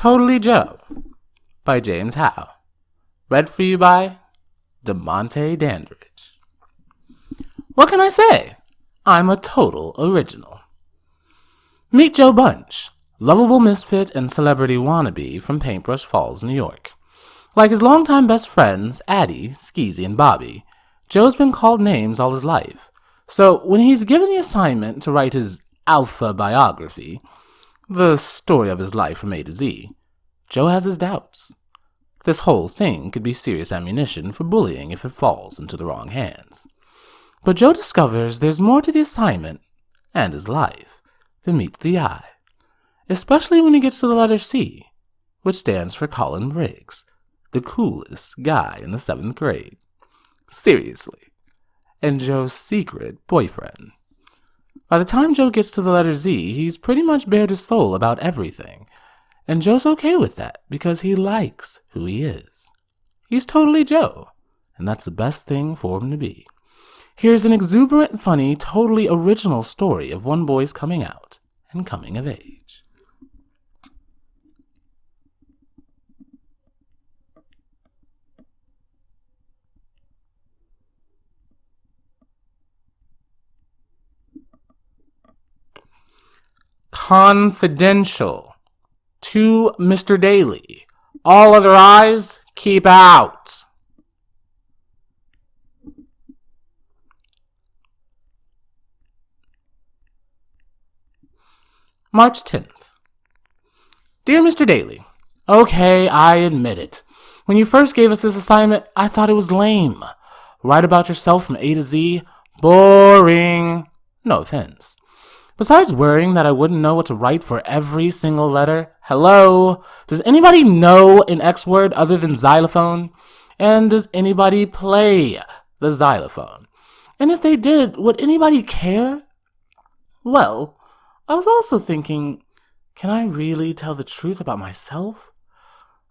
Totally Joe by James Howe. Read for you by DeMonte Dandridge. What can I say? I'm a total original. Meet Joe Bunch, lovable misfit and celebrity wannabe from Paintbrush Falls, New York. Like his longtime best friends, Addie, Skeezy, and Bobby, Joe's been called names all his life. So when he's given the assignment to write his alpha biography, the story of his life from A to Z, Joe has his doubts. This whole thing could be serious ammunition for bullying if it falls into the wrong hands. But Joe discovers there's more to the assignment, and his life, than meets the eye. Especially when he gets to the letter C, which stands for Colin Riggs, the coolest guy in the 7th grade. Seriously. And Joe's secret boyfriend. By the time Joe gets to the letter Z, he's pretty much bared his soul about everything. And Joe's okay with that, because he likes who he is. He's totally Joe, and that's the best thing for him to be. Here's an exuberant, funny, totally original story of one boy's coming out and coming of age. Confidential. To Mr. Daly. All other eyes, keep out. March 10th. Dear Mr. Daly, okay, I admit it. When you first gave us this assignment, I thought it was lame. Write about yourself from A to Z? Boring. No offense. Besides worrying that I wouldn't know what to write for every single letter, hello? Does anybody know an X word other than xylophone? And does anybody play the xylophone? And if they did, would anybody care? Well, I was also thinking, can I really tell the truth about myself?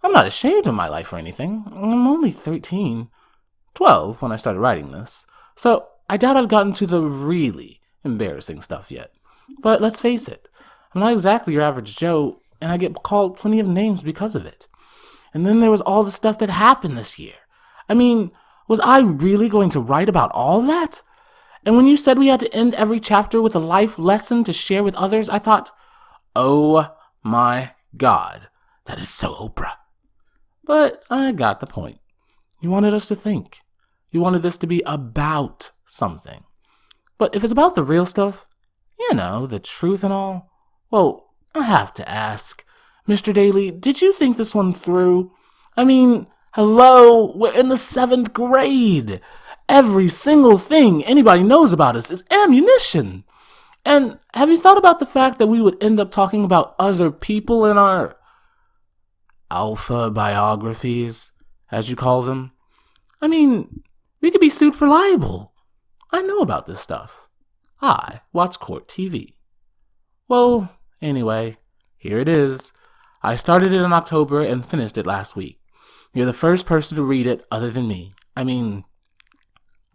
I'm not ashamed of my life or anything. I'm only 13. 12 when I started writing this. So I doubt I've gotten to the really embarrassing stuff yet. But let's face it, I'm not exactly your average Joe, and I get called plenty of names because of it. And then there was all the stuff that happened this year. I mean, was I really going to write about all that? And when you said we had to end every chapter with a life lesson to share with others, I thought, oh my God, that is so Oprah. But I got the point. You wanted us to think. You wanted this to be about something. But if it's about the real stuff, you know, the truth and all, well, I have to ask, Mr. Daly, did you think this one through? I mean, hello, we're in the 7th grade. Every single thing anybody knows about us is ammunition. And have you thought about the fact that we would end up talking about other people in our alpha biographies, as you call them? I mean, we could be sued for libel. I know about this stuff. I watch court TV. Well, anyway, here it is. I started it in October and finished it last week. You're the first person to read it other than me. I mean,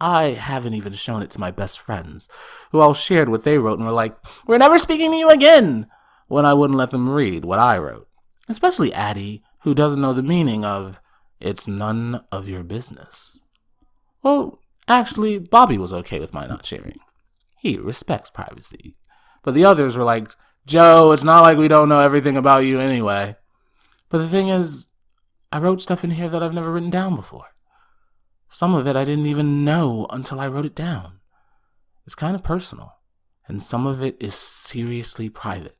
I haven't even shown it to my best friends, who all shared what they wrote and were like, we're never speaking to you again, when I wouldn't let them read what I wrote. Especially Addie, who doesn't know the meaning of, it's none of your business. Well, actually, Bobby was okay with my not sharing. He respects privacy. But the others were like, Joe, it's not like we don't know everything about you anyway. But the thing is, I wrote stuff in here that I've never written down before. Some of it I didn't even know until I wrote it down. It's kind of personal, and some of it is seriously private.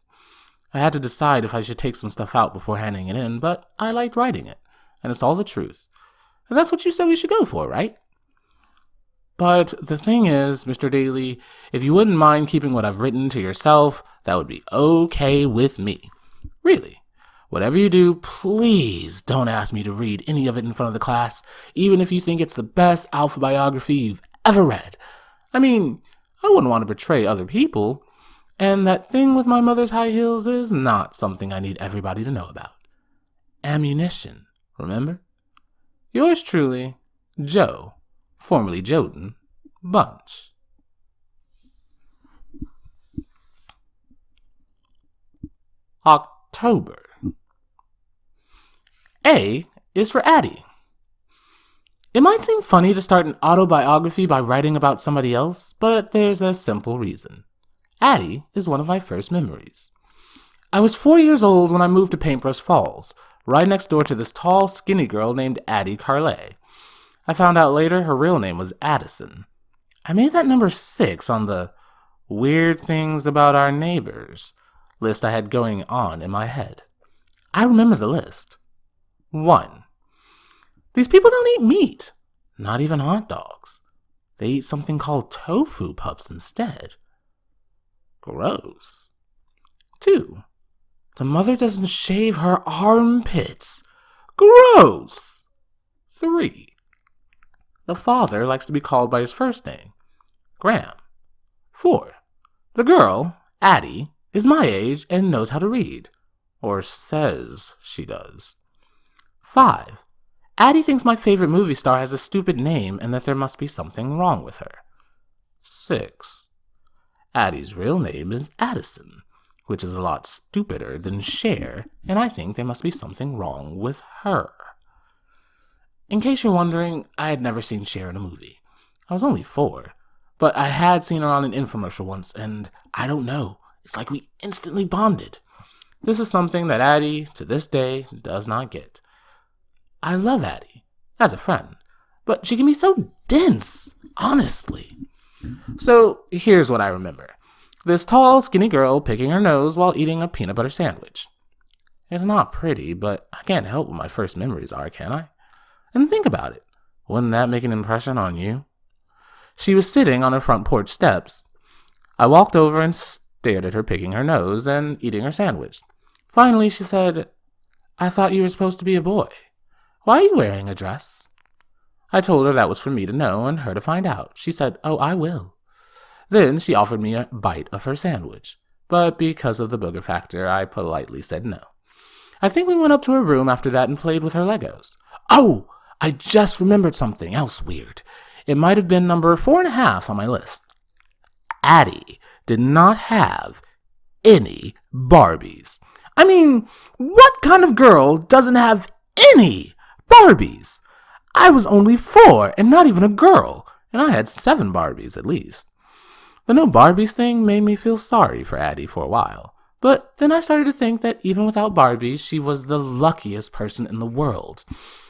I had to decide if I should take some stuff out before handing it in, but I liked writing it, and it's all the truth. And that's what you said we should go for, right? But the thing is, Mr. Daly, if you wouldn't mind keeping what I've written to yourself, that would be okay with me. Really. Whatever you do, please don't ask me to read any of it in front of the class, even if you think it's the best alpha biography you've ever read. I mean, I wouldn't want to betray other people, and that thing with my mother's high heels is not something I need everybody to know about. Ammunition, remember? Yours truly, Joe, formerly Joden, Bunch. October. A is for Addie. It might seem funny to start an autobiography by writing about somebody else, but there's a simple reason. Addie is one of my first memories. I was 4 years old when I moved to Paintbrush Falls, right next door to this tall, skinny girl named Addie Carlet. I found out later her real name was Addison. I made that number 6 on the weird things about our neighbors list I had going on in my head. I remember the list. 1. These people don't eat meat, not even hot dogs. They eat something called tofu pups instead. Gross. 2. The mother doesn't shave her armpits. Gross. 3. The father likes to be called by his first name, Graham. 4. The girl, Addie, is my age and knows how to read. Or says she does. 5. Addie thinks my favorite movie star has a stupid name and that there must be something wrong with her. 6. Addie's real name is Addison, which is a lot stupider than Cher, and I think there must be something wrong with her. In case you're wondering, I had never seen Cher in a movie. I was only 4, but I had seen her on an infomercial once, and I don't know, it's like we instantly bonded. This is something that Addie, to this day, does not get. I love Addie, as a friend, but she can be so dense, honestly. So here's what I remember. This tall, skinny girl picking her nose while eating a peanut butter sandwich. It's not pretty, but I can't help what my first memories are, can I? And think about it. Wouldn't that make an impression on you? She was sitting on her front porch steps. I walked over and stared at her picking her nose and eating her sandwich. Finally, she said, "I thought you were supposed to be a boy. Why are you wearing a dress?" I told her that was for me to know and her to find out. She said, "Oh, I will." Then she offered me a bite of her sandwich, but because of the booger factor, I politely said no. I think we went up to her room after that and played with her Legos. Oh, I just remembered something else weird. It might have been number 4.5 on my list. Addie did not have any Barbies. I mean, what kind of girl doesn't have any Barbies? I was only 4 and not even a girl, and I had 7 Barbies at least. The no Barbies thing made me feel sorry for Addie for a while, but then I started to think that even without Barbies, she was the luckiest person in the world.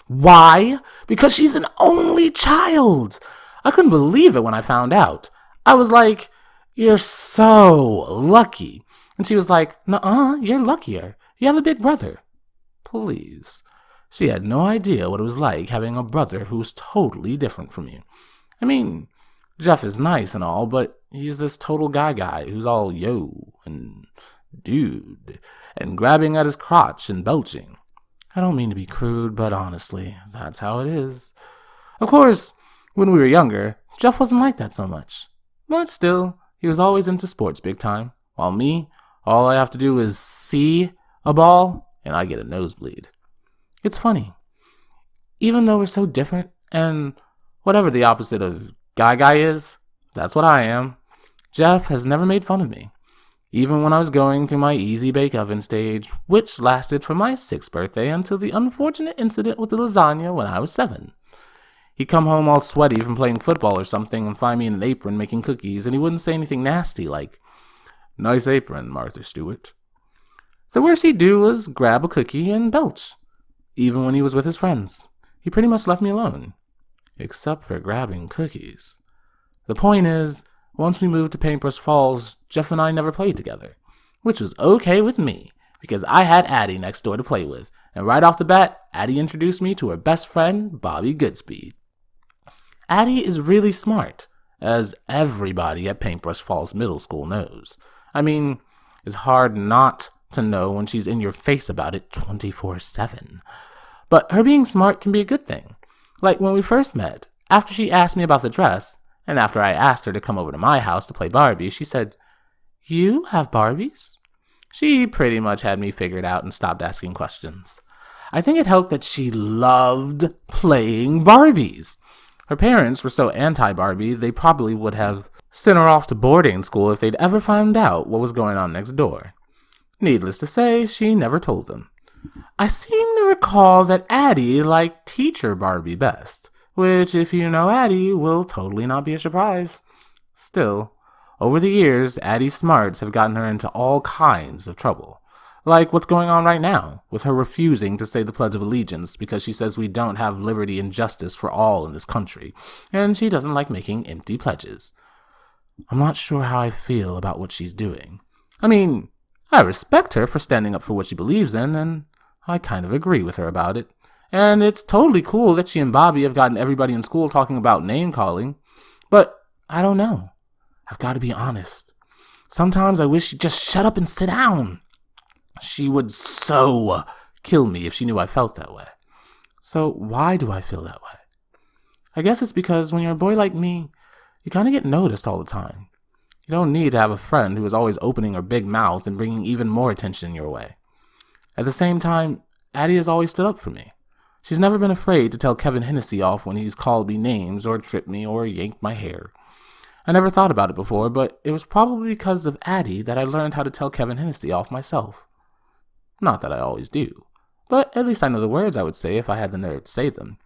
Why? Because she's an only child. I couldn't believe it when I found out. I was like, "You're so lucky." And she was like, "Nuh-uh, you're luckier. You have a big brother." Please. She had no idea what it was like having a brother who was totally different from you. I mean, Jeff is nice and all, but he's this total guy who's all yo and dude and grabbing at his crotch and belching. I don't mean to be crude, but honestly, that's how it is. Of course, when we were younger, Jeff wasn't like that so much. But still, he was always into sports big time, while me, all I have to do is see a ball, and I get a nosebleed. It's funny. Even though we're so different, and whatever the opposite of guy is, that's what I am, Jeff has never made fun of me. Even when I was going through my easy bake oven stage, which lasted from my 6th birthday until the unfortunate incident with the lasagna when I was 7. He'd come home all sweaty from playing football or something and find me in an apron making cookies, and he wouldn't say anything nasty like, "Nice apron, Martha Stewart." The worst he'd do was grab a cookie and belch. Even when he was with his friends, he pretty much left me alone. Except for grabbing cookies. The point is, once we moved to Paintbrush Falls, Jeff and I never played together, which was okay with me, because I had Addie next door to play with, and right off the bat, Addie introduced me to her best friend, Bobby Goodspeed. Addie is really smart, as everybody at Paintbrush Falls Middle School knows. I mean, it's hard not to know when she's in your face about it 24/7. But her being smart can be a good thing. Like when we first met, after she asked me about the dress, and after I asked her to come over to my house to play Barbie, she said, "You have Barbies?" She pretty much had me figured out and stopped asking questions. I think it helped that she loved playing Barbies. Her parents were so anti-Barbie, they probably would have sent her off to boarding school if they'd ever found out what was going on next door. Needless to say, she never told them. I seem to recall that Addie liked Teacher Barbie best, which, if you know Addie, will totally not be a surprise. Still, over the years, Addie's smarts have gotten her into all kinds of trouble. Like what's going on right now, with her refusing to say the Pledge of Allegiance because she says we don't have liberty and justice for all in this country, and she doesn't like making empty pledges. I'm not sure how I feel about what she's doing. I mean, I respect her for standing up for what she believes in, and I kind of agree with her about it. And it's totally cool that she and Bobby have gotten everybody in school talking about name-calling. But I don't know. I've got to be honest. Sometimes I wish she'd just shut up and sit down. She would so kill me if she knew I felt that way. So why do I feel that way? I guess it's because when you're a boy like me, you kind of get noticed all the time. You don't need to have a friend who is always opening her big mouth and bringing even more attention your way. At the same time, Addie has always stood up for me. She's never been afraid to tell Kevin Hennessy off when he's called me names or tripped me or yanked my hair. I never thought about it before, but it was probably because of Addie that I learned how to tell Kevin Hennessy off myself. Not that I always do, but at least I know the words I would say if I had the nerve to say them.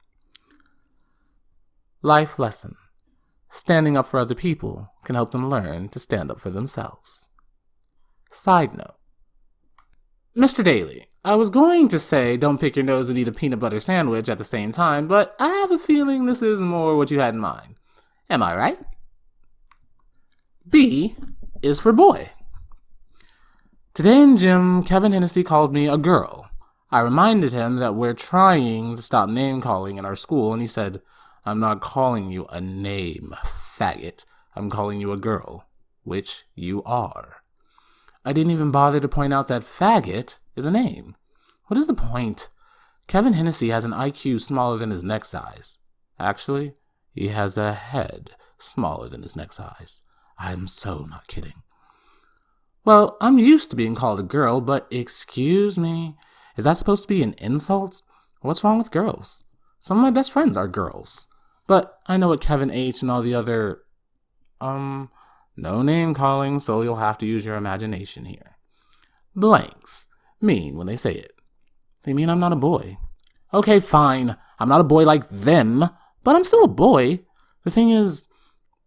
Life lesson. Standing up for other people can help them learn to stand up for themselves. Side note. Mr. Daly, I was going to say don't pick your nose and eat a peanut butter sandwich at the same time, but I have a feeling this is more what you had in mind. Am I right? B is for boy. Today in gym, Kevin Hennessy called me a girl. I reminded him that we're trying to stop name-calling in our school, and he said, I'm not calling you a name, faggot. I'm calling you a girl, which you are. I didn't even bother to point out that faggot is a name. What is the point? Kevin Hennessy has an IQ smaller than his neck size. Actually, he has a head smaller than his neck size. I'm so not kidding. Well, I'm used to being called a girl, but excuse me, is that supposed to be an insult? What's wrong with girls? Some of my best friends are girls. But I know what Kevin H and all the other, no name calling, so you'll have to use your imagination here. Blanks mean when they say it. They mean I'm not a boy. Okay, fine, I'm not a boy like them, but I'm still a boy. The thing is,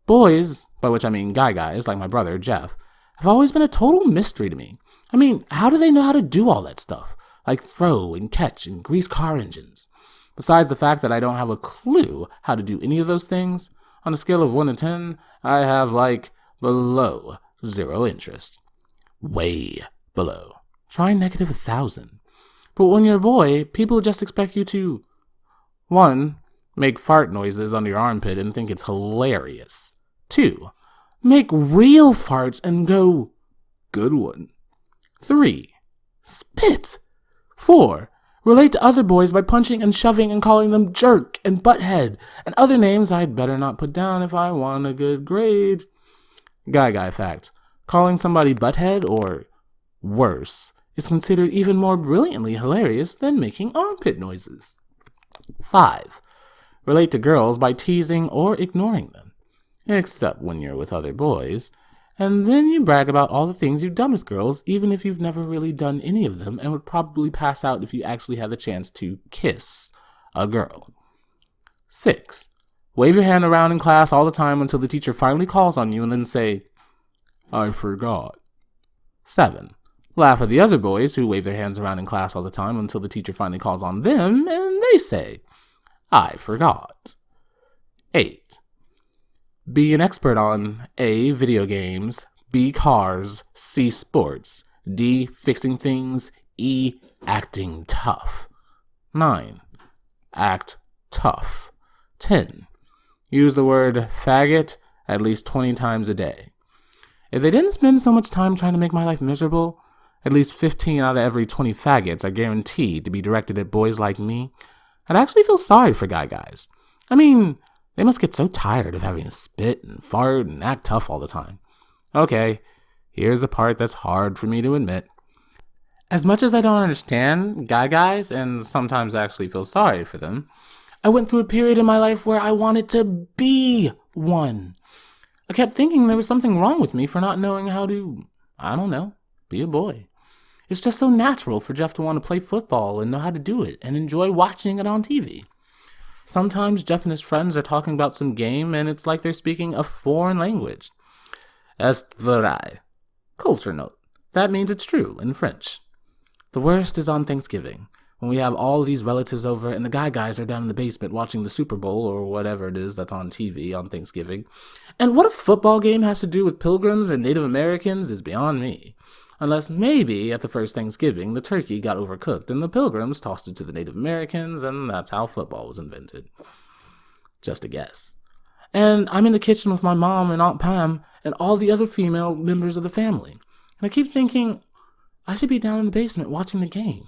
boys, by which I mean guys like my brother, Jeff, have always been a total mystery to me. I mean, how do they know how to do all that stuff? Like throw and catch and grease car engines. Besides the fact that I don't have a clue how to do any of those things, on a scale of 1 to 10, I have below 0 interest. Way below. Try negative 1,000. But when you're a boy, people just expect you to 1. Make fart noises under your armpit and think it's hilarious. 2. Make real farts and go, good one. 3. Spit. 4. Relate to other boys by punching and shoving and calling them jerk and butthead and other names I'd better not put down if I want a good grade. Guy fact. Calling somebody butthead or worse is considered even more brilliantly hilarious than making armpit noises. 5. Relate to girls by teasing or ignoring them, except when you're with other boys. And then you brag about all the things you've done with girls, even if you've never really done any of them and would probably pass out if you actually had the chance to kiss a girl. 6. Wave your hand around in class all the time until the teacher finally calls on you and then say, I forgot. 7. Laugh at the other boys who wave their hands around in class all the time until the teacher finally calls on them and they say, I forgot. 8. Be an expert on A. Video games, B. Cars, C. Sports, D. Fixing things, E. Acting tough. 9. Act tough. 10. Use the word faggot at least 20 times a day. If they didn't spend so much time trying to make my life miserable, at least 15 out of every 20 faggots are guaranteed to be directed at boys like me. I'd actually feel sorry for guys. I mean, they must get so tired of having to spit and fart and act tough all the time. Okay, here's the part that's hard for me to admit. As much as I don't understand guys and sometimes actually feel sorry for them, I went through a period in my life where I wanted to be one. I kept thinking there was something wrong with me for not knowing how to, be a boy. It's just so natural for Jeff to want to play football and know how to do it and enjoy watching it on TV. Sometimes Jeff and his friends are talking about some game and it's like they're speaking a foreign language. Est vrai. Culture note. That means it's true in French. The worst is on Thanksgiving, when we have all these relatives over and the guys are down in the basement watching the Super Bowl or whatever it is that's on TV on Thanksgiving. And what a football game has to do with pilgrims and Native Americans is beyond me. Unless maybe at the first Thanksgiving the turkey got overcooked and the pilgrims tossed it to the Native Americans and that's how football was invented. Just a guess. And I'm in the kitchen with my mom and Aunt Pam and all the other female members of the family. And I keep thinking, I should be down in the basement watching the game.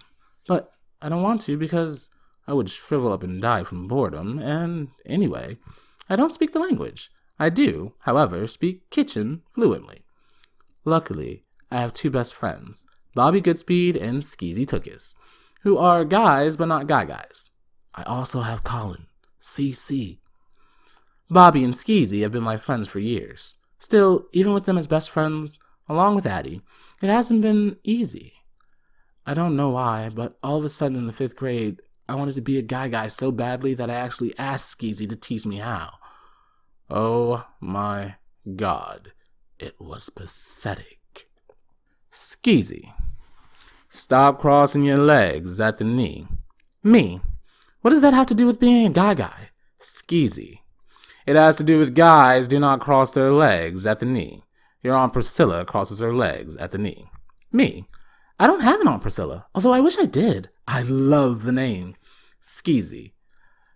But I don't want to because I would shrivel up and die from boredom. And anyway, I don't speak the language. I do, however, speak kitchen fluently. Luckily, I have two best friends, Bobby Goodspeed and Skeezy Tookus, who are guys but not guys. I also have Colin, CC. Bobby and Skeezy have been my friends for years. Still, even with them as best friends, along with Addie, it hasn't been easy. I don't know why, but all of a sudden in the 5th grade, I wanted to be a guy so badly that I actually asked Skeezy to teach me how. Oh my God, it was pathetic. Skeezy, stop crossing your legs at the knee. Me, what does that have to do with being a guy? Skeezy, it has to do with guys do not cross their legs at the knee. Your Aunt Priscilla crosses her legs at the knee. Me, I don't have an Aunt Priscilla, although I wish I did. I love the name. Skeezy,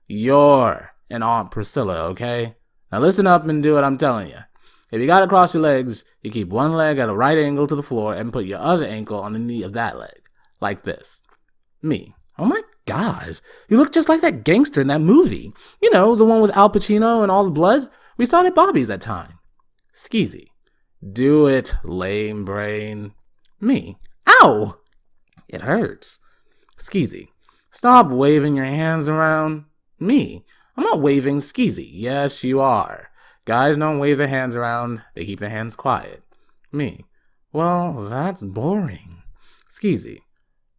you're an Aunt Priscilla, okay? Now listen up and do what I'm telling you. If you gotta cross your legs, you keep one leg at a right angle to the floor and put your other ankle on the knee of that leg. Like this. Me, oh my God, you look just like that gangster in that movie. You know, the one with Al Pacino and all the blood? We saw it at Bobby's that time. Skeezy, do it, lame brain. Me, ow! It hurts. Skeezy, stop waving your hands around. Me, I'm not waving. Skeezy, yes you are. Guys don't wave their hands around, they keep their hands quiet. Me, well, that's boring. Skeezy,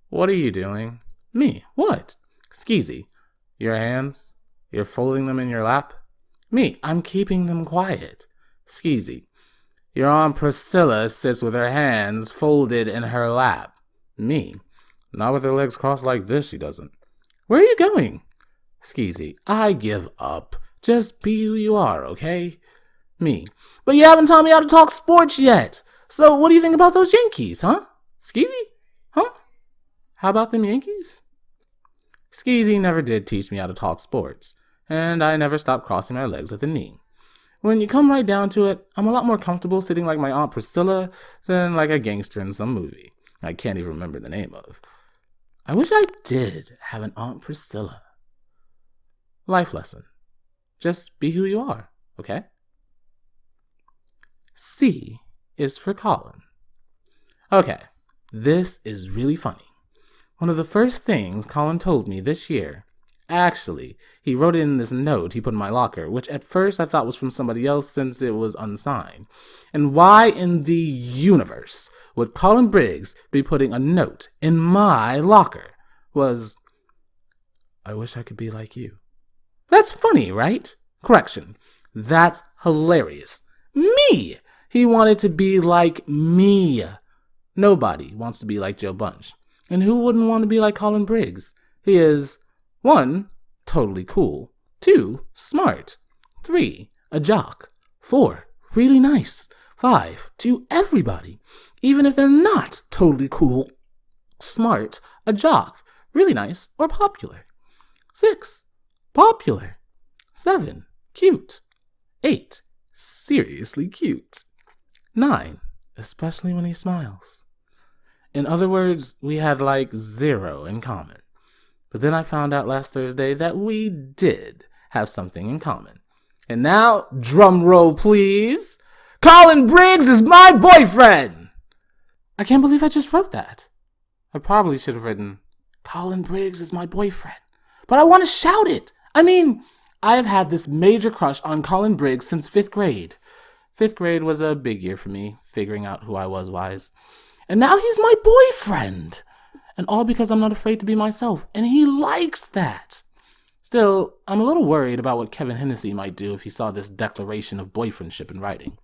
what are you doing? Me, what? Skeezy, your hands? You're folding them in your lap? Me, I'm keeping them quiet. Skeezy, your Aunt Priscilla sits with her hands folded in her lap. Me, not with her legs crossed like this, she doesn't. Where are you going? Skeezy, I give up. Just be who you are, okay? Me, but you haven't taught me how to talk sports yet. So what do you think about those Yankees, huh? Skeezy? Huh? How about them Yankees? Skeezy never did teach me how to talk sports, and I never stopped crossing my legs at the knee. When you come right down to it, I'm a lot more comfortable sitting like my Aunt Priscilla than like a gangster in some movie I can't even remember the name of. I wish I did have an Aunt Priscilla. Life lesson. Just be who you are, okay? C is for Colin. Okay, this is really funny. One of the first things Colin told me this year, actually, he wrote it in this note he put in my locker, which at first I thought was from somebody else since it was unsigned. And why in the universe would Colin Riggs be putting a note in my locker? Was, I wish I could be like you. That's funny, right? Correction. That's hilarious. Me! He wanted to be like me. Nobody wants to be like Joe Bunch. And who wouldn't want to be like Colin Riggs? He is 1, totally cool. 2, smart. 3, a jock. 4, really nice. 5, to everybody. Even if they're not totally cool, smart, a jock, really nice, or popular. 6, popular. 7, cute. 8, seriously cute. 9, especially when he smiles. In other words, we had like 0 in common. But then I found out last Thursday that we did have something in common. And now, drum roll please, Colin Riggs is my boyfriend! I can't believe I just wrote that. I probably should have written, Colin Riggs is my boyfriend. But I want to shout it. I mean, I've had this major crush on Colin Riggs since 5th grade. 5th grade was a big year for me, figuring out who I was wise. And now he's my boyfriend. And all because I'm not afraid to be myself. And he likes that. Still, I'm a little worried about what Kevin Hennessy might do if he saw this declaration of boyfriendship in writing.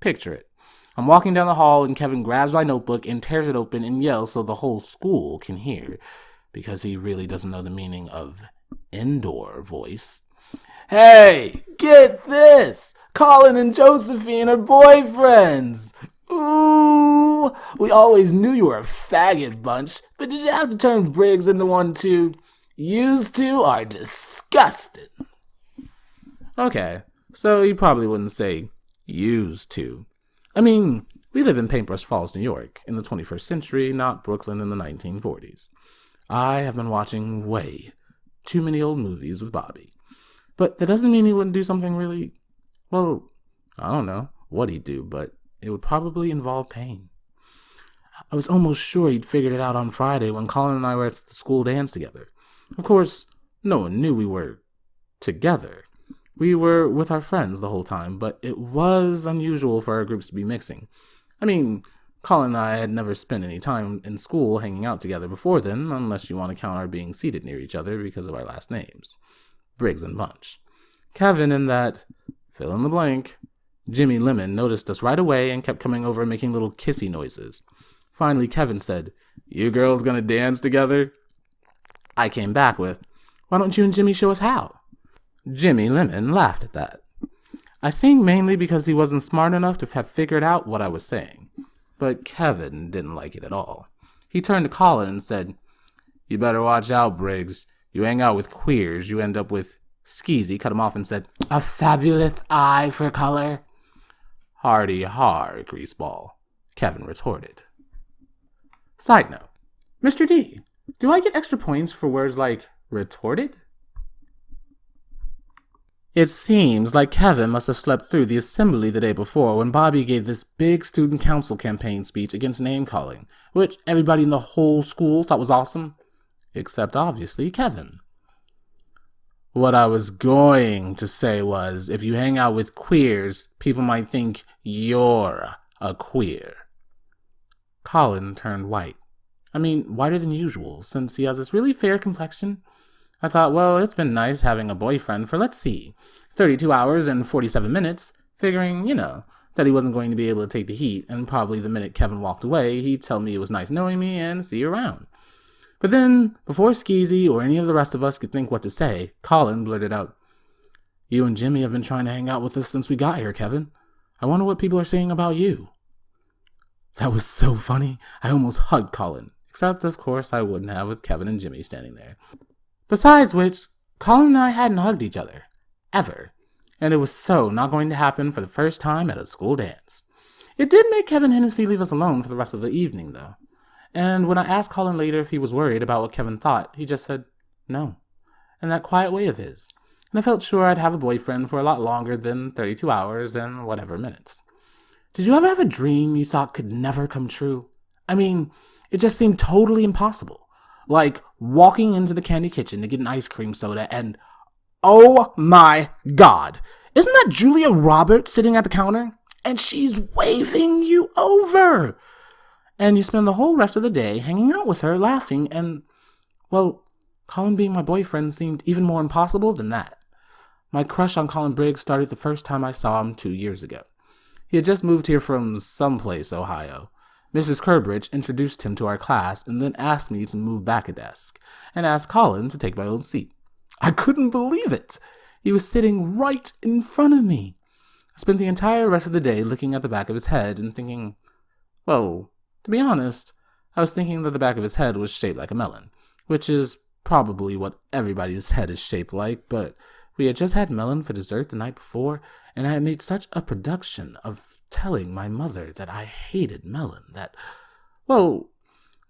Picture it. I'm walking down the hall and Kevin grabs my notebook and tears it open and yells so the whole school can hear, because he really doesn't know the meaning of indoor voice. Hey, get this! Colin and Josephine are boyfriends! Ooh, we always knew you were a faggot bunch, but did you have to turn Briggs into one too? Yous two are disgusting. Okay, so you probably wouldn't say yous two. I mean, we live in Paintbrush Falls, New York, in the 21st century, not Brooklyn in the 1940s. I have been watching way too many old movies with Bobby. But that doesn't mean he wouldn't do something really, well, I don't know what he'd do, but it would probably involve pain. I was almost sure he'd figured it out on Friday when Colin and I were at the school dance together. Of course, no one knew we were together. We were with our friends the whole time, but it was unusual for our groups to be mixing. I mean, Colin and I had never spent any time in school hanging out together before then, unless you want to count our being seated near each other because of our last names. Briggs and Bunch. Kevin and that, fill in the blank, Jimmy Lemon noticed us right away and kept coming over and making little kissy noises. Finally, Kevin said, "You girls gonna dance together?" I came back with, "Why don't you and Jimmy show us how?" Jimmy Lemon laughed at that. I think mainly because he wasn't smart enough to have figured out what I was saying. But Kevin didn't like it at all. He turned to Colin and said, "You better watch out, Briggs. You hang out with queers, you end up with..." Skeezy cut him off and said, "A fabulous eye for color." "Hardy har, greaseball," Kevin retorted. Side note, Mr. D, do I get extra points for words like retorted? It seems like Kevin must have slept through the assembly the day before when Bobby gave this big student council campaign speech against name-calling, which everybody in the whole school thought was awesome, except obviously Kevin. What I was going to say was, if you hang out with queers, people might think you're a queer. Colin turned white. I mean, whiter than usual, since he has this really fair complexion. I thought, well, it's been nice having a boyfriend for, let's see, 32 hours and 47 minutes, figuring, that he wasn't going to be able to take the heat, and probably the minute Kevin walked away, he'd tell me it was nice knowing me and see you around. But then, before Skeezy or any of the rest of us could think what to say, Colin blurted out, "You and Jimmy have been trying to hang out with us since we got here, Kevin. I wonder what people are saying about you." That was so funny, I almost hugged Colin, except, of course, I wouldn't have with Kevin and Jimmy standing there. Besides which, Colin and I hadn't hugged each other, ever, and it was so not going to happen for the first time at a school dance. It did make Kevin Hennessy leave us alone for the rest of the evening, though. And when I asked Colin later if he was worried about what Kevin thought, he just said, no, in that quiet way of his. And I felt sure I'd have a boyfriend for a lot longer than 32 hours and whatever minutes. Did you ever have a dream you thought could never come true? I mean, it just seemed totally impossible. Like walking into the candy kitchen to get an ice cream soda and, oh my God, isn't that Julia Roberts sitting at the counter? And she's waving you over. And you spend the whole rest of the day hanging out with her, laughing, and, well, Colin being my boyfriend seemed even more impossible than that. My crush on Colin Briggs started the first time I saw him 2 years ago. He had just moved here from someplace, Ohio. Mrs. Curbridge introduced him to our class and then asked me to move back a desk and asked Colin to take my old seat. I couldn't believe it. He was sitting right in front of me. I spent the entire rest of the day looking at the back of his head and thinking, well, to be honest, I was thinking that the back of his head was shaped like a melon, which is probably what everybody's head is shaped like, but we had just had melon for dessert the night before, and I had made such a production of telling my mother that I hated melon that, well,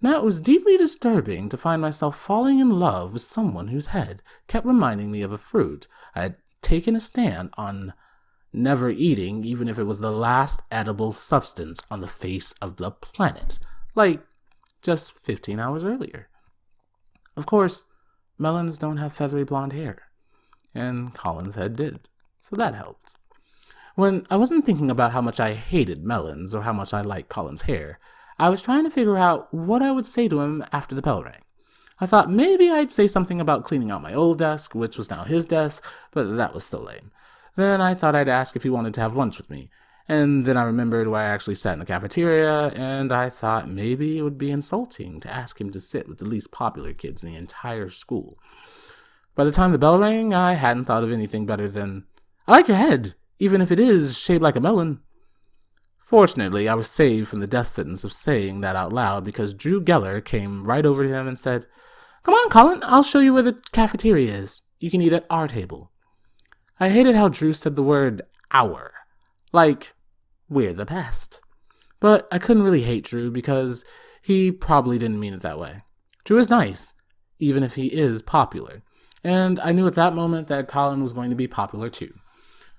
now it was deeply disturbing to find myself falling in love with someone whose head kept reminding me of a fruit I had taken a stand on never eating, even if it was the last edible substance on the face of the planet, like just 15 hours earlier. Of course, melons don't have feathery blonde hair, and Colin's head did, so that helped. When I wasn't thinking about how much I hated melons or how much I liked Colin's hair, I was trying to figure out what I would say to him after the bell rang. I thought maybe I'd say something about cleaning out my old desk, which was now his desk, but that was still lame. Then I thought I'd ask if he wanted to have lunch with me. And then I remembered where I actually sat in the cafeteria, and I thought maybe it would be insulting to ask him to sit with the least popular kids in the entire school. By the time the bell rang, I hadn't thought of anything better than, "I like your head, even if it is shaped like a melon." Fortunately, I was saved from the death sentence of saying that out loud because Drew Geller came right over to him and said, "Come on, Colin, I'll show you where the cafeteria is. You can eat at our table." I hated how Drew said the word our, like we're the best. But I couldn't really hate Drew because he probably didn't mean it that way. Drew is nice, even if he is popular, and I knew at that moment that Colin was going to be popular too.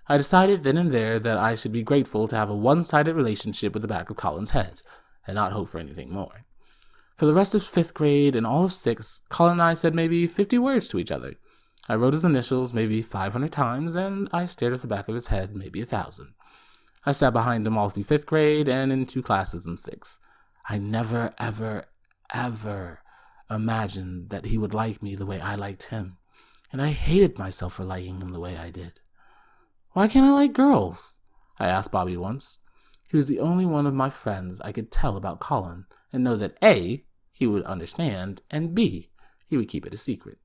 I decided then and there that I should be grateful to have a one-sided relationship with the back of Colin's head, and not hope for anything more. For the rest of 5th grade and all of 6th, Colin and I said maybe 50 words to each other. I wrote his initials maybe 500 times, and I stared at the back of his head maybe 1,000. I sat behind him all through 5th grade and in 2 classes in 6th. I never, ever, ever imagined that he would like me the way I liked him, and I hated myself for liking him the way I did. "Why can't I like girls?" I asked Bobby once. He was the only one of my friends I could tell about Colin and know that A, he would understand, and B, he would keep it a secret.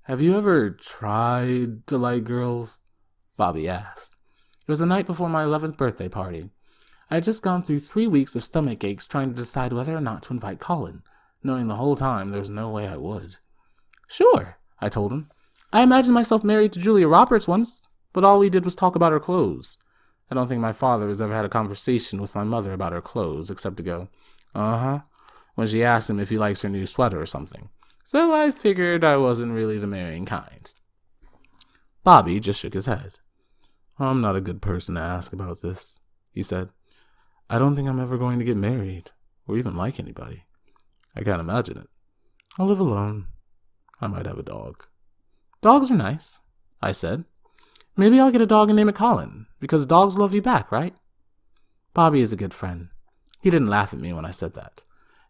"Have you ever tried to like girls?" Bobby asked. It was the night before my 11th birthday party. I had just gone through 3 weeks of stomach aches trying to decide whether or not to invite Colin, knowing the whole time there was no way I would. "Sure," I told him. "I imagined myself married to Julia Roberts once, but all we did was talk about her clothes." I don't think my father has ever had a conversation with my mother about her clothes, except to go, "Uh-huh," when she asked him if he likes her new sweater or something. So I figured I wasn't really the marrying kind. Bobby just shook his head. "I'm not a good person to ask about this," he said. "I don't think I'm ever going to get married, or even like anybody. I can't imagine it. I'll live alone. I might have a dog." "Dogs are nice," I said. "Maybe I'll get a dog and name it Colin, because dogs love you back, right?" Bobby is a good friend. He didn't laugh at me when I said that.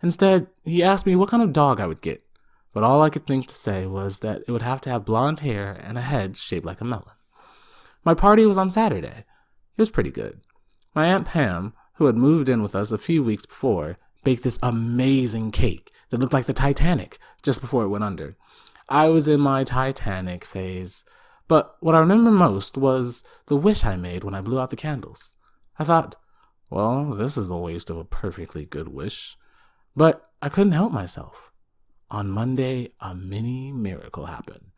Instead, he asked me what kind of dog I would get, but all I could think to say was that it would have to have blonde hair and a head shaped like a melon. My party was on Saturday. It was pretty good. My Aunt Pam, who had moved in with us a few weeks before, baked this amazing cake that looked like the Titanic just before it went under. I was in my Titanic phase, but what I remember most was the wish I made when I blew out the candles. I thought, well, this is a waste of a perfectly good wish. But I couldn't help myself. On Monday, a mini miracle happened.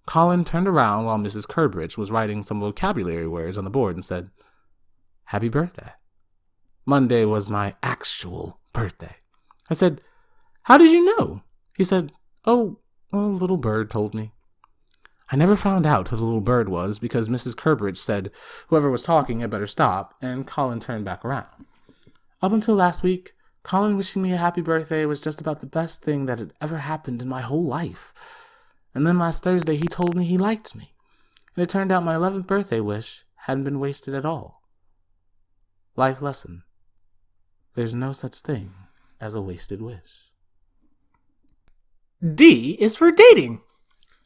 Colin turned around while Mrs. Curbridge was writing some vocabulary words on the board and said, "Happy birthday." Monday was my actual birthday. I said, "How did you know?" He said, "Oh, a little bird told me." I never found out who the little bird was because Mrs. Curbridge said whoever was talking had better stop, and Colin turned back around. Up until last week, Colin wishing me a happy birthday was just about the best thing that had ever happened in my whole life. And then last Thursday he told me he liked me, and it turned out my 11th birthday wish hadn't been wasted at all. Life lesson. There's no such thing as a wasted wish. D is for dating.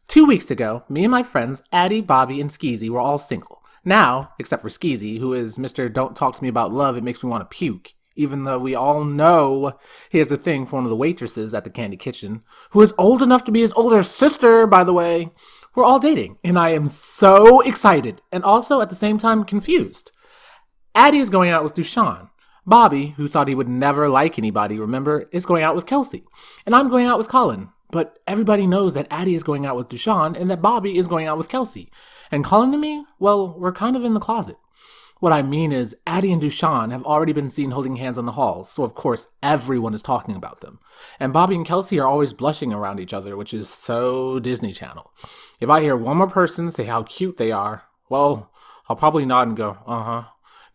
2 weeks ago, me and my friends Addie, Bobby, and Skeezy were all single. Now, except for Skeezy, who is Mr. Don't Talk to Me About Love, It Makes Me Want to Puke, even though we all know he has a thing for one of the waitresses at the Candy Kitchen, who is old enough to be his older sister, by the way. We're all dating, and I am so excited, and also at the same time confused. Addie is going out with Dushan. Bobby, who thought he would never like anybody, remember, is going out with Kelsey. And I'm going out with Colin. But everybody knows that Addie is going out with Dushan and that Bobby is going out with Kelsey. And Colin and me, well, we're kind of in the closet. What I mean is, Addie and Dushan have already been seen holding hands on the halls, so of course everyone is talking about them. And Bobby and Kelsey are always blushing around each other, which is so Disney Channel. If I hear one more person say how cute they are, well, I'll probably nod and go, uh-huh.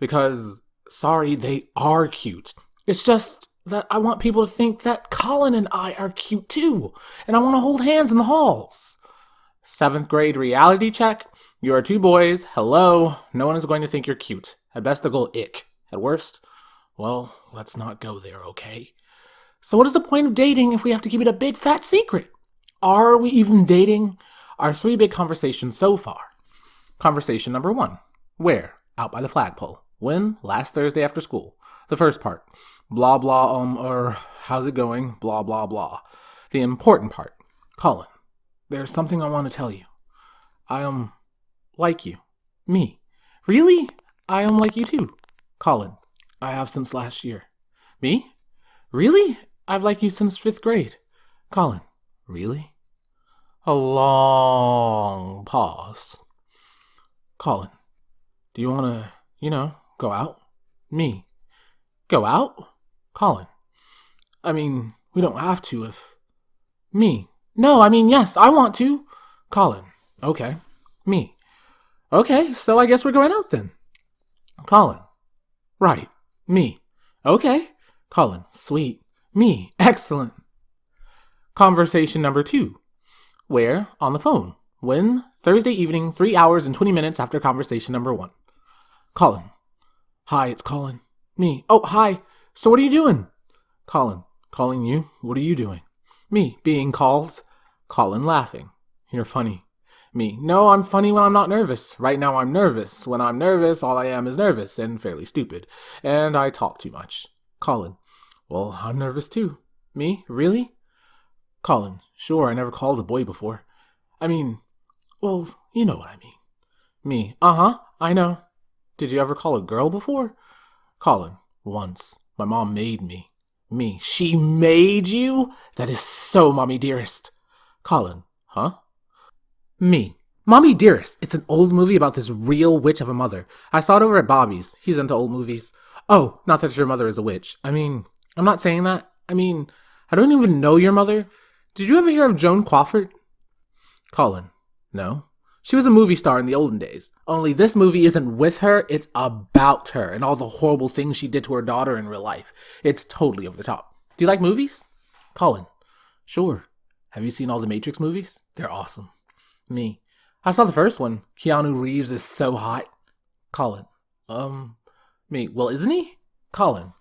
Because, sorry, they are cute. It's just that I want people to think that Colin and I are cute too, and I want to hold hands in the halls. 7th grade reality check. You are 2 boys. Hello. No one is going to think you're cute. At best, they'll go ick. At worst, Well, let's not go there, okay? So what is the point of dating if we have to keep it a big fat secret? Are we even dating? Our 3 big conversations so far. Conversation number 1. Where? Out by the flagpole. When? Last Thursday after school. The first part. Blah, blah, how's it going? Blah, blah, blah. The important part. Colin, there's something I want to tell you. I, like you. Me. Really? I like you too. Colin, I have since last year. Me? Really? I've liked you since 5th grade. Colin, really? A long pause. Colin, do you want to, go out? Me. Go out? Colin, I mean, we don't have to if... Me. No, I mean, yes, I want to. Colin, okay. Me. Okay, so I guess we're going out then. Colin, right. Me. Okay. Colin, sweet. Me. Excellent. Conversation number 2. Where? On the phone. When? Thursday evening, 3 hours and 20 minutes after conversation number 1. Colin. Hi, it's Colin. Me. Oh, hi. So what are you doing? Colin. Calling you. What are you doing? Me. Being called. Colin laughing. You're funny. Me. No, I'm funny when I'm not nervous. Right now I'm nervous. When I'm nervous, all I am is nervous and fairly stupid. And I talk too much. Colin. Well, I'm nervous too. Me? Really? Colin. Sure, I never called a boy before. I mean, well, you know what I mean. Me. Uh-huh, I know. Did you ever call a girl before? Colin. Once. My mom made me. Me. She made you? That is so mommy dearest. Colin. Huh? Me. Mommy Dearest. It's an old movie about this real witch of a mother. I saw it over at Bobby's. He's into old movies. Oh, not that your mother is a witch. I mean, I'm not saying that. I mean, I don't even know your mother. Did you ever hear of Joan Crawford? Colin. No. She was a movie star in the olden days. Only this movie isn't with her, it's about her and all the horrible things she did to her daughter in real life. It's totally over the top. Do you like movies? Colin. Sure. Have you seen all the Matrix movies? They're awesome. Me. I saw the first one. Keanu Reeves is so hot. Colin. Me. Well, isn't he? Colin.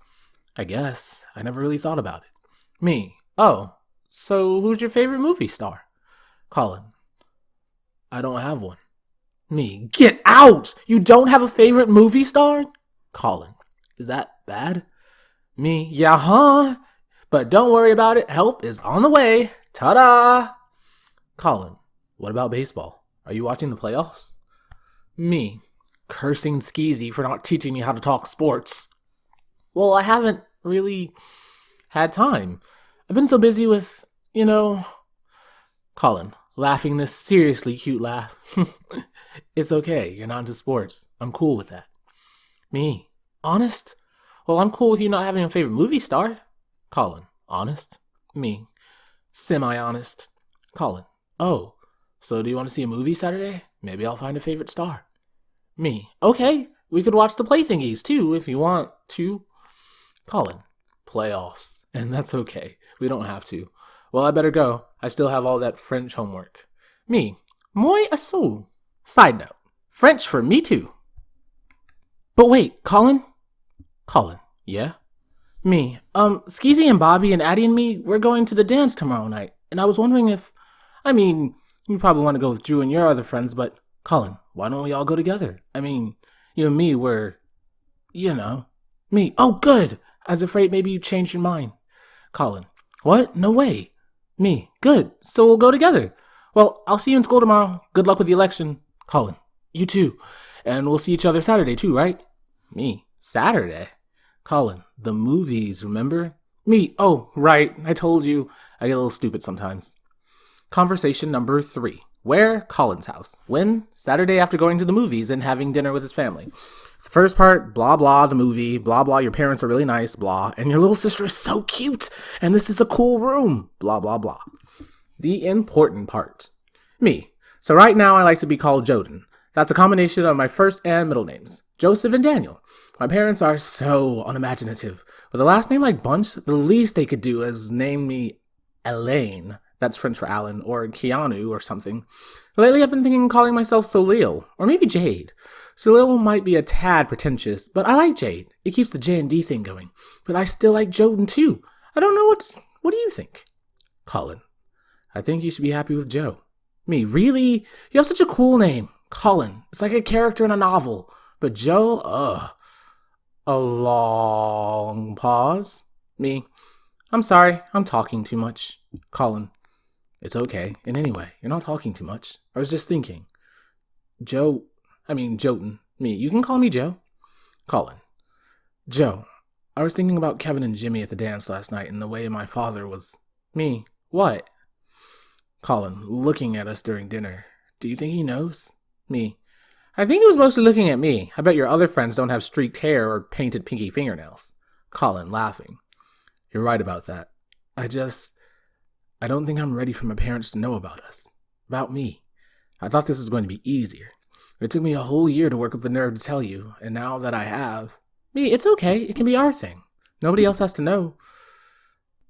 I guess. I never really thought about it. Me. Oh. So who's your favorite movie star? Colin. I don't have one. Me. Get out! You don't have a favorite movie star? Colin. Is that bad? Me. Yeah, huh? But don't worry about it. Help is on the way. Ta-da! Colin. What about baseball? Are you watching the playoffs? Me. Cursing Skeezy for not teaching me how to talk sports. Well, I haven't really had time. I've been so busy with, Colin. Laughing this seriously cute laugh. It's okay. You're not into sports. I'm cool with that. Me. Honest? Well, I'm cool with you not having a favorite movie star. Colin. Honest? Me. Semi-honest. Colin. Oh. So do you want to see a movie Saturday? Maybe I'll find a favorite star. Me. Okay. We could watch the play thingies too if you want to. Colin. Playoffs. And that's okay. We don't have to. Well, I better go. I still have all that French homework. Me. Moi aussi. Side note. French for me too. But wait, Colin? Colin. Yeah? Me. Skeezy and Bobby and Addie and me, we're going to the dance tomorrow night. And I was wondering if... you probably want to go with Drew and your other friends, but... Colin, why don't we all go together? You and me were... Me. Oh, good! I was afraid maybe you changed your mind. Colin. What? No way. Me. Good. So we'll go together. Well, I'll see you in school tomorrow. Good luck with the election. Colin. You too. And we'll see each other Saturday too, right? Me. Saturday? Colin. The movies, remember? Me. Oh, right. I told you. I get a little stupid sometimes. Conversation number 3. Where? Colin's house. When? Saturday after going to the movies and having dinner with his family. The first part, blah, blah, the movie, blah, blah, your parents are really nice, blah, and your little sister is so cute, and this is a cool room, blah, blah, blah. The important part. Me. So right now I like to be called Joden. That's a combination of my first and middle names, Joseph and Daniel. My parents are so unimaginative. With a last name like Bunch, the least they could do is name me Elaine. That's French for Alan, or Keanu, or something. Lately I've been thinking of calling myself Soleil, or maybe Jade. Soleil might be a tad pretentious, but I like Jade. It keeps the J&D thing going. But I still like Joden too. I don't know what do you think? Colin. I think you should be happy with Joe. Me, really? You have such a cool name. Colin. It's like a character in a novel. But Joe, ugh. A long pause. Me. I'm sorry, I'm talking too much. Colin. It's okay. And anyway, you're not talking too much. I was just thinking. Joten. Me, you can call me Joe. Colin. Joe, I was thinking about Kevin and Jimmy at the dance last night and the way my father was... Me. What? Colin, looking at us during dinner. Do you think he knows? Me. I think he was mostly looking at me. I bet your other friends don't have streaked hair or painted pinky fingernails. Colin, laughing. You're right about that. I don't think I'm ready for my parents to know about us. About me. I thought this was going to be easier. It took me a whole year to work up the nerve to tell you, and now that I have... Me, it's okay. It can be our thing. Nobody else has to know.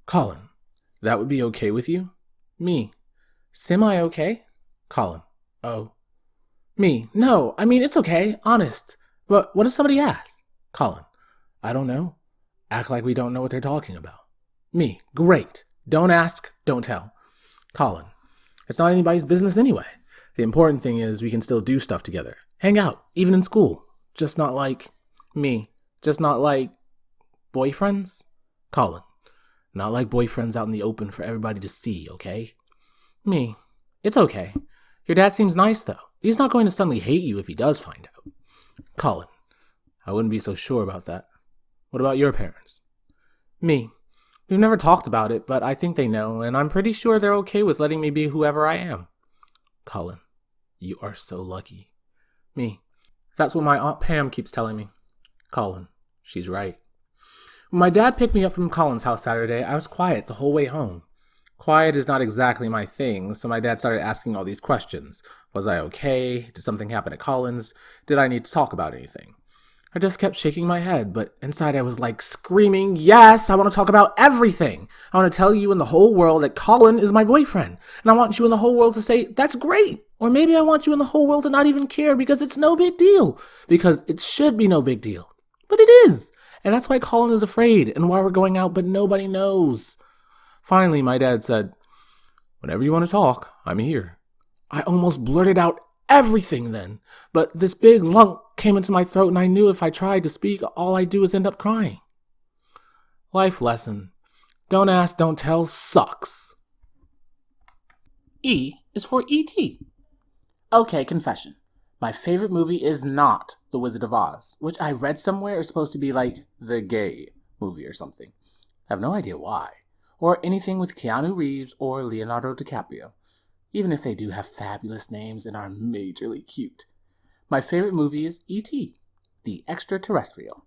Colin, that would be okay with you? Me. Semi-okay? Colin. Oh. Me. No, it's okay. Honest. But what if somebody asks? Colin. I don't know. Act like we don't know what they're talking about. Me. Great. Don't ask, don't tell. Colin. It's not anybody's business anyway. The important thing is we can still do stuff together. Hang out, even in school. Just not like... Me. Just not like... boyfriends? Colin. Not like boyfriends out in the open for everybody to see, okay? Me. It's okay. Your dad seems nice, though. He's not going to suddenly hate you if he does find out. Colin. I wouldn't be so sure about that. What about your parents? Me. We've never talked about it, but I think they know, and I'm pretty sure they're okay with letting me be whoever I am. Colin. You are so lucky. Me. That's what my Aunt Pam keeps telling me. Colin. She's right. When my dad picked me up from Colin's house Saturday, I was quiet the whole way home. Quiet is not exactly my thing, so my dad started asking all these questions. Was I okay? Did something happen at Colin's? Did I need to talk about anything? I just kept shaking my head, but inside I was like screaming, yes, I want to talk about everything. I want to tell you and the whole world that Colin is my boyfriend. And I want you and the whole world to say, that's great. Or maybe I want you and the whole world to not even care because it's no big deal. Because it should be no big deal. But it is. And that's why Colin is afraid and why we're going out, but nobody knows. Finally, my dad said, whenever you want to talk, I'm here. I almost blurted out everything then, but this big lump came into my throat and I knew if I tried to speak, all I'd do is end up crying. Life lesson. Don't ask, don't tell sucks. E is for E.T. Okay, confession. My favorite movie is not The Wizard of Oz, which I read somewhere is supposed to be like the gay movie or something. I have no idea why. Or anything with Keanu Reeves or Leonardo DiCaprio. Even if they do have fabulous names and are majorly cute. My favorite movie is E.T., the extraterrestrial.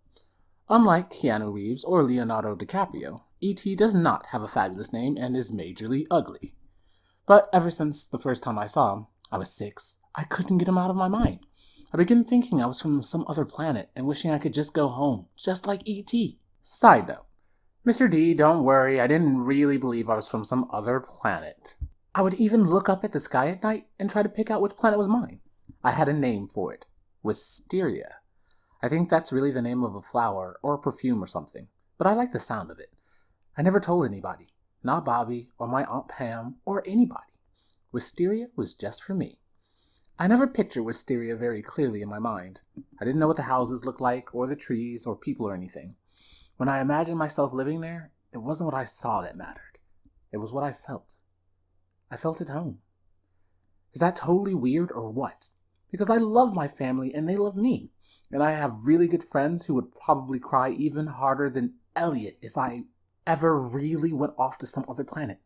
Unlike Keanu Reeves or Leonardo DiCaprio, E.T. does not have a fabulous name and is majorly ugly. But ever since the first time I saw him, I was 6, I couldn't get him out of my mind. I began thinking I was from some other planet and wishing I could just go home, just like E.T. Side note. Mr. D, don't worry, I didn't really believe I was from some other planet. I would even look up at the sky at night and try to pick out which planet was mine. I had a name for it. Wisteria. I think that's really the name of a flower or a perfume or something, but I like the sound of it. I never told anybody, not Bobby or my Aunt Pam or anybody. Wisteria was just for me. I never pictured Wisteria very clearly in my mind. I didn't know what the houses looked like or the trees or people or anything. When I imagined myself living there, it wasn't what I saw that mattered. It was what I felt. I felt at home. Is that totally weird or what? Because I love my family and they love me. And I have really good friends who would probably cry even harder than Elliot if I ever really went off to some other planet.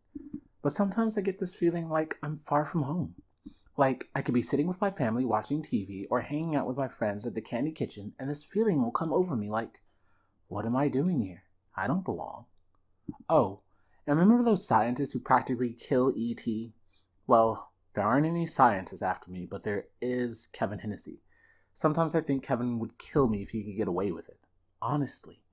But sometimes I get this feeling like I'm far from home. Like I could be sitting with my family watching TV or hanging out with my friends at the candy kitchen and this feeling will come over me like, what am I doing here? I don't belong. Oh, and remember those scientists who practically kill E.T.? Well, there aren't any scientists after me, but there is Kevin Hennessy. Sometimes I think Kevin would kill me if he could get away with it. Honestly.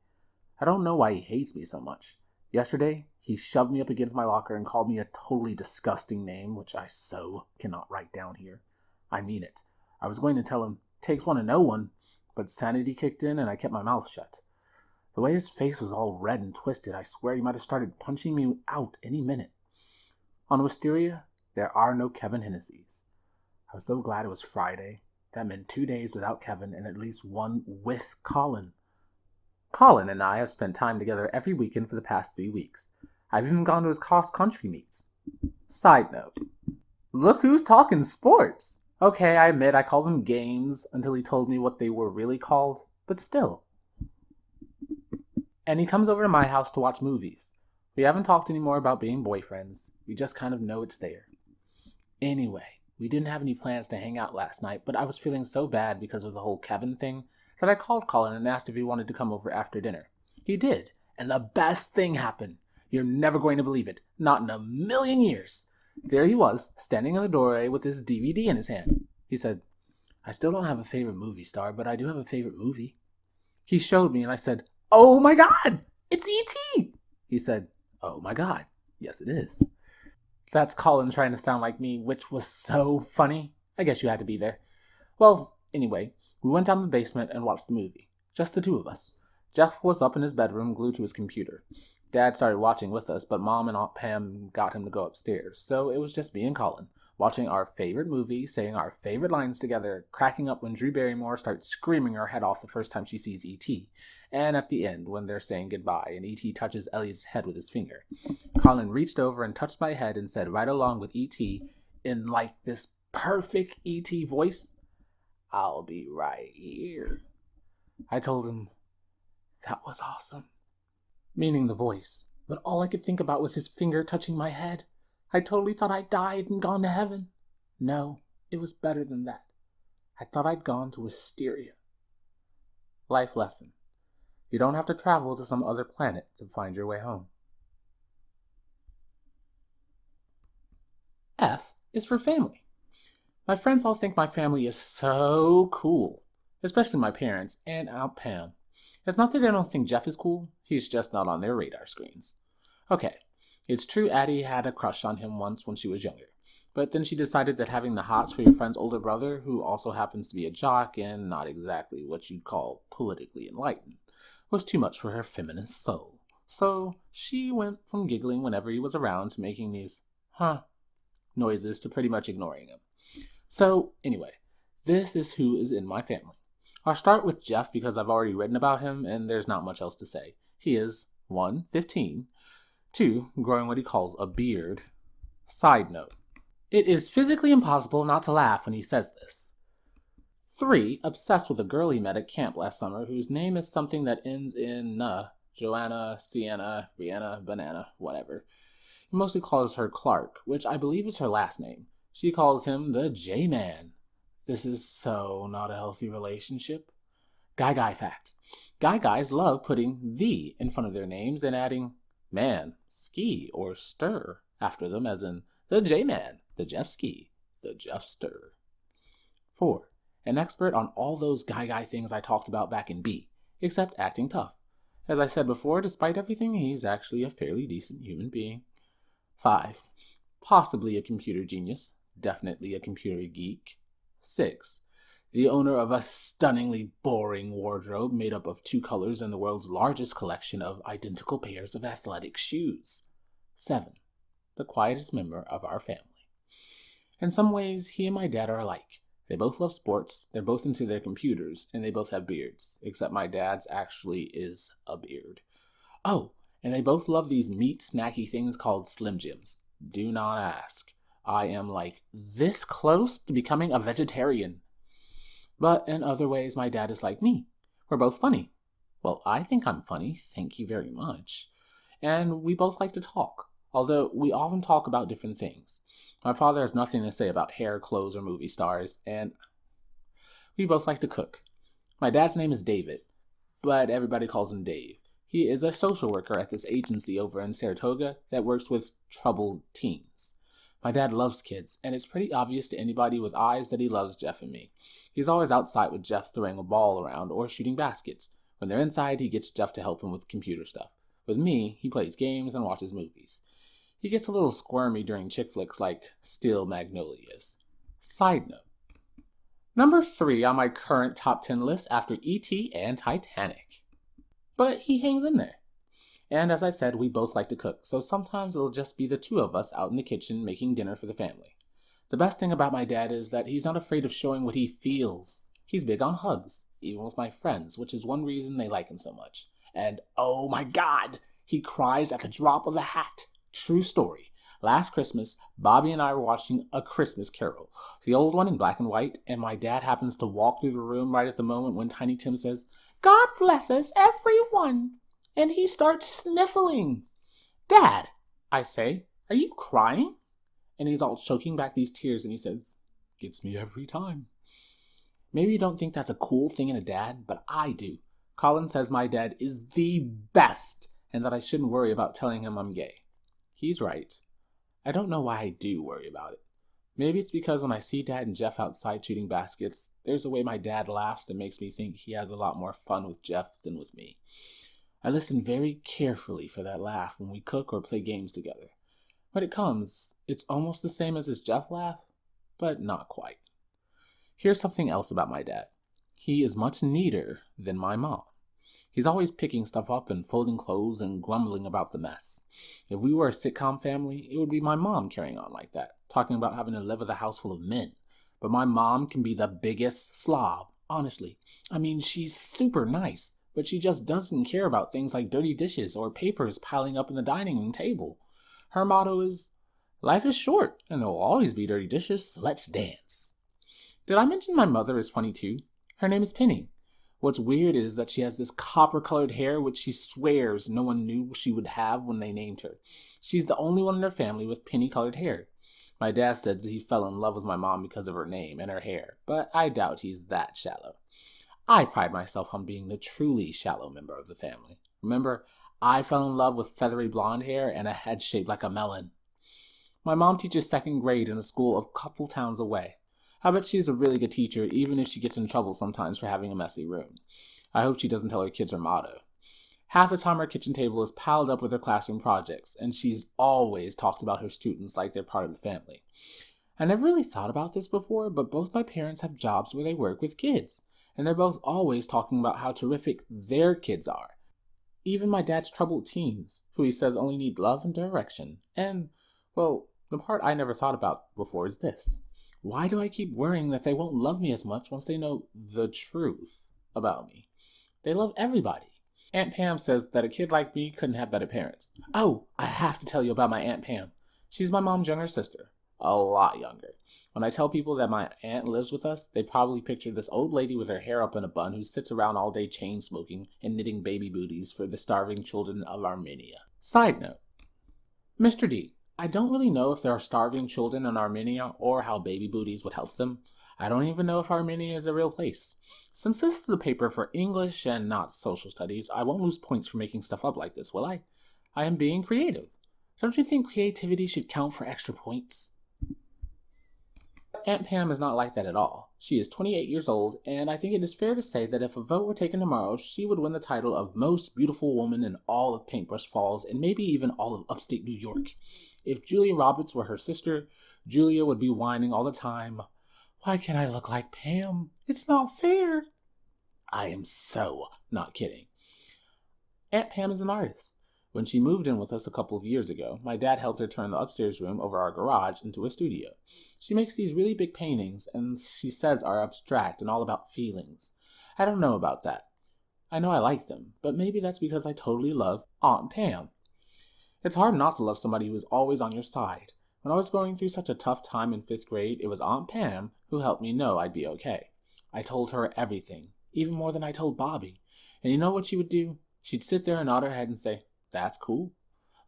I don't know why he hates me so much. Yesterday, he shoved me up against my locker and called me a totally disgusting name, which I so cannot write down here. I mean it. I was going to tell him, takes one to know one, but sanity kicked in and I kept my mouth shut. The way his face was all red and twisted, I swear he might have started punching me out any minute. On Wisteria, there are no Kevin Hennessy's. I was so glad it was Friday. That meant 2 days without Kevin and at least one with Colin. Colin and I have spent time together every weekend for the past 3 weeks. I've even gone to his cross-country meets. Side note. Look who's talking sports! Okay, I admit I called them games until he told me what they were really called, but still. And he comes over to my house to watch movies. We haven't talked anymore about being boyfriends. We just kind of know it's there. Anyway, we didn't have any plans to hang out last night, but I was feeling so bad because of the whole Kevin thing that I called Colin and asked if he wanted to come over after dinner. He did, and the best thing happened. You're never going to believe it. Not in a million years. There he was, standing in the doorway with his DVD in his hand. He said, I still don't have a favorite movie star, but I do have a favorite movie. He showed me and I said, oh my God, it's E.T. He said, oh my God, yes it is. That's Colin trying to sound like me, which was so funny. I guess you had to be there. Well, anyway, we went down to the basement and watched the movie. Just the two of us. Jeff was up in his bedroom, glued to his computer. Dad started watching with us, but Mom and Aunt Pam got him to go upstairs, so it was just me and Colin, watching our favorite movie, saying our favorite lines together, cracking up when Drew Barrymore starts screaming her head off the first time she sees E.T., and at the end when they're saying goodbye and E.T. touches Ellie's head with his finger. Colin reached over and touched my head and said right along with E.T. in like this perfect E.T. voice, I'll be right here. I told him, that was awesome. Meaning the voice, but all I could think about was his finger touching my head. I totally thought I'd died and gone to heaven. No, it was better than that. I thought I'd gone to Wisteria. Life lesson. You don't have to travel to some other planet to find your way home. F is for family. My friends all think my family is so cool, especially my parents and Aunt Pam. It's not that they don't think Jeff is cool, he's just not on their radar screens. Okay, it's true Addie had a crush on him once when she was younger, but then she decided that having the hots for your friend's older brother, who also happens to be a jock and not exactly what you'd call politically enlightened, was too much for her feminist soul. So she went from giggling whenever he was around to making these, noises to pretty much ignoring him. So anyway, this is who is in my family. I'll start with Jeff because I've already written about him and there's not much else to say. He is 1, 15, 2, growing what he calls a beard. Side note, it is physically impossible not to laugh when he says this. 3, obsessed with a girl he met at camp last summer whose name is something that ends in Joanna, Sienna, Rihanna, Banana, whatever. He mostly calls her Clark, which I believe is her last name. She calls him the J-Man. This is so not a healthy relationship. Guy fact. Guys love putting the in front of their names and adding man, ski, or stir after them, as in the J-Man, the Jeff Ski, the Jeff Stir. 4. An expert on all those guy things I talked about back in B, except acting tough. As I said before, despite everything, he's actually a fairly decent human being. 5. Possibly a computer genius, definitely a computer geek. 6. The owner of a stunningly boring wardrobe made up of 2 colors and the world's largest collection of identical pairs of athletic shoes. 7. The quietest member of our family. In some ways, he and my dad are alike. They both love sports, they're both into their computers, and they both have beards, except my dad's actually is a beard. Oh, and they both love these meat snacky things called Slim Jims. Do not ask. I am like this close to becoming a vegetarian. But in other ways, my dad is like me. We're both funny. Well, I think I'm funny, thank you very much. And we both like to talk, although we often talk about different things. My father has nothing to say about hair, clothes, or movie stars, and we both like to cook. My dad's name is David, but everybody calls him Dave. He is a social worker at this agency over in Saratoga that works with troubled teens. My dad loves kids, and it's pretty obvious to anybody with eyes that he loves Jeff and me. He's always outside with Jeff throwing a ball around or shooting baskets. When they're inside, he gets Jeff to help him with computer stuff. With me, he plays games and watches movies. He gets a little squirmy during chick flicks like Steel Magnolias. Side note. Number 3 on my current top 10 list after E.T. and Titanic. But he hangs in there. And as I said, we both like to cook, so sometimes it'll just be the two of us out in the kitchen making dinner for the family. The best thing about my dad is that he's not afraid of showing what he feels. He's big on hugs, even with my friends, which is one reason they like him so much. And oh my God, he cries at the drop of a hat. True story. Last Christmas, Bobby and I were watching A Christmas Carol, the old one in black and white, and my dad happens to walk through the room right at the moment when Tiny Tim says, "God bless us, everyone," and he starts sniffling. "Dad," I say, "are you crying?" And he's all choking back these tears, and he says, "Gets me every time." Maybe you don't think that's a cool thing in a dad, but I do. Colin says my dad is the best, and that I shouldn't worry about telling him I'm gay. He's right. I don't know why I do worry about it. Maybe it's because when I see Dad and Jeff outside shooting baskets, there's a way my dad laughs that makes me think he has a lot more fun with Jeff than with me. I listen very carefully for that laugh when we cook or play games together. When it comes, it's almost the same as his Jeff laugh, but not quite. Here's something else about my dad. He is much neater than my mom. He's always picking stuff up and folding clothes and grumbling about the mess. If we were a sitcom family, it would be my mom carrying on like that, talking about having to live with a house full of men. But my mom can be the biggest slob, honestly. I mean, she's super nice, but she just doesn't care about things like dirty dishes or papers piling up in the dining room table. Her motto is, life is short, and there will always be dirty dishes, so let's dance. Did I mention my mother is funny too? Her name is Penny. What's weird is that she has this copper-colored hair which she swears no one knew she would have when they named her. She's the only one in her family with penny-colored hair. My dad said that he fell in love with my mom because of her name and her hair, but I doubt he's that shallow. I pride myself on being the truly shallow member of the family. Remember, I fell in love with feathery blonde hair and a head shaped like a melon. My mom teaches 2nd grade in a school a couple towns away. I bet she's a really good teacher, even if she gets in trouble sometimes for having a messy room. I hope she doesn't tell her kids her motto. Half the time her kitchen table is piled up with her classroom projects, and she's always talked about her students like they're part of the family. I never really thought about this before, but both my parents have jobs where they work with kids, and they're both always talking about how terrific their kids are. Even my dad's troubled teens, who he says only need love and direction. And, well, the part I never thought about before is this. Why do I keep worrying that they won't love me as much once they know the truth about me? They love everybody. Aunt Pam says that a kid like me couldn't have better parents. Oh, I have to tell you about my Aunt Pam. She's my mom's younger sister. A lot younger. When I tell people that my aunt lives with us, they probably picture this old lady with her hair up in a bun who sits around all day chain smoking and knitting baby booties for the starving children of Armenia. Side note. Mr. D, I don't really know if there are starving children in Armenia or how baby booties would help them. I don't even know if Armenia is a real place. Since this is a paper for English and not social studies, I won't lose points for making stuff up like this, will I? I am being creative. Don't you think creativity should count for extra points? Aunt Pam is not like that at all. She is 28 years old, and I think it is fair to say that if a vote were taken tomorrow, she would win the title of most beautiful woman in all of Paintbrush Falls and maybe even all of upstate New York. If Julia Roberts were her sister, Julia would be whining all the time, "Why can't I look like Pam? It's not fair." I am so not kidding. Aunt Pam is an artist. When she moved in with us a couple of years ago, my dad helped her turn the upstairs room over our garage into a studio. She makes these really big paintings, and she says are abstract and all about feelings. I don't know about that. I know I like them, but maybe that's because I totally love Aunt Pam. It's hard not to love somebody who is always on your side. When I was going through such a tough time in 5th grade, it was Aunt Pam who helped me know I'd be okay. I told her everything, even more than I told Bobby. And you know what she would do? She'd sit there and nod her head and say, "That's cool."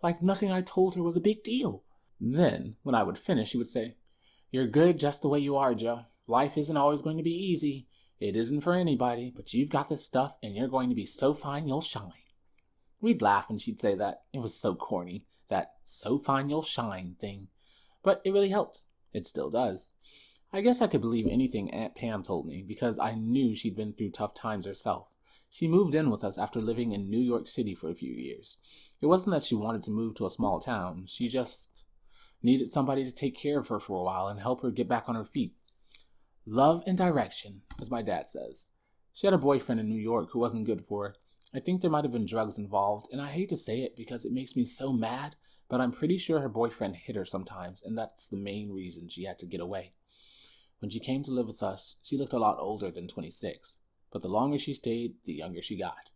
Like nothing I told her was a big deal. Then, when I would finish, she would say, "You're good just the way you are, Joe. Life isn't always going to be easy. It isn't for anybody, but you've got this stuff and you're going to be so fine you'll shine." We'd laugh when she'd say that. It was so corny, that "so fine you'll shine" thing. But it really helped. It still does. I guess I could believe anything Aunt Pam told me because I knew she'd been through tough times herself. She moved in with us after living in New York City for a few years. It wasn't that she wanted to move to a small town. She just needed somebody to take care of her for a while and help her get back on her feet. Love and direction, as my dad says. She had a boyfriend in New York who wasn't good for her. I think there might have been drugs involved, and I hate to say it because it makes me so mad, but I'm pretty sure her boyfriend hit her sometimes, and that's the main reason she had to get away. When she came to live with us, she looked a lot older than 26, but the longer she stayed, the younger she got.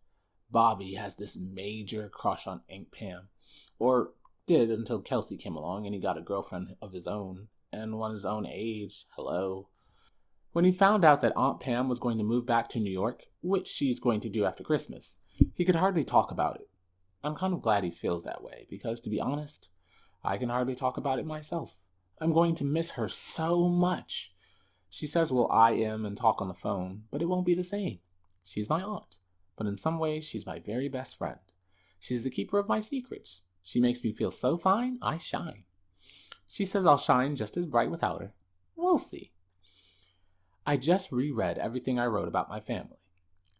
Bobby has this major crush on Aunt Pam, or did until Kelsey came along and he got a girlfriend of his own, and one his own age. Hello. When he found out that Aunt Pam was going to move back to New York, which she's going to do after Christmas, he could hardly talk about it. I'm kind of glad he feels that way, because to be honest, I can hardly talk about it myself. I'm going to miss her so much. She says we'll IM and talk on the phone, but it won't be the same. She's my aunt, but in some ways she's my very best friend. She's the keeper of my secrets. She makes me feel so fine, I shine. She says I'll shine just as bright without her. We'll see. I just reread everything I wrote about my family.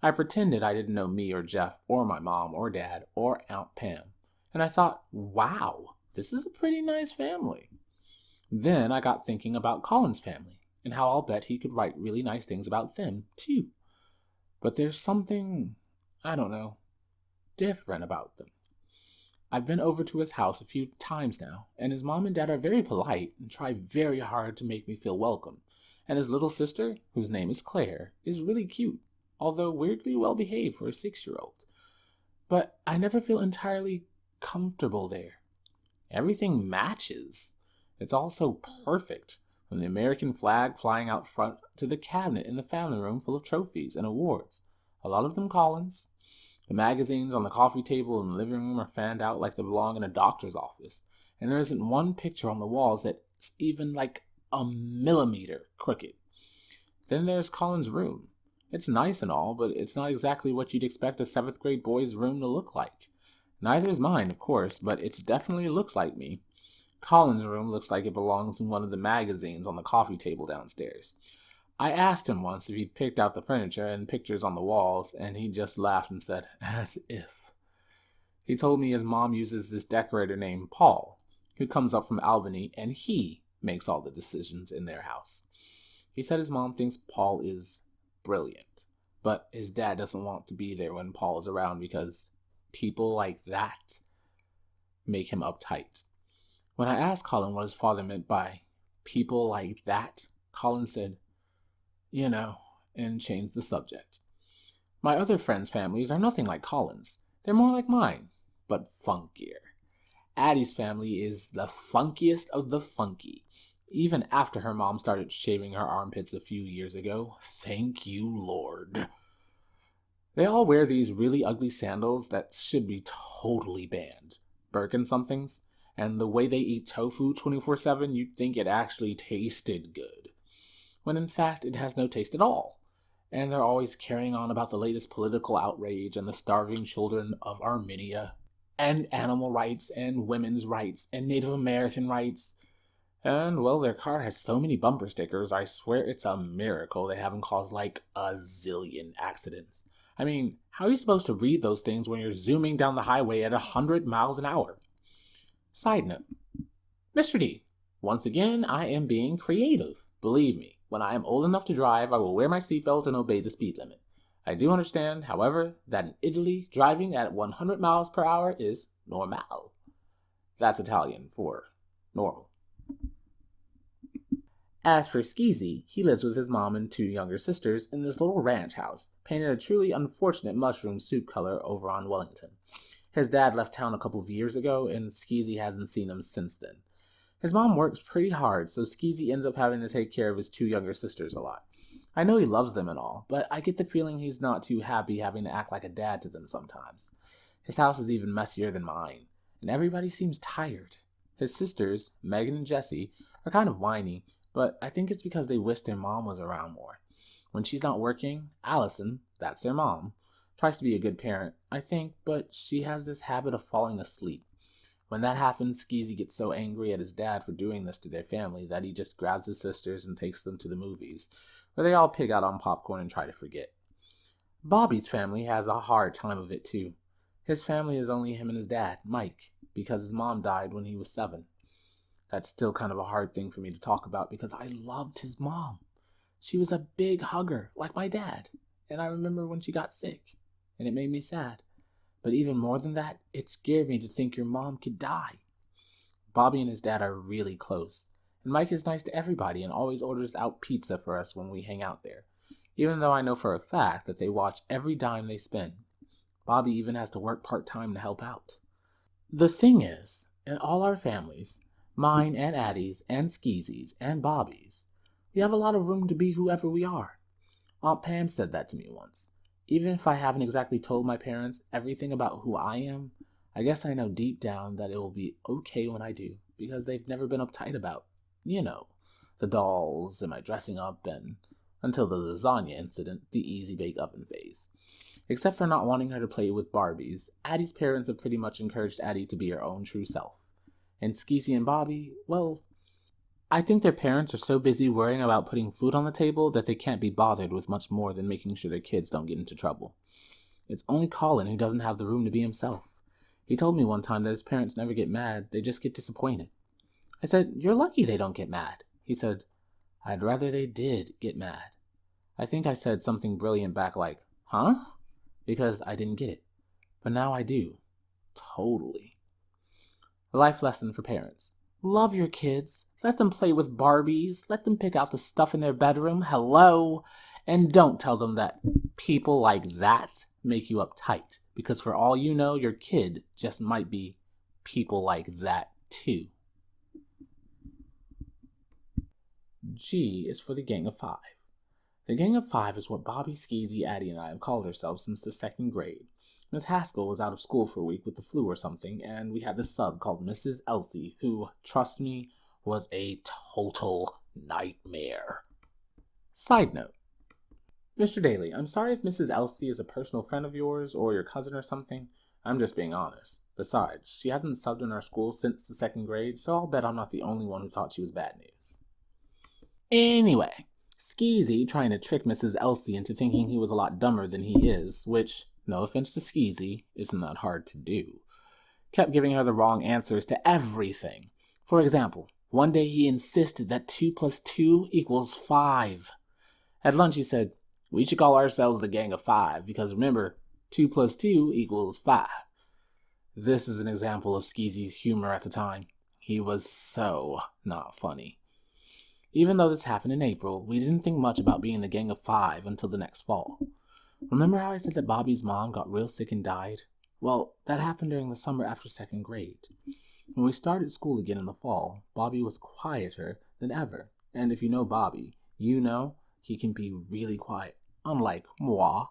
I pretended I didn't know me or Jeff or my mom or dad or Aunt Pam, and I thought, wow, this is a pretty nice family. Then I got thinking about Colin's family, and how I'll bet he could write really nice things about them, too. But there's something, I don't know, different about them. I've been over to his house a few times now, and his mom and dad are very polite and try very hard to make me feel welcome. And his little sister, whose name is Claire, is really cute, although weirdly well behaved for a 6-year-old. But I never feel entirely comfortable there. Everything matches. It's all so perfect, from the American flag flying out front to the cabinet in the family room full of trophies and awards, a lot of them Colin's. The magazines on the coffee table in the living room are fanned out like they belong in a doctor's office, and there isn't one picture on the walls that's even like a millimeter crooked. Then there's Colin's room. It's nice and all, but it's not exactly what you'd expect a 7th grade boy's room to look like. Neither is mine, of course, but it definitely looks like me. Colin's room looks like it belongs in one of the magazines on the coffee table downstairs. I asked him once if he'd picked out the furniture and pictures on the walls, and he just laughed and said, as if. He told me his mom uses this decorator named Paul, who comes up from Albany, and he makes all the decisions in their house. He said his mom thinks Paul is brilliant, but his dad doesn't want to be there when Paul is around because people like that make him uptight. When I asked Colin what his father meant by people like that, Colin said, you know, and changed the subject. My other friends' families are nothing like Colin's. They're more like mine, but funkier. Addie's family is the funkiest of the funky, even after her mom started shaving her armpits a few years ago. Thank you, Lord. They all wear these really ugly sandals that should be totally banned. Birkin-somethings. And the way they eat tofu 24/7, you'd think it actually tasted good. When in fact, it has no taste at all. And they're always carrying on about the latest political outrage and the starving children of Armenia, and animal rights, and women's rights, and Native American rights. And, well, their car has so many bumper stickers, I swear it's a miracle they haven't caused like a zillion accidents. I mean, how are you supposed to read those things when you're zooming down the highway at 100 miles an hour? Side note, Mr. D, once again, I am being creative. Believe me, when I am old enough to drive, I will wear my seatbelt and obey the speed limit. I do understand, however, that in Italy, driving at 100 miles per hour is normal. That's Italian for normal. As for Skeezy, he lives with his mom and 2 younger sisters in this little ranch house, painted a truly unfortunate mushroom soup color over on Wellington. His dad left town a couple of years ago, and Skeezy hasn't seen him since then. His mom works pretty hard, so Skeezy ends up having to take care of his 2 younger sisters a lot. I know he loves them and all, but I get the feeling he's not too happy having to act like a dad to them sometimes. His house is even messier than mine, and everybody seems tired. His sisters, Megan and Jessie, are kind of whiny, but I think it's because they wish their mom was around more. When she's not working, Allison, that's their mom, tries to be a good parent, I think, but she has this habit of falling asleep. When that happens, Skeezy gets so angry at his dad for doing this to their family that he just grabs his sisters and takes them to the movies, where they all pig out on popcorn and try to forget. Bobby's family has a hard time of it too. His family is only him and his dad, Mike, because his mom died when he was 7. That's still kind of a hard thing for me to talk about because I loved his mom. She was a big hugger, like my dad, and I remember when she got sick, and it made me sad. But even more than that, it scared me to think your mom could die. Bobby and his dad are really close, and Mike is nice to everybody and always orders out pizza for us when we hang out there, even though I know for a fact that they watch every dime they spend. Bobby even has to work part-time to help out. The thing is, in all our families, mine and Addie's and Skeezy's and Bobby's, we have a lot of room to be whoever we are. Aunt Pam said that to me once. Even if I haven't exactly told my parents everything about who I am, I guess I know deep down that it will be okay when I do, because they've never been uptight about, the dolls and my dressing up and, until the lasagna incident, the easy bake oven phase. Except for not wanting her to play with Barbies, Addie's parents have pretty much encouraged Addie to be her own true self. And Skeezy and Bobby, well, I think their parents are so busy worrying about putting food on the table that they can't be bothered with much more than making sure their kids don't get into trouble. It's only Colin who doesn't have the room to be himself. He told me one time that his parents never get mad, they just get disappointed. I said, "You're lucky they don't get mad." He said, "I'd rather they did get mad." I think I said something brilliant back like, "Huh?" Because I didn't get it. But now I do. Totally. A life lesson for parents. Love your kids. Let them play with Barbies. Let them pick out the stuff in their bedroom. Hello. And don't tell them that people like that make you uptight. Because for all you know, your kid just might be people like that too. G is for the Gang of 5. The Gang of 5 is what Bobby, Skeezy, Addie, and I have called ourselves since the 2nd grade. Miss Haskell was out of school for a week with the flu or something, and we had this sub called Mrs. Elsie, who, trust me, was a total nightmare. Side note. Mr. Daly, I'm sorry if Mrs. Elsie is a personal friend of yours or your cousin or something. I'm just being honest. Besides, she hasn't subbed in our school since the 2nd grade, so I'll bet I'm not the only one who thought she was bad news. Anyway, Skeezy, trying to trick Mrs. Elsie into thinking he was a lot dumber than he is, which, no offense to Skeezy, isn't that hard to do, kept giving her the wrong answers to everything. For example, one day he insisted that 2 plus 2 equals 5. At lunch he said, "We should call ourselves the Gang of 5, because remember, 2 plus 2 equals 5. This is an example of Skeezy's humor at the time. He was so not funny. Even though this happened in April, we didn't think much about being the Gang of 5 until the next fall. Remember how I said that Bobby's mom got real sick and died? Well, that happened during the summer after 2nd grade. When we started school again in the fall, Bobby was quieter than ever. And if you know Bobby, you know he can be really quiet, unlike moi.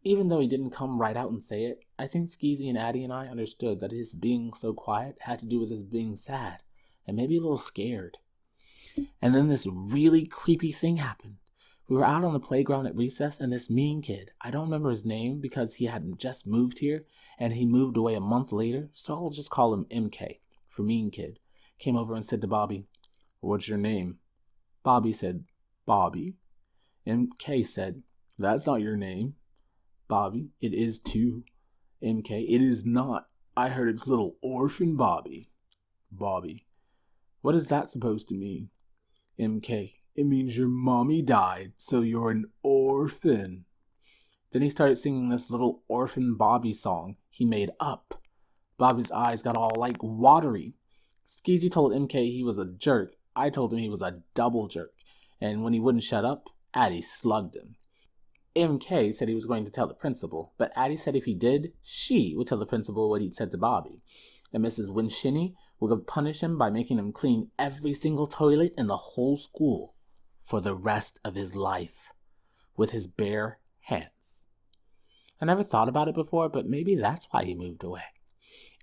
Even though he didn't come right out and say it, I think Skeezy and Addie and I understood that his being so quiet had to do with his being sad, and maybe a little scared. And then this really creepy thing happened. We were out on the playground at recess, and this mean kid, I don't remember his name because he hadn't just moved here, and he moved away a month later, so I'll just call him MK, for mean kid, came over and said to Bobby, "What's your name?" Bobby said, "Bobby." MK said, "That's not your name." Bobby, "It is too." MK, "It is not. I heard it's little orphan Bobby." Bobby, "What is that supposed to mean?" MK, "It means your mommy died, so you're an orphan." Then he started singing this little orphan Bobby song he made up. Bobby's eyes got all like watery. Skeezy told MK he was a jerk. I told him he was a double jerk. And when he wouldn't shut up, Addie slugged him. MK said he was going to tell the principal, but Addie said if he did, she would tell the principal what he'd said to Bobby. And Mrs. Winshini would punish him by making him clean every single toilet in the whole school for the rest of his life with his bare hands. I never thought about it before, but maybe that's why he moved away.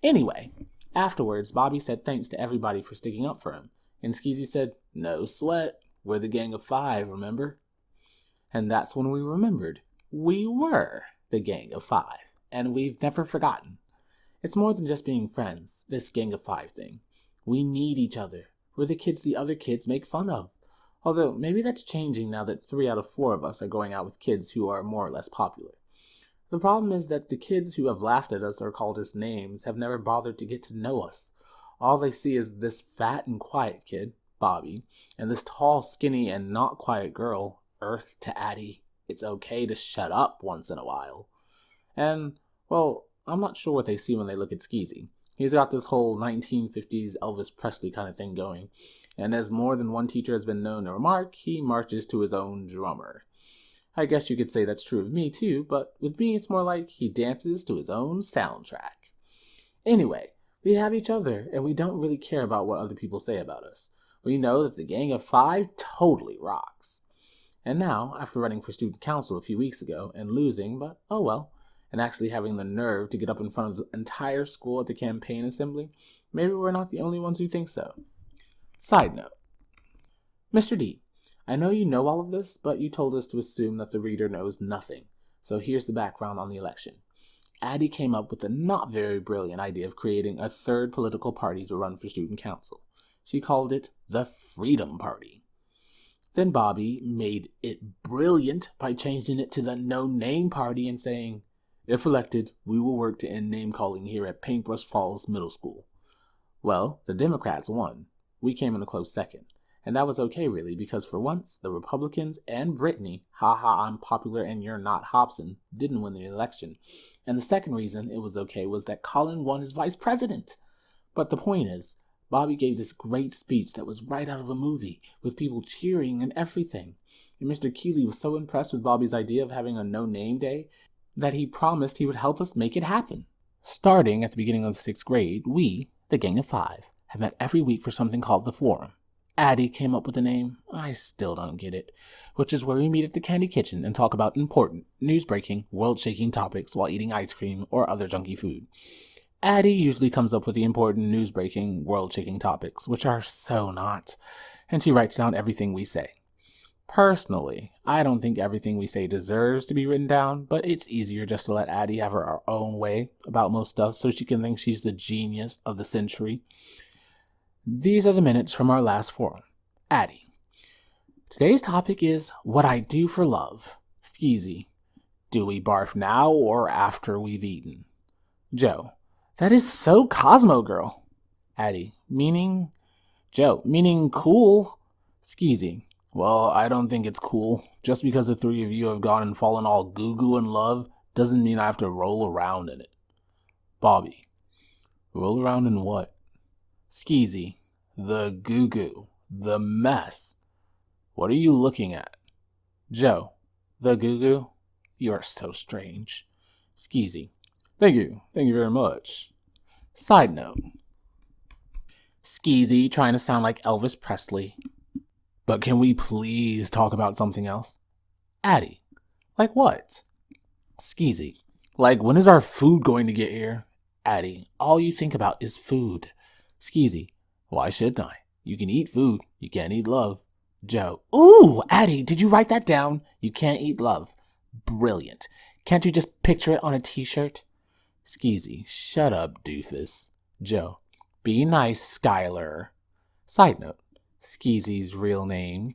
Anyway, afterwards, Bobby said thanks to everybody for sticking up for him. And Skeezy said, "No sweat. We're the Gang of 5, remember?" And that's when we remembered. We were the Gang of 5, and we've never forgotten. It's more than just being friends, this Gang of 5 thing. We need each other. We're the kids the other kids make fun of. Although, maybe that's changing now that 3 out of 4 of us are going out with kids who are more or less popular. The problem is that the kids who have laughed at us or called us names have never bothered to get to know us. All they see is this fat and quiet kid, Bobby, and this tall, skinny, and not quiet girl, Earth to Addie. It's okay to shut up once in a while. And, well, I'm not sure what they see when they look at Skeezy. He's got this whole 1950s Elvis Presley kind of thing going. And as more than one teacher has been known to remark, he marches to his own drummer. I guess you could say that's true of me too, but with me it's more like he dances to his own soundtrack. Anyway, we have each other, and we don't really care about what other people say about us. We know that the Gang of Five totally rocks. And now, after running for student council a few weeks ago and losing, but oh well, and actually having the nerve to get up in front of the entire school at the campaign assembly, maybe we're not the only ones who think so. Side note. Mr. D, I know you know all of this, but you told us to assume that the reader knows nothing. So here's the background on the election. Addie came up with the not very brilliant idea of creating a third political party to run for student council. She called it the Freedom Party. Then Bobby made it brilliant by changing it to the No Name Party and saying, "If elected, we will work to end name-calling here at Paintbrush Falls Middle School." Well, the Democrats won. We came in a close second. And that was okay, really, because for once, the Republicans and Brittany, haha, I'm popular and you're not Hobson, didn't win the election. And the second reason it was okay was that Colin won as vice president. But the point is, Bobby gave this great speech that was right out of a movie, with people cheering and everything. And Mr. Keeley was so impressed with Bobby's idea of having a no-name day that he promised he would help us make it happen. Starting at the beginning of the 6th grade, we, the Gang of Five, have met every week for something called the Forum. Addie came up with the name. I still don't get it. Which is where we meet at the Candy Kitchen and talk about important, news-breaking, world-shaking topics while eating ice cream or other junky food. Addie usually comes up with the important, news-breaking, world-shaking topics, which are so not, and she writes down everything we say. Personally, I don't think everything we say deserves to be written down, but it's easier just to let Addie have her own way about most stuff so she can think she's the genius of the century. These are the minutes from our last forum. Addie. Today's topic is what I do for love. Skeezy. Do we barf now or after we've eaten? Joe. That is so Cosmo Girl. Addie. Meaning? Joe. Meaning cool. Skeezy. Well, I don't think it's cool. Just because the 3 of you have gone and fallen all goo-goo in love doesn't mean I have to roll around in it. Bobby. Roll around in what? Skeezy. The goo-goo. The mess. What are you looking at? Joe. The goo-goo? You are so strange. Skeezy. Thank you. Thank you very much. Side note. Skeezy trying to sound like Elvis Presley. But can we please talk about something else? Addie. Like what? Skeezy. Like when is our food going to get here? Addie. All you think about is food. Skeezy. Why shouldn't I? You can eat food. You can't eat love. Joe. Ooh, Addie, did you write that down? You can't eat love. Brilliant. Can't you just picture it on a t-shirt? Skeezy. Shut up, doofus. Joe. Be nice, Skylar. Side note. Skeezy's real name.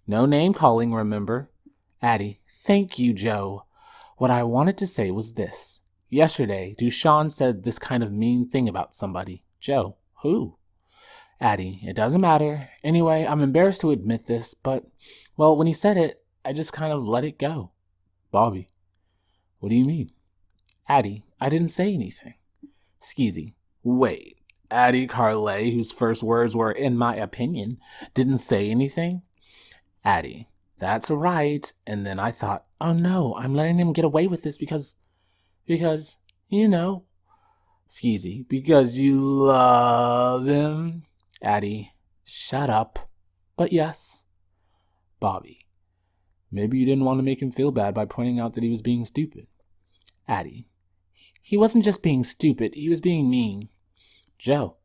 No name calling, remember? Addie. Thank you, Joe. What I wanted to say was this. Yesterday, Dushan said this kind of mean thing about somebody. Joe. Who? Addie. It doesn't matter. Anyway, I'm embarrassed to admit this, but, well, when he said it, I just kind of let it go. Bobby. What do you mean? Addie. I didn't say anything. Skeezy. Wait. Addie Carlet, whose first words were, in my opinion, didn't say anything? Addie. That's right. And then I thought, oh no, I'm letting him get away with this because, you know. Skeezy. Because you love him. Addie. Shut up. But yes. Bobby. Maybe you didn't want to make him feel bad by pointing out that he was being stupid. Addie. He wasn't just being stupid, he was being mean. Joe.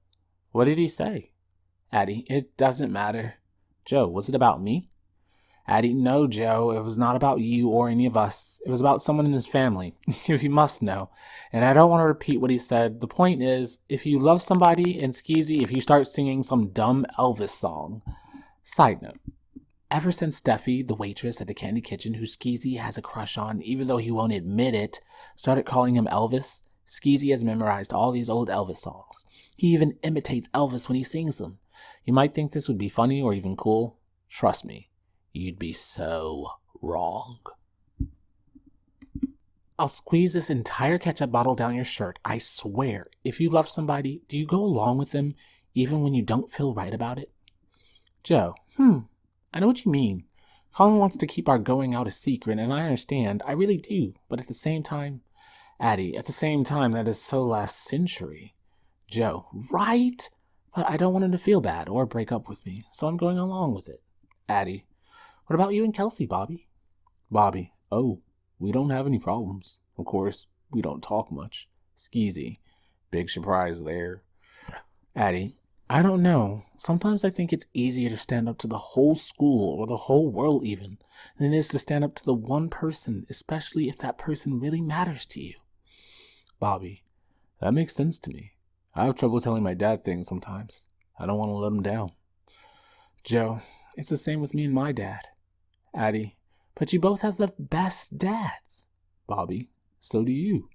What did he say? Addie. It doesn't matter. Joe. Was it about me? Addie. No, Joe. It was not about you or any of us. It was about someone in his family. If you must know. And I don't want to repeat what he said. The point is, if you love somebody, and Skeezy, if you start singing some dumb Elvis song. Side note. Ever since Steffi, the waitress at the Candy Kitchen, who Skeezy has a crush on, even though he won't admit it, started calling him Elvis, Skeezy has memorized all these old Elvis songs. He even imitates Elvis when he sings them. You might think this would be funny or even cool. Trust me, you'd be so wrong. I'll squeeze this entire ketchup bottle down your shirt, I swear. If you love somebody, do you go along with them even when you don't feel right about it? Joe, I know what you mean. Colin wants to keep our going out a secret, and I understand. I really do. But at the same time, Addie, that is so last century. Joe, right? But I don't want him to feel bad or break up with me, so I'm going along with it. Addie, what about you and Kelsey, Bobby? Bobby, oh, we don't have any problems. Of course, we don't talk much. Skeezy, big surprise there. Addie, I don't know. Sometimes I think it's easier to stand up to the whole school, or the whole world even, than it is to stand up to the one person, especially if that person really matters to you. Bobby, that makes sense to me. I have trouble telling my dad things sometimes. I don't want to let him down. Joe, it's the same with me and my dad. Addie, but you both have the best dads. Bobby, so do you.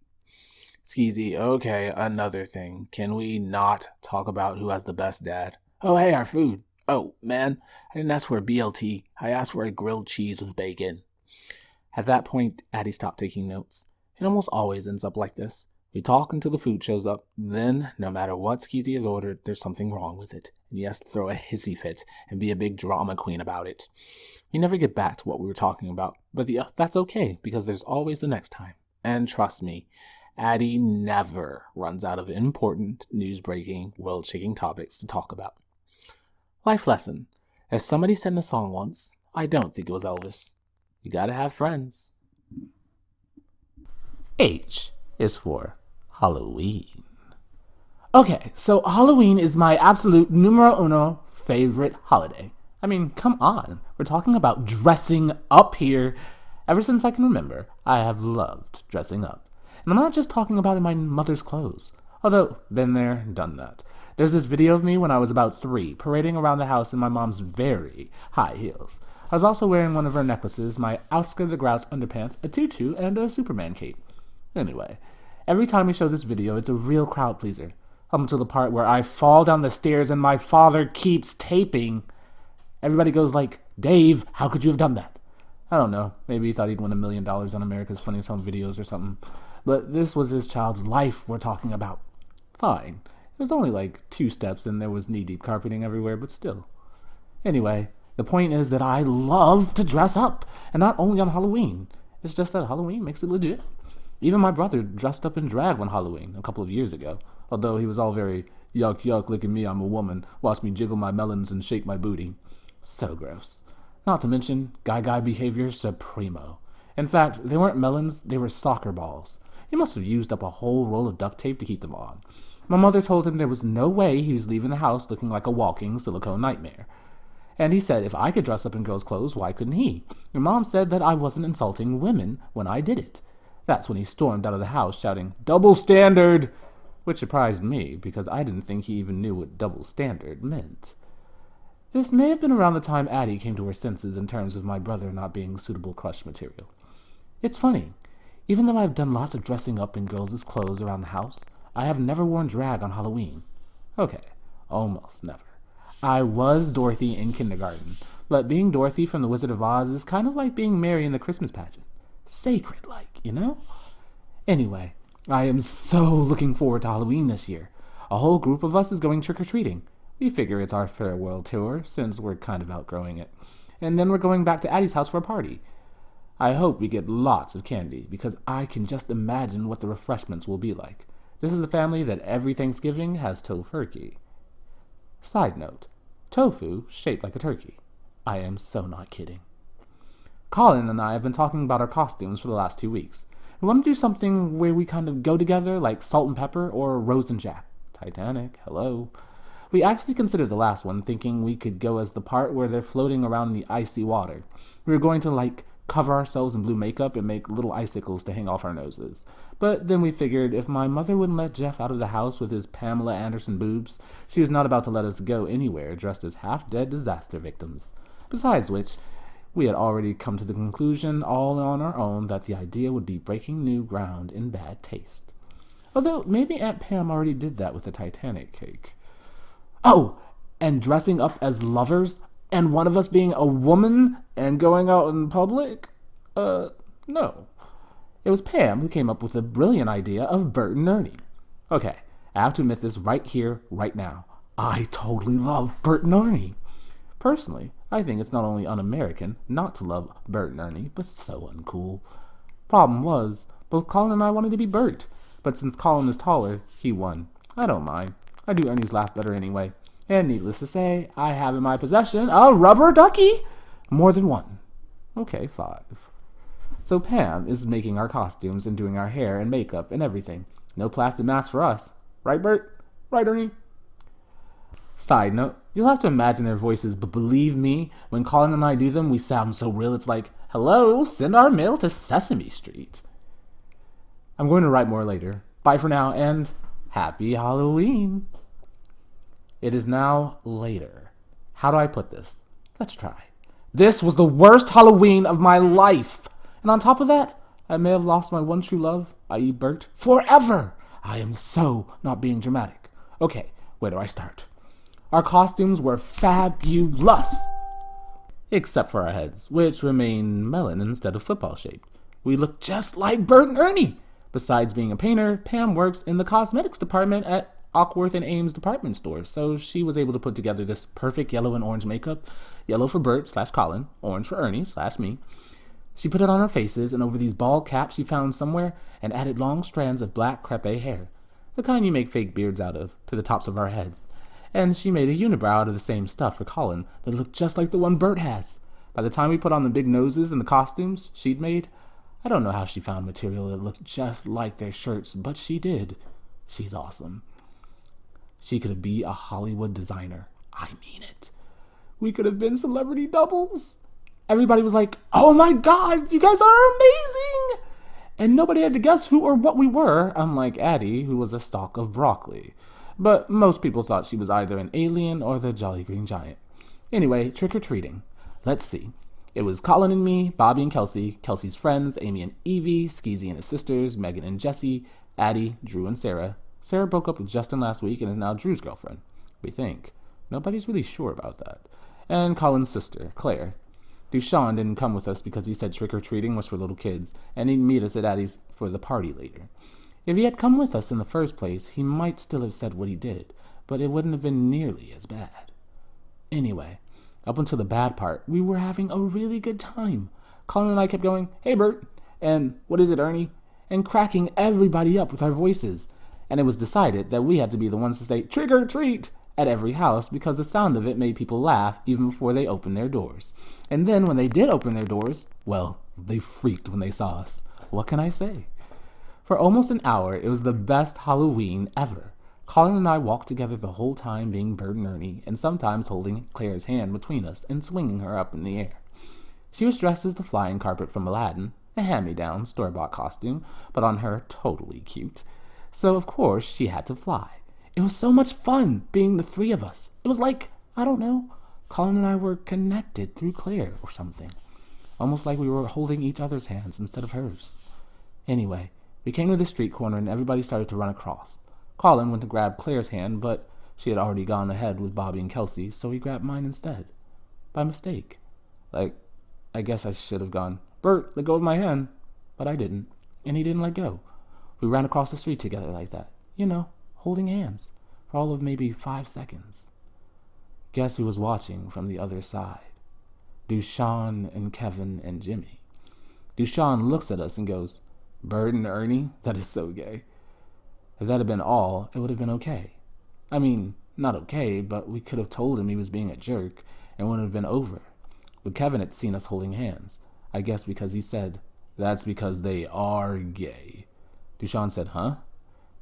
Skeezy, okay, another thing. Can we not talk about who has the best dad? Oh, hey, our food. Oh, man, I didn't ask for a BLT. I asked for a grilled cheese with bacon. At that point, Addie stopped taking notes. It almost always ends up like this. We talk until the food shows up. Then, no matter what Skeezy has ordered, there's something wrong with it. And he has to throw a hissy fit and be a big drama queen about it. We never get back to what we were talking about. But that's okay, because there's always the next time. And trust me, Addie never runs out of important, news-breaking, world-shaking topics to talk about. Life lesson. As somebody said in a song once, I don't think it was Elvis. You gotta have friends. H is for Halloween. Okay, so Halloween is my absolute numero uno favorite holiday. I mean, come on. We're talking about dressing up here. Ever since I can remember, I have loved dressing up. And I'm not just talking about in my mother's clothes. Although, been there, done that. There's this video of me when I was about 3, parading around the house in my mom's very high heels. I was also wearing one of her necklaces, my Oscar the Grouch underpants, a tutu, and a Superman cape. Anyway, every time we show this video, it's a real crowd pleaser. Up until the part where I fall down the stairs and my father keeps taping. Everybody goes like, Dave, how could you have done that? I don't know. Maybe he thought he'd win $1 million on America's Funniest Home Videos or something. But this was his child's life we're talking about. Fine. It was only like 2 steps and there was knee-deep carpeting everywhere, but still. Anyway, the point is that I love to dress up. And not only on Halloween. It's just that Halloween makes it legit. Even my brother dressed up in drag one Halloween a couple of years ago. Although he was all very, yuck, yuck, look at me, I'm a woman. Watch me jiggle my melons and shake my booty. So gross. Not to mention, guy behavior supremo. In fact, they weren't melons, they were soccer balls. He must have used up a whole roll of duct tape to keep them on. My mother told him there was no way he was leaving the house looking like a walking silicone nightmare. And he said if I could dress up in girls' clothes, why couldn't he? And Mom said that I wasn't insulting women when I did it. That's when he stormed out of the house shouting, "Double standard!" Which surprised me, because I didn't think he even knew what double standard meant. This may have been around the time Addie came to her senses in terms of my brother not being suitable crush material. It's funny. Even though I've done lots of dressing up in girls' clothes around the house, I have never worn drag on Halloween. Okay, almost never. I was Dorothy in kindergarten, but being Dorothy from The Wizard of Oz is kind of like being Mary in the Christmas pageant. Sacred-like, you know? Anyway, I am so looking forward to Halloween this year. A whole group of us is going trick-or-treating. We figure it's our farewell tour, since we're kind of outgrowing it. And then we're going back to Addie's house for a party. I hope we get lots of candy, because I can just imagine what the refreshments will be like. This is the family that every Thanksgiving has tofurkey. Side note, tofu shaped like a turkey. I am so not kidding. Colin and I have been talking about our costumes for the last 2 weeks. We want to do something where we kind of go together, like Salt and Pepper or Rose and Jack. Titanic, hello. We actually considered the last one, thinking we could go as the part where they're floating around in the icy water. We were going to, cover ourselves in blue makeup and make little icicles to hang off our noses. But then we figured if my mother wouldn't let Jeff out of the house with his Pamela Anderson boobs, she was not about to let us go anywhere dressed as half-dead disaster victims. Besides which, we had already come to the conclusion, all on our own, that the idea would be breaking new ground in bad taste. Although maybe Aunt Pam already did that with the Titanic cake. Oh, and dressing up as lovers, and one of us being a woman and going out in public? No. It was Pam who came up with the brilliant idea of Bert and Ernie. Okay, I have to admit this right here, right now. I totally love Bert and Ernie. Personally, I think it's not only un-American not to love Bert and Ernie, but so uncool. Problem was, both Colin and I wanted to be Bert, but since Colin is taller, he won. I don't mind. I do Ernie's laugh better anyway. And needless to say, I have in my possession a rubber ducky! More than one. Okay, 5. So Pam is making our costumes and doing our hair and makeup and everything. No plastic mask for us. Right, Bert? Right, Ernie? Side note, you'll have to imagine their voices, but believe me, when Colin and I do them, we sound so real, it's like, hello, send our mail to Sesame Street. I'm going to write more later. Bye for now, and happy Halloween. It is now later. How do I put this? Let's try. This was the worst Halloween of my life. And on top of that, I may have lost my one true love, i.e. Bert, forever. I am so not being dramatic. Okay, where do I start? Our costumes were fabulous, except for our heads, which remain melon instead of football shaped. We looked just like Bert and Ernie. Besides being a painter, Pam works in the cosmetics department at Awkworth and Ames department store, so she was able to put together this perfect yellow and orange makeup. Yellow for Bert / Colin, orange for Ernie / me. She put it on our faces and over these bald caps she found somewhere and added long strands of black crepe hair, the kind you make fake beards out of, to the tops of our heads. And she made a unibrow out of the same stuff for Colin that looked just like the one Bert has. By the time we put on the big noses and the costumes she'd made, I don't know how she found material that looked just like their shirts, but she did. She's awesome. She could be a Hollywood designer. I mean it. We could have been celebrity doubles. Everybody was like, oh my god, you guys are amazing! And nobody had to guess who or what we were, unlike Addie, who was a stalk of broccoli. But most people thought she was either an alien or the Jolly Green Giant. Anyway, trick-or-treating. Let's see. It was Colin and me, Bobby and Kelsey, Kelsey's friends, Amy and Evie, Skeezy and his sisters, Megan and Jessie, Addie, Drew and Sarah. Sarah broke up with Justin last week and is now Drew's girlfriend. We think. Nobody's really sure about that. And Colin's sister, Claire. Dushan didn't come with us because he said trick-or-treating was for little kids, and he'd meet us at Addie's for the party later. If he had come with us in the first place, he might still have said what he did, but it wouldn't have been nearly as bad. Anyway, up until the bad part, we were having a really good time. Colin and I kept going, hey Bert, and what is it, Ernie? And cracking everybody up with our voices. And it was decided that we had to be the ones to say trick or treat at every house because the sound of it made people laugh even before they opened their doors. And then when they did open their doors, well, they freaked when they saw us. What can I say? For almost an hour, it was the best Halloween ever. Colin and I walked together the whole time being Bert and Ernie, and sometimes holding Claire's hand between us and swinging her up in the air. She was dressed as the flying carpet from Aladdin, a hand-me-down, store-bought costume, but on her totally cute. So, of course, she had to fly. It was so much fun being the three of us. It was like, I don't know, Colin and I were connected through Claire or something. Almost like we were holding each other's hands instead of hers. Anyway, we came to the street corner and everybody started to run across. Colin went to grab Claire's hand, but she had already gone ahead with Bobby and Kelsey, so he grabbed mine instead. By mistake. I guess I should have gone, Bert, let go of my hand. But I didn't, and he didn't let go. We ran across the street together like that. You know, holding hands, for all of maybe 5 seconds. Guess who was watching from the other side? Dushan and Kevin and Jimmy. Dushan looks at us and goes, Bert and Ernie? That is so gay. If that had been all, it would have been okay. I mean, not okay, but we could have told him he was being a jerk, and it would have been over. But Kevin had seen us holding hands. I guess because he said, that's because they are gay. Dushan said, huh?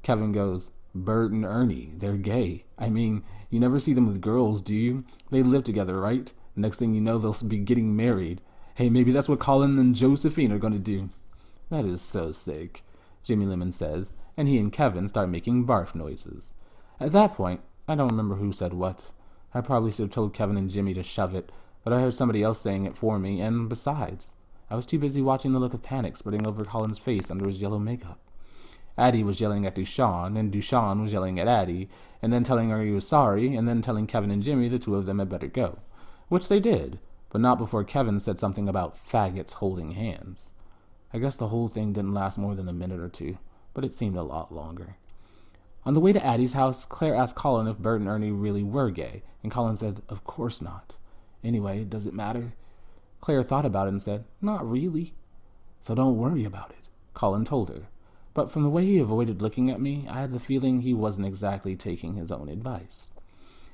Kevin goes, Bert and Ernie, they're gay. I mean, you never see them with girls, do you? They live together, right? Next thing you know, they'll be getting married. Hey, maybe that's what Colin and Josephine are going to do. That is so sick, Jimmy Lemon says, and he and Kevin start making barf noises. At that point, I don't remember who said what. I probably should have told Kevin and Jimmy to shove it, but I heard somebody else saying it for me, and besides, I was too busy watching the look of panic spreading over Colin's face under his yellow makeup. Addie was yelling at Dushan, and Dushan was yelling at Addie, and then telling her he was sorry, and then telling Kevin and Jimmy the two of them had better go. Which they did, but not before Kevin said something about faggots holding hands. I guess the whole thing didn't last more than a minute or two, but it seemed a lot longer. On the way to Addie's house, Claire asked Colin if Bert and Ernie really were gay, and Colin said, "Of course not. Anyway, does it matter?" Claire thought about it and said, "Not really." "So don't worry about it," Colin told her. But from the way he avoided looking at me, I had the feeling he wasn't exactly taking his own advice.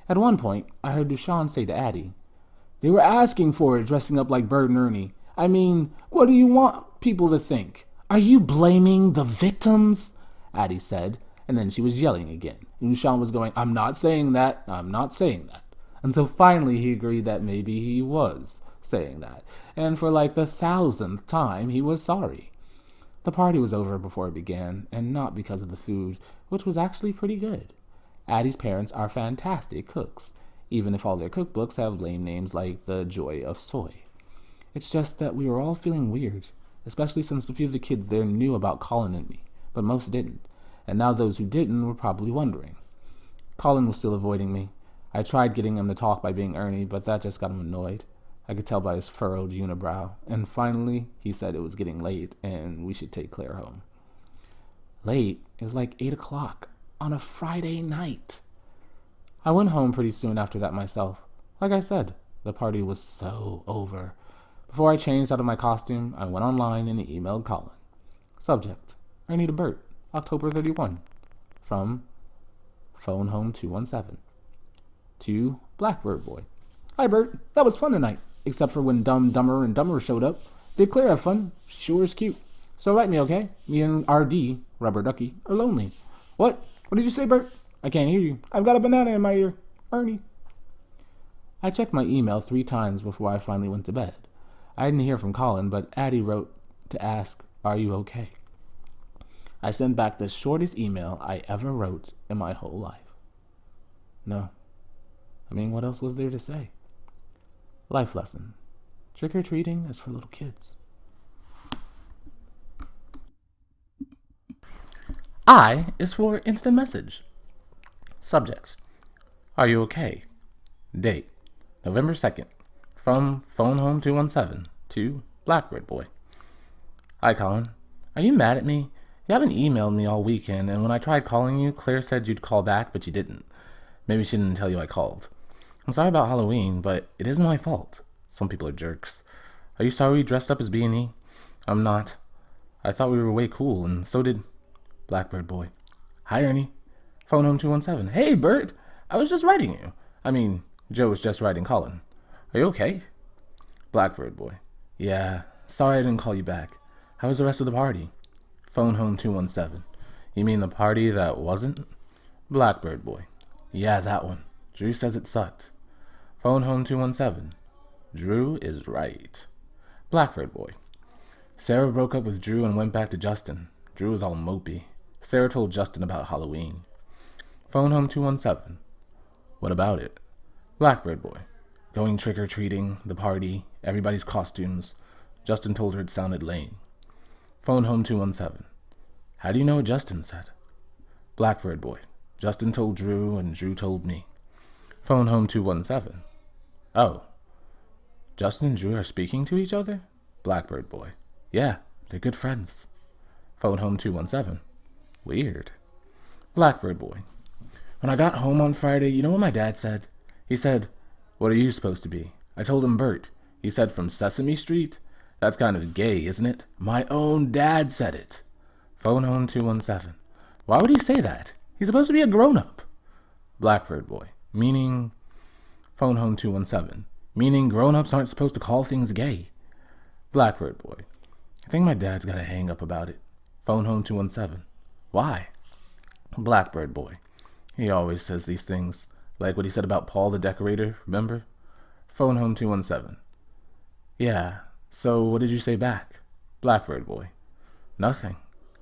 At one point, I heard Dushan say to Addie, "They were asking for it, dressing up like Bert and Ernie. I mean, what do you want people to think? Are you blaming the victims?" Addie said, and then she was yelling again. And Dushan was going, I'm not saying that. Until finally he agreed that maybe he was saying that. And for like the 1,000th time, he was sorry. The party was over before it began, and not because of the food, which was actually pretty good. Addie's parents are fantastic cooks, even if all their cookbooks have lame names like The Joy of Soy. It's just that we were all feeling weird, especially since a few of the kids there knew about Colin and me, but most didn't, and now those who didn't were probably wondering. Colin was still avoiding me. I tried getting him to talk by being Ernie, but that just got him annoyed. I could tell by his furrowed unibrow, and finally he said it was getting late and we should take Claire home. Late? It was like 8 o'clock on a Friday night. I went home pretty soon after that myself. Like I said, the party was so over. Before I changed out of my costume, I went online and emailed Colin. Subject: Ernie to Bert, October 31. From Phone Home 217. To Blackbird Boy. Hi Bert, that was fun tonight. Except for when Dumber and Dumber showed up. Did Claire have fun? Sure is cute. So write me, okay? Me and RD, Rubber Ducky, are lonely. What? What did you say, Bert? I can't hear you. I've got a banana in my ear. Ernie. I checked my email 3 times before I finally went to bed. I didn't hear from Colin, but Addie wrote to ask, "Are you okay?" I sent back the shortest email I ever wrote in my whole life. No. I mean, what else was there to say? Life lesson. Trick-or-treating is for little kids. I is for instant message. Subject: Are you okay? Date: November 2nd. From Phone Home 217 to Blackbird Boy. Hi Colin. Are you mad at me? You haven't emailed me all weekend, and when I tried calling you, Claire said you'd call back, but you didn't. Maybe she didn't tell you I called. I'm sorry about Halloween, but it isn't my fault. Some people are jerks. Are you sorry you dressed up as B&E? I'm not. I thought we were way cool, and so did Blackbird Boy. Hi, Ernie. Phone Home 217. Hey, Bert. I was just writing you. I mean, Joe was just writing Colin. Are you okay? Blackbird Boy. Yeah, sorry I didn't call you back. How was the rest of the party? Phone Home 217. You mean the party that wasn't? Blackbird Boy. Yeah, that one. Drew says it sucked. Phone Home 217. Drew is right. Blackbird Boy. Sarah broke up with Drew and went back to Justin. Drew was all mopey. Sarah told Justin about Halloween. Phone Home 217. What about it? Blackbird Boy. Going trick-or-treating, the party, everybody's costumes. Justin told her it sounded lame. Phone Home 217. How do you know what Justin said? Blackbird Boy. Justin told Drew and Drew told me. Phone Home 217. Oh. Justin and Drew are speaking to each other? Blackbird Boy. Yeah, they're good friends. Phone Home 217. Weird. Blackbird Boy. When I got home on Friday, you know what my dad said? He said, "What are you supposed to be?" I told him Bert. He said, "From Sesame Street?" That's kind of gay, isn't it? My own dad said it. Phone Home 217. Why would he say that? He's supposed to be a grown-up. Blackbird Boy. Meaning? Phone Home 217. Meaning grown-ups aren't supposed to call things gay. Blackbird Boy. I think my dad's got a hang-up about it. Phone Home 217. Why? Blackbird Boy. He always says these things. Like what he said about Paul the Decorator, remember? Phone Home 217. Yeah, so what did you say back? Blackbird Boy. Nothing.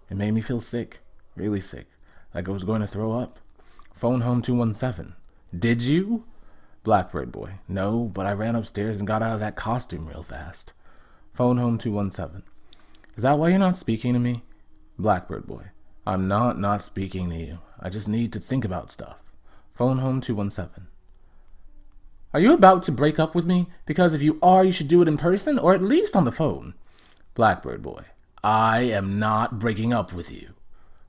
It made me feel sick. Really sick. Like I was going to throw up. Phone Home 217. Did you? Blackbird boy. No, but I ran upstairs and got out of that costume real fast. Phone home 217. Is that why you're not speaking to me? Blackbird boy. I'm not speaking to you. I just need to think about stuff. Phone home 217. Are you about to break up with me? Because if you are, you should do it in person or at least on the phone. Blackbird boy. I am not breaking up with you.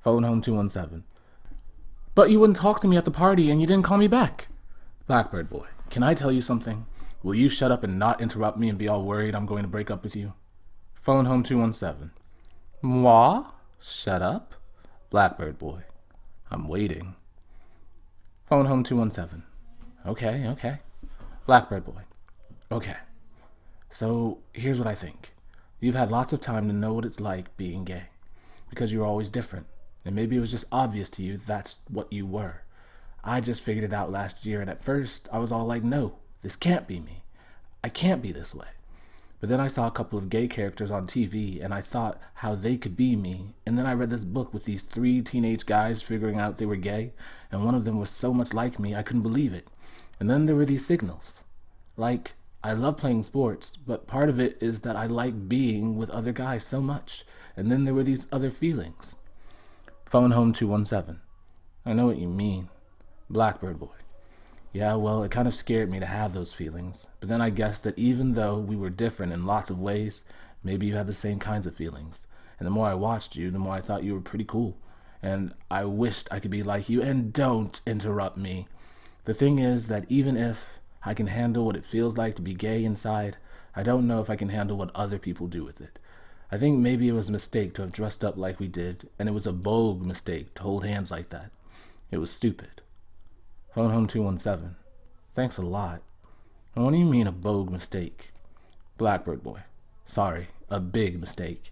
Phone home 217. But you wouldn't talk to me at the party and you didn't call me back. Blackbird boy. Can I tell you something? Will you shut up and not interrupt me and be all worried I'm going to break up with you? Phone home 217. Moi? Shut up? Blackbird boy. I'm waiting. Phone home 217. Okay. Blackbird boy. Okay. So, here's what I think. You've had lots of time to know what it's like being gay. Because you're always different. And maybe it was just obvious to you that's what you were. I just figured it out last year, and at first, I was all like, no, this can't be me. I can't be this way. But then I saw a couple of gay characters on TV, and I thought how they could be me. And then I read this book with these 3 teenage guys figuring out they were gay, and one of them was so much like me, I couldn't believe it. And then there were these signals. Like, I love playing sports, but part of it is that I like being with other guys so much. And then there were these other feelings. Phone home 217. I know what you mean. Blackbird boy. Yeah, well, it kind of scared me to have those feelings. But then I guessed that even though we were different in lots of ways, maybe you had the same kinds of feelings. And the more I watched you, the more I thought you were pretty cool. And I wished I could be like you. And don't interrupt me. The thing is that even if I can handle what it feels like to be gay inside, I don't know if I can handle what other people do with it. I think maybe it was a mistake to have dressed up like we did, and it was a bold mistake to hold hands like that. It was stupid. Phone home 217. Thanks a lot. And what do you mean a bold mistake? Blackbird boy. Sorry, a big mistake.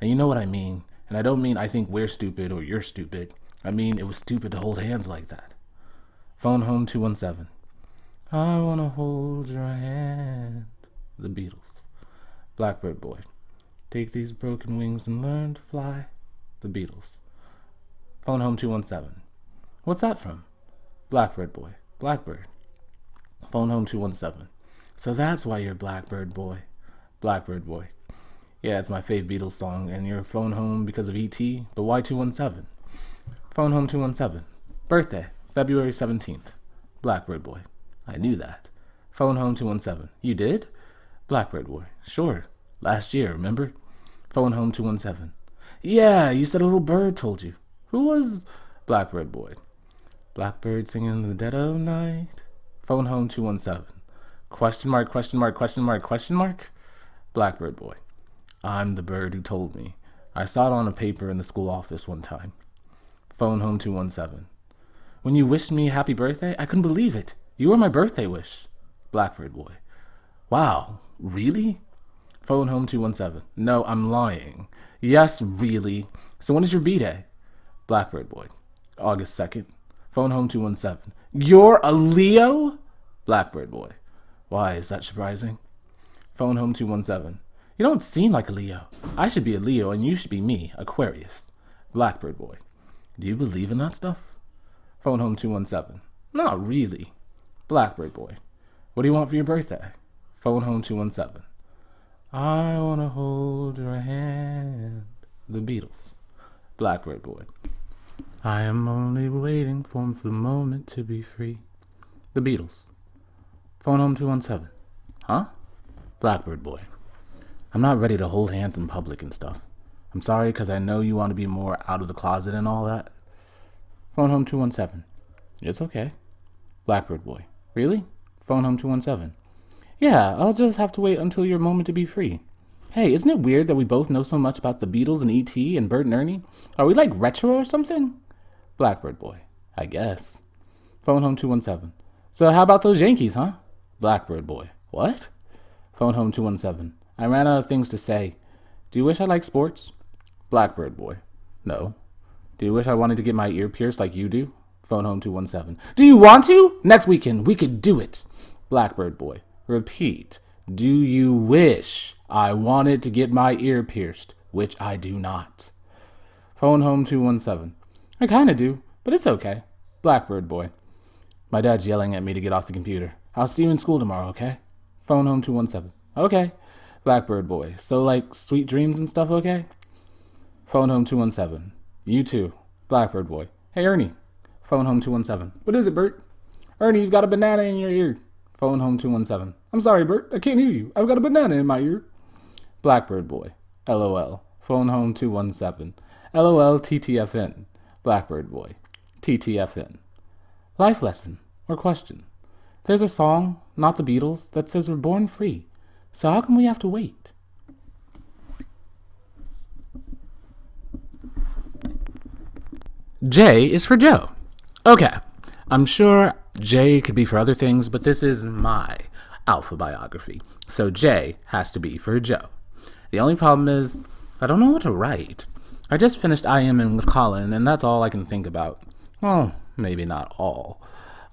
And you know what I mean. And I don't mean I think we're stupid or you're stupid. I mean it was stupid to hold hands like that. Phone home 217. I wanna hold your hand. The Beatles. Blackbird boy. Take these broken wings and learn to fly. The Beatles. Phone home 217. What's that from? Blackbird boy. Blackbird. Phone home 217. So that's why you're Blackbird boy. Blackbird boy. Yeah, it's my fave Beatles song, and you're phone home because of E.T., but why 217? Phone home 217. Birthday, February 17th. Blackbird boy. I knew that. Phone home 217. You did? Blackbird boy. Sure. Last year, remember? Phone home 217. Yeah, you said a little bird told you. Who was... Blackbird boy. Blackbird singing in the dead of night. Phone home 217. Question mark, question mark, question mark, question mark? Blackbird boy. I'm the bird who told me. I saw it on a paper in the school office one time. Phone home 217. When you wished me happy birthday, I couldn't believe it. You were my birthday wish. Blackbird boy. Wow, really? Phone home 217. No, I'm lying. Yes, really. So when is your B-Day? Blackbird boy. August 2nd. Phone home 217. You're a Leo? Blackbird boy. Why, is that surprising? Phone home 217. You don't seem like a Leo. I should be a Leo and you should be me, Aquarius. Blackbird boy. Do you believe in that stuff? Phone home 217. Not really. Blackbird boy. What do you want for your birthday? Phone home 217. I want to hold your hand. The Beatles. Blackbird boy. I am only waiting for the moment to be free. The Beatles. Phone home 217. Huh? Blackbird boy. I'm not ready to hold hands in public and stuff. I'm sorry because I know you want to be more out of the closet and all that. Phone home 217. It's okay. Blackbird boy. Really? Phone home 217. Yeah, I'll just have to wait until your moment to be free. Hey, isn't it weird that we both know so much about the Beatles and E.T. and Bert and Ernie? Are we like retro or something? Blackbird boy. I guess. Phone home 217. So how about those Yankees, huh? Blackbird boy. What? Phone home 217. I ran out of things to say. Do you wish I liked sports? Blackbird boy. No. Do you wish I wanted to get my ear pierced like you do? Phone home 217. Do you want to? Next weekend, we could do it. Blackbird boy. Repeat. Do you wish I wanted to get my ear pierced? Which I do not. Phone home 217. I kinda do, but it's okay. Blackbird boy. My dad's yelling at me to get off the computer. I'll see you in school tomorrow, okay? Phone home 217. Okay. Blackbird boy. So, like, sweet dreams and stuff, okay? Phone home 217. You too. Blackbird boy. Hey, Ernie. Phone home 217. What is it, Bert? Ernie, you've got a banana in your ear. Phone home 217. I'm sorry, Bert. I can't hear you. I've got a banana in my ear. Blackbird boy. LOL. Phone home 217. LOL TTFN. Blackbird boy. TTFN. Life lesson or question. There's a song, not the Beatles, that says we're born free. So how come we have to wait? J is for Joe. Okay, I'm sure J could be for other things, but this is my alpha biography. So J has to be for Joe. The only problem is, I don't know what to write. I just finished IMing with Colin, and that's all I can think about. Well, maybe not all.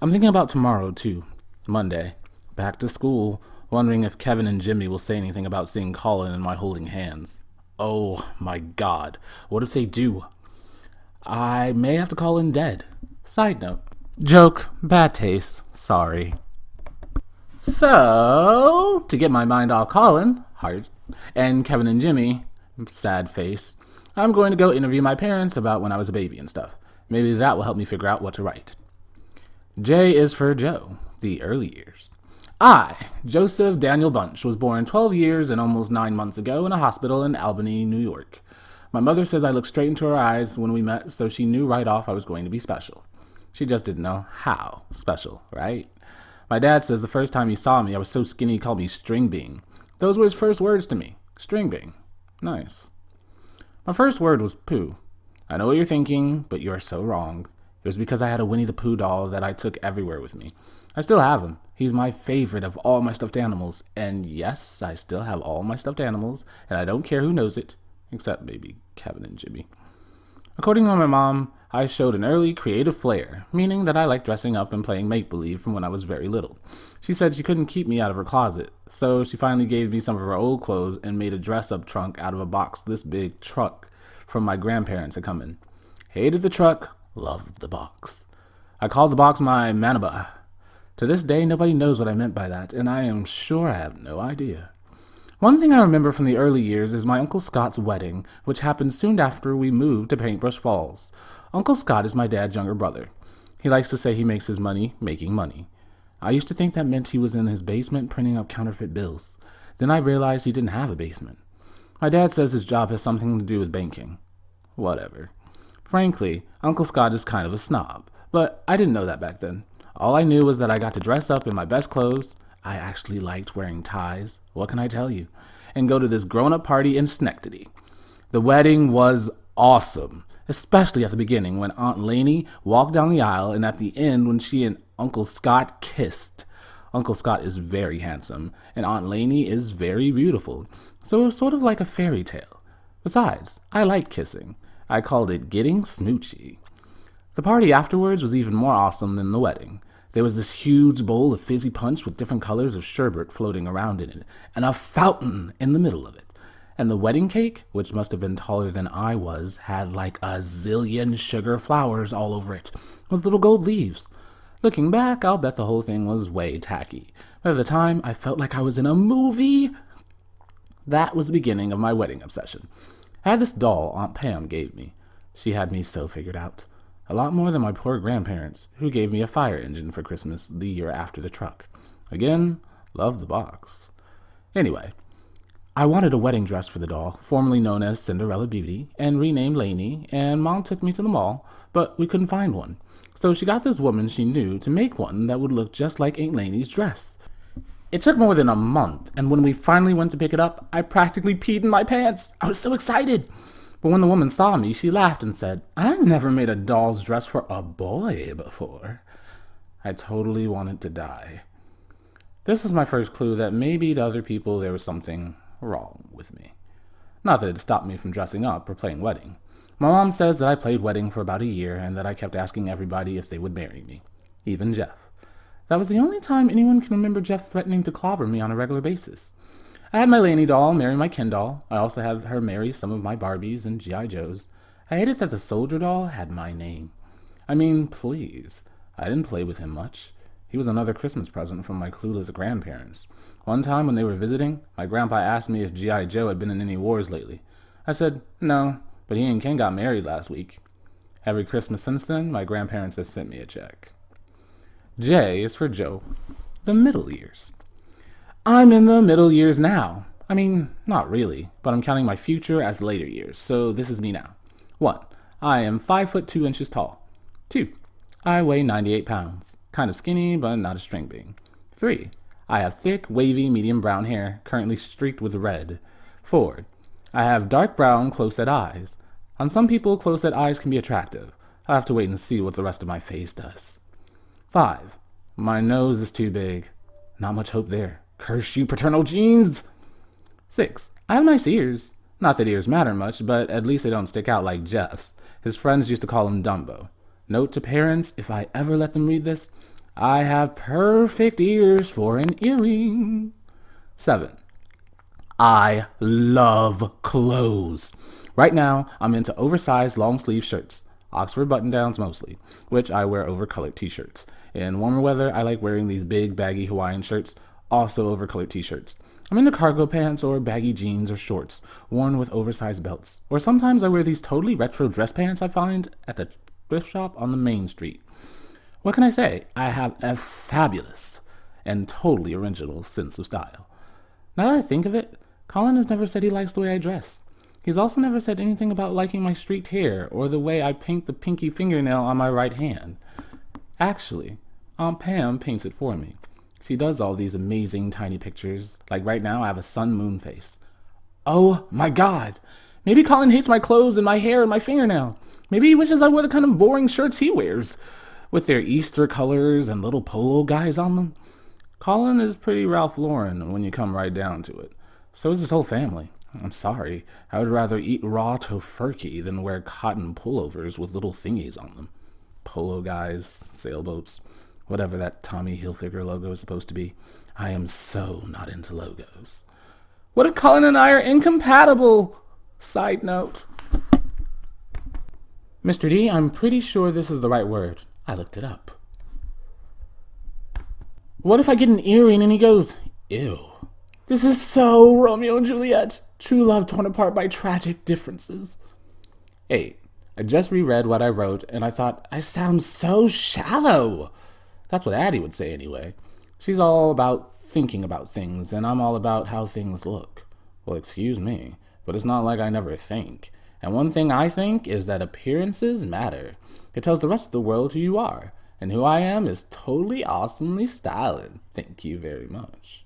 I'm thinking about tomorrow, too. Monday. Back to school, wondering if Kevin and Jimmy will say anything about seeing Colin and my holding hands. Oh, my God. What if they do? I may have to call in dead. Side note. Joke. Bad taste. Sorry. So, to get my mind off Colin, heart, and Kevin and Jimmy, sad face, I'm going to go interview my parents about when I was a baby and stuff. Maybe that will help me figure out what to write. J is for Joe, the early years. I, Joseph Daniel Bunch, was born 12 years and almost 9 months ago in a hospital in Albany, New York. My mother says I looked straight into her eyes when we met, so she knew right off I was going to be special. She just didn't know how special, right? My dad says the first time he saw me, I was so skinny he called me string bean. Those were his first words to me. String bean. Nice. My first word was poo. I know what you're thinking, but you are so wrong. It was because I had a Winnie the Pooh doll that I took everywhere with me. I still have him. He's my favorite of all my stuffed animals. And yes, I still have all my stuffed animals, and I don't care who knows it, except maybe Kevin and Jimmy. According to my mom, I showed an early creative flair, meaning that I liked dressing up and playing make-believe from when I was very little. She said she couldn't keep me out of her closet, so she finally gave me some of her old clothes and made a dress-up trunk out of a box this big truck from my grandparents had come in. Hated the truck, loved the box. I called the box my manaba. To this day, nobody knows what I meant by that, and I am sure I have no idea. One thing I remember from the early years is my Uncle Scott's wedding, which happened soon after we moved to Paintbrush Falls. Uncle Scott is my dad's younger brother. He likes to say he makes his money making money. I used to think that meant he was in his basement printing up counterfeit bills. Then I realized he didn't have a basement. My dad says his job has something to do with banking. Whatever. Frankly, Uncle Scott is kind of a snob, but I didn't know that back then. All I knew was that I got to dress up in my best clothes. I actually liked wearing ties, what can I tell you, and go to this grown-up party in Schenectady. The wedding was awesome, especially at the beginning when Aunt Lainey walked down the aisle and at the end when she and Uncle Scott kissed. Uncle Scott is very handsome, and Aunt Lainey is very beautiful, so it was sort of like a fairy tale. Besides, I like kissing. I called it getting smoochy. The party afterwards was even more awesome than the wedding. There was this huge bowl of fizzy punch with different colors of sherbet floating around in it, and a fountain in the middle of it. And the wedding cake, which must have been taller than I was, had like a zillion sugar flowers all over it, with little gold leaves. Looking back, I'll bet the whole thing was way tacky. But at the time, I felt like I was in a movie. That was the beginning of my wedding obsession. I had this doll Aunt Pam gave me. She had me so figured out. A lot more than my poor grandparents, who gave me a fire engine for Christmas the year after the truck. Again, loved the box. Anyway, I wanted a wedding dress for the doll, formerly known as Cinderella Beauty, and renamed Lainey, and Mom took me to the mall, but we couldn't find one. So she got this woman she knew to make one that would look just like Aunt Lainey's dress. It took more than a month, and when we finally went to pick it up, I practically peed in my pants. I was so excited. But when the woman saw me, she laughed and said, "I've never made a doll's dress for a boy before." I totally wanted to die. This was my first clue that maybe to other people there was something wrong with me. Not that it stopped me from dressing up or playing wedding. My mom says that I played wedding for about a year and that I kept asking everybody if they would marry me, even Jeff. That was the only time anyone can remember Jeff threatening to clobber me on a regular basis. I had my Lainey doll marry my Ken doll. I also had her marry some of my Barbies and G.I. Joes. I hated that the soldier doll had my name. I mean, please. I didn't play with him much. He was another Christmas present from my clueless grandparents. One time when they were visiting, my grandpa asked me if G.I. Joe had been in any wars lately. I said, no, but he and Ken got married last week. Every Christmas since then, my grandparents have sent me a check. J is for Joe, the middle years. I'm in the middle years now. I mean, not really, but I'm counting my future as later years, so this is me now. 1. I am 5 foot 2 inches tall. 2. I weigh 98 pounds. Kind of skinny, but not a string bean. 3. I have thick, wavy, medium brown hair, currently streaked with red. 4. I have dark brown, close-set eyes. On some people, close-set eyes can be attractive. I'll have to wait and see what the rest of my face does. 5. My nose is too big. Not much hope there. Curse you, paternal genes! 6. I have nice ears. Not that ears matter much, but at least they don't stick out like Jeff's. His friends used to call him Dumbo. Note to parents, if I ever let them read this, I have perfect ears for an earring. 7. I love clothes. Right now, I'm into oversized long-sleeve shirts, Oxford button-downs mostly, which I wear over colored t-shirts. In warmer weather, I like wearing these big, baggy Hawaiian shirts, also over colored t-shirts. I'm into cargo pants or baggy jeans or shorts, worn with oversized belts. Or sometimes I wear these totally retro dress pants I find at the thrift shop on the main street. What can I say? I have a fabulous and totally original sense of style. Now that I think of it, Colin has never said he likes the way I dress. He's also never said anything about liking my streaked hair or the way I paint the pinky fingernail on my right hand. Actually, Aunt Pam paints it for me. She does all these amazing tiny pictures. Like right now, I have a sun-moon face. Oh my god! Maybe Colin hates my clothes and my hair and my fingernail. Maybe he wishes I wore the kind of boring shirts he wears, with their Easter colors and little polo guys on them. Colin is pretty Ralph Lauren when you come right down to it. So is his whole family. I'm sorry. I would rather eat raw tofurkey than wear cotton pullovers with little thingies on them. Polo guys, sailboats, whatever that Tommy Hilfiger logo is supposed to be. I am so not into logos. What if Colin and I are incompatible? Side note. Mr. D, I'm pretty sure this is the right word. I looked it up. What if I get an earring and he goes, ew. This is so Romeo and Juliet. True love torn apart by tragic differences. 8. I just reread what I wrote and I thought, I sound so shallow. That's what Addie would say anyway. She's all about thinking about things, and I'm all about how things look. Well, excuse me, but it's not like I never think. And one thing I think is that appearances matter. It tells the rest of the world who you are, and who I am is totally awesomely styling. Thank you very much.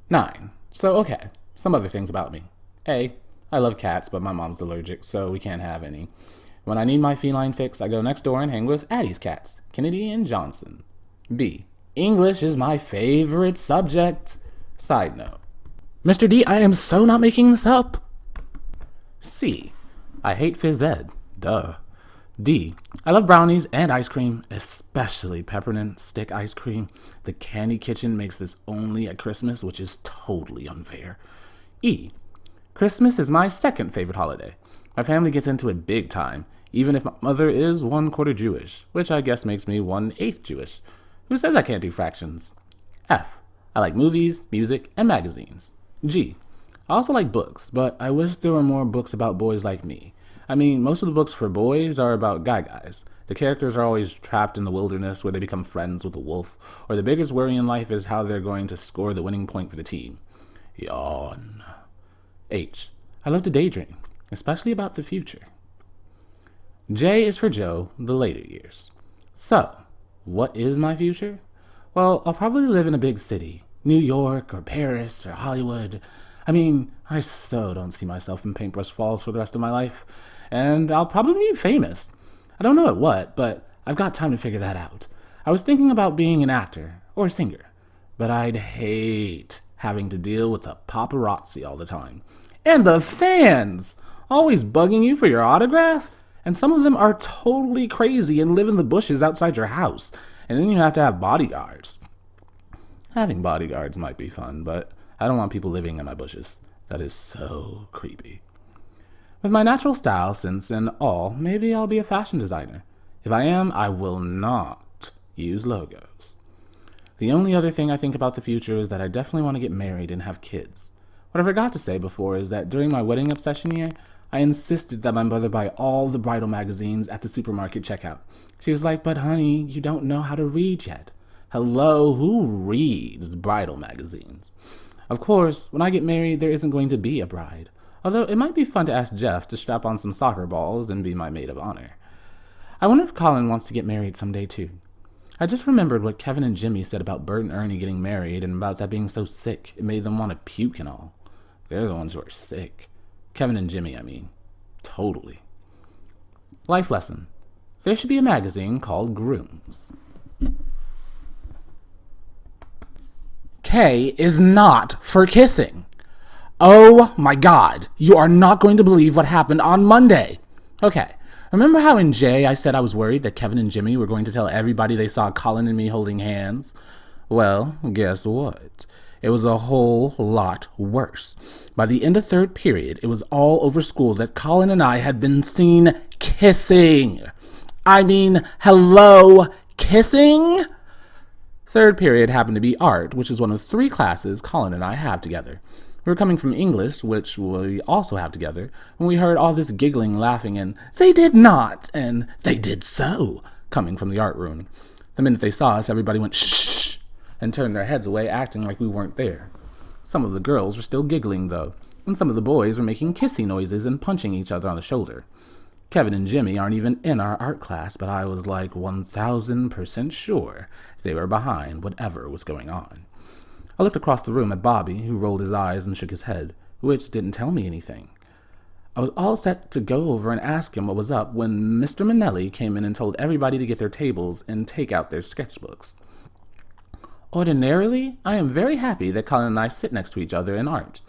9. So, okay, some other things about me. A. I love cats, but my mom's allergic, so we can't have any. When I need my feline fix, I go next door and hang with Addie's cats, Kennedy and Johnson. B. English is my favorite subject. Side note. Mr. D, I am so not making this up. C. I hate phys ed. Duh. D. I love brownies and ice cream, especially peppermint stick ice cream. The Candy Kitchen makes this only at Christmas, which is totally unfair. E. Christmas is my second favorite holiday. My family gets into it big time, even if my mother is 1/4 Jewish, which I guess makes me 1/8 Jewish. Who says I can't do fractions? F. I like movies, music, and magazines. G. I also like books, but I wish there were more books about boys like me. I mean, most of the books for boys are about guys. The characters are always trapped in the wilderness where they become friends with a wolf, or the biggest worry in life is how they're going to score the winning point for the team. Yawn. H. I love to daydream, especially about the future. J is for Joe, the later years. So, what is my future? Well, I'll probably live in a big city. New York, or Paris, or Hollywood. I mean, I so don't see myself in Paintbrush Falls for the rest of my life. And I'll probably be famous. I don't know at what, but I've got time to figure that out. I was thinking about being an actor, or a singer. But I'd hate having to deal with the paparazzi all the time. And the fans! Always bugging you for your autograph? And some of them are totally crazy and live in the bushes outside your house. And then you have to have bodyguards. Having bodyguards might be fun, but I don't want people living in my bushes. That is so creepy. With my natural style, sense, and all, maybe I'll be a fashion designer. If I am, I will not use logos. The only other thing I think about the future is that I definitely want to get married and have kids. What I forgot to say before is that during my wedding obsession year, I insisted that my mother buy all the bridal magazines at the supermarket checkout. She was like, "But honey, you don't know how to read yet." Hello, who reads bridal magazines? Of course, when I get married, there isn't going to be a bride. Although it might be fun to ask Jeff to strap on some soccer balls and be my maid of honor. I wonder if Colin wants to get married someday too. I just remembered what Kevin and Jimmy said about Bert and Ernie getting married and about that being so sick it made them want to puke and all. They're the ones who are sick. Kevin and Jimmy, I mean. Totally. Life lesson. There should be a magazine called Grooms. K is not for kissing. Oh my God, you are not going to believe what happened on Monday. Okay, remember how in J I said I was worried that Kevin and Jimmy were going to tell everybody they saw Colin and me holding hands? Well, guess what? It was a whole lot worse. By the end of third period, it was all over school that Colin and I had been seen kissing. I mean, hello, kissing? Third period happened to be art, which is one of 3 classes Colin and I have together. We were coming from English, which we also have together, when we heard all this giggling, laughing, and "they did not," and "they did so," coming from the art room. The minute they saw us, everybody went shh and turned their heads away, acting like we weren't there. Some of the girls were still giggling, though, and some of the boys were making kissy noises and punching each other on the shoulder. Kevin and Jimmy aren't even in our art class, but I was like 1,000% sure they were behind whatever was going on. I looked across the room at Bobby, who rolled his eyes and shook his head, which didn't tell me anything. I was all set to go over and ask him what was up when Mr. Manelli came in and told everybody to get their tables and take out their sketchbooks. Ordinarily, I am very happy that Colin and I sit next to each other in art.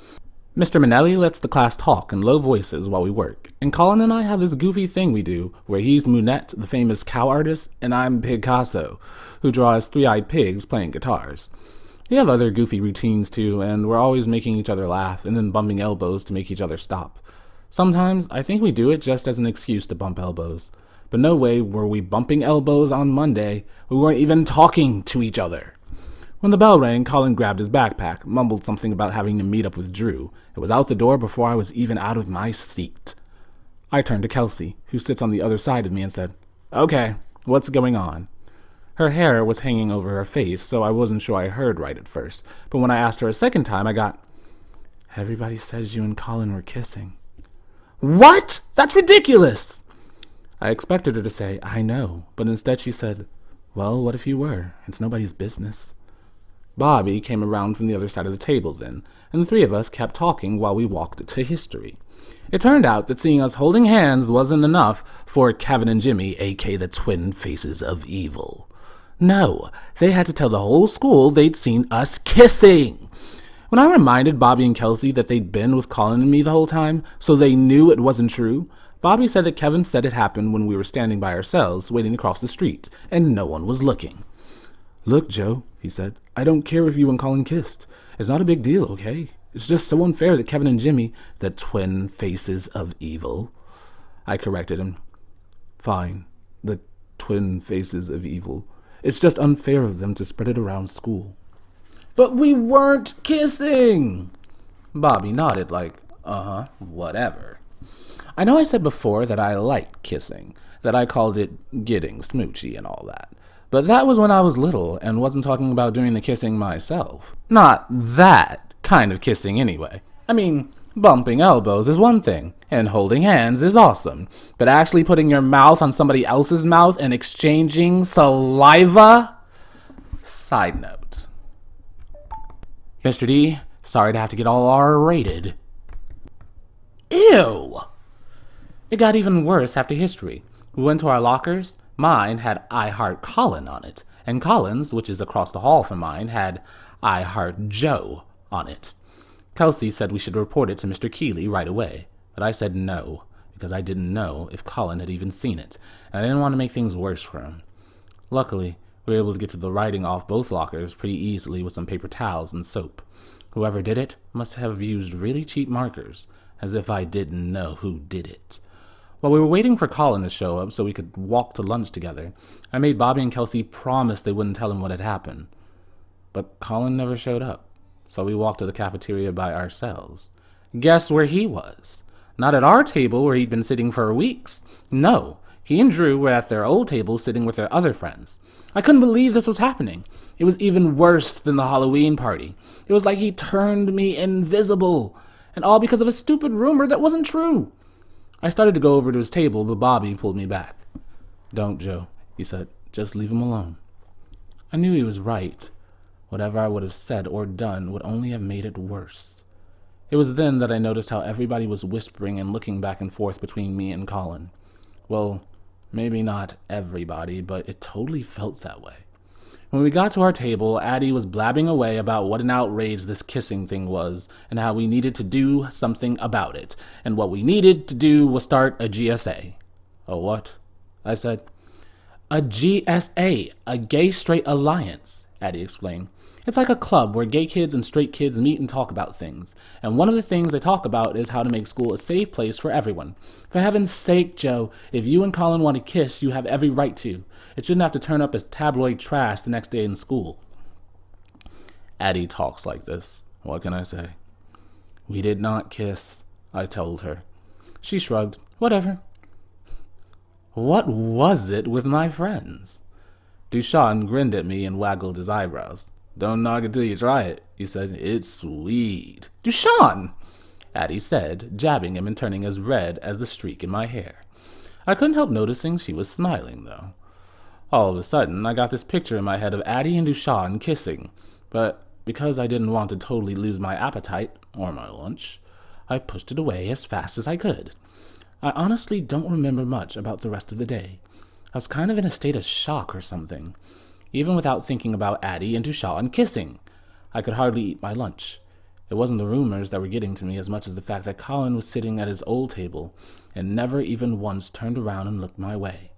Mr. Manelli lets the class talk in low voices while we work, and Colin and I have this goofy thing we do where he's Moonette, the famous cow artist, and I'm Picasso, who draws 3-eyed pigs playing guitars. We have other goofy routines too, and we're always making each other laugh and then bumping elbows to make each other stop. Sometimes I think we do it just as an excuse to bump elbows, but no way were we bumping elbows on Monday. We weren't even talking to each other. When the bell rang, Colin grabbed his backpack, mumbled something about having to meet up with Drew, and was out the door before I was even out of my seat. I turned to Kelsey, who sits on the other side of me, and said, "Okay, what's going on?" Her hair was hanging over her face, so I wasn't sure I heard right at first, but when I asked her a second time, I got, "Everybody says you and Colin were kissing." "What? That's ridiculous!" I expected her to say, "I know," but instead she said, "Well, what if you were? It's nobody's business." Bobby came around from the other side of the table then, and the 3 of us kept talking while we walked to history. It turned out that seeing us holding hands wasn't enough for Kevin and Jimmy, aka the twin faces of evil. No, they had to tell the whole school they'd seen us kissing. When I reminded Bobby and Kelsey that they'd been with Colin and me the whole time, so they knew it wasn't true, Bobby said that Kevin said it happened when we were standing by ourselves, waiting to cross the street, and no one was looking. "Look, Joe," he said, "I don't care if you and Colin kissed. It's not a big deal, okay? It's just so unfair that Kevin and Jimmy, the twin faces of evil." I corrected him. "Fine, the twin faces of evil. It's just unfair of them to spread it around school." "But we weren't kissing!" Bobby nodded like, whatever. I know I said before that I liked kissing, that I called it getting smoochy and all that. But that was when I was little and wasn't talking about doing the kissing myself. Not that kind of kissing anyway. I mean, bumping elbows is one thing, and holding hands is awesome. But actually putting your mouth on somebody else's mouth and exchanging saliva? Side note. Mr. D, sorry to have to get all R-rated. Ew! It got even worse after history. We went to our lockers. Mine had I Heart Colin on it, and Colin's, which is across the hall from mine, had I Heart Joe on it. Kelsey said we should report it to Mr. Keeley right away, but I said no, because I didn't know if Colin had even seen it, and I didn't want to make things worse for him. Luckily, we were able to get to the writing off both lockers pretty easily with some paper towels and soap. Whoever did it must have used really cheap markers, as if I didn't know who did it. While we were waiting for Colin to show up so we could walk to lunch together, I made Bobby and Kelsey promise they wouldn't tell him what had happened. But Colin never showed up, so we walked to the cafeteria by ourselves. Guess where he was? Not at our table where he'd been sitting for weeks. No, he and Drew were at their old table sitting with their other friends. I couldn't believe this was happening. It was even worse than the Halloween party. It was like he turned me invisible, and all because of a stupid rumor that wasn't true. I started to go over to his table, but Bobby pulled me back. Don't, Joe, he said. Just leave him alone. I knew he was right. Whatever I would have said or done would only have made it worse. It was then that I noticed how everybody was whispering and looking back and forth between me and Colin. Well, maybe not everybody, but it totally felt that way. When we got to our table, Addie was blabbing away about what an outrage this kissing thing was, and how we needed to do something about it, and what we needed to do was start a GSA. A what? I said. A GSA, a Gay Straight Alliance, Addie explained. It's like a club where gay kids and straight kids meet and talk about things. And one of the things they talk about is how to make school a safe place for everyone. For heaven's sake, Joe, if you and Colin want to kiss, you have every right to. It shouldn't have to turn up as tabloid trash the next day in school. Addie talks like this. What can I say? We did not kiss, I told her. She shrugged. Whatever. What was it with my friends? Dushan grinned at me and waggled his eyebrows. Don't knock it till you try it, he said. It's sweet. Dushan! Addie said, jabbing him and turning as red as the streak in my hair. I couldn't help noticing she was smiling, though. All of a sudden, I got this picture in my head of Addie and Dushan kissing, but because I didn't want to totally lose my appetite, or my lunch, I pushed it away as fast as I could. I honestly don't remember much about the rest of the day. I was kind of in a state of shock or something, even without thinking about Addie and Dushan kissing. I could hardly eat my lunch. It wasn't the rumors that were getting to me as much as the fact that Colin was sitting at his old table and never even once turned around and looked my way.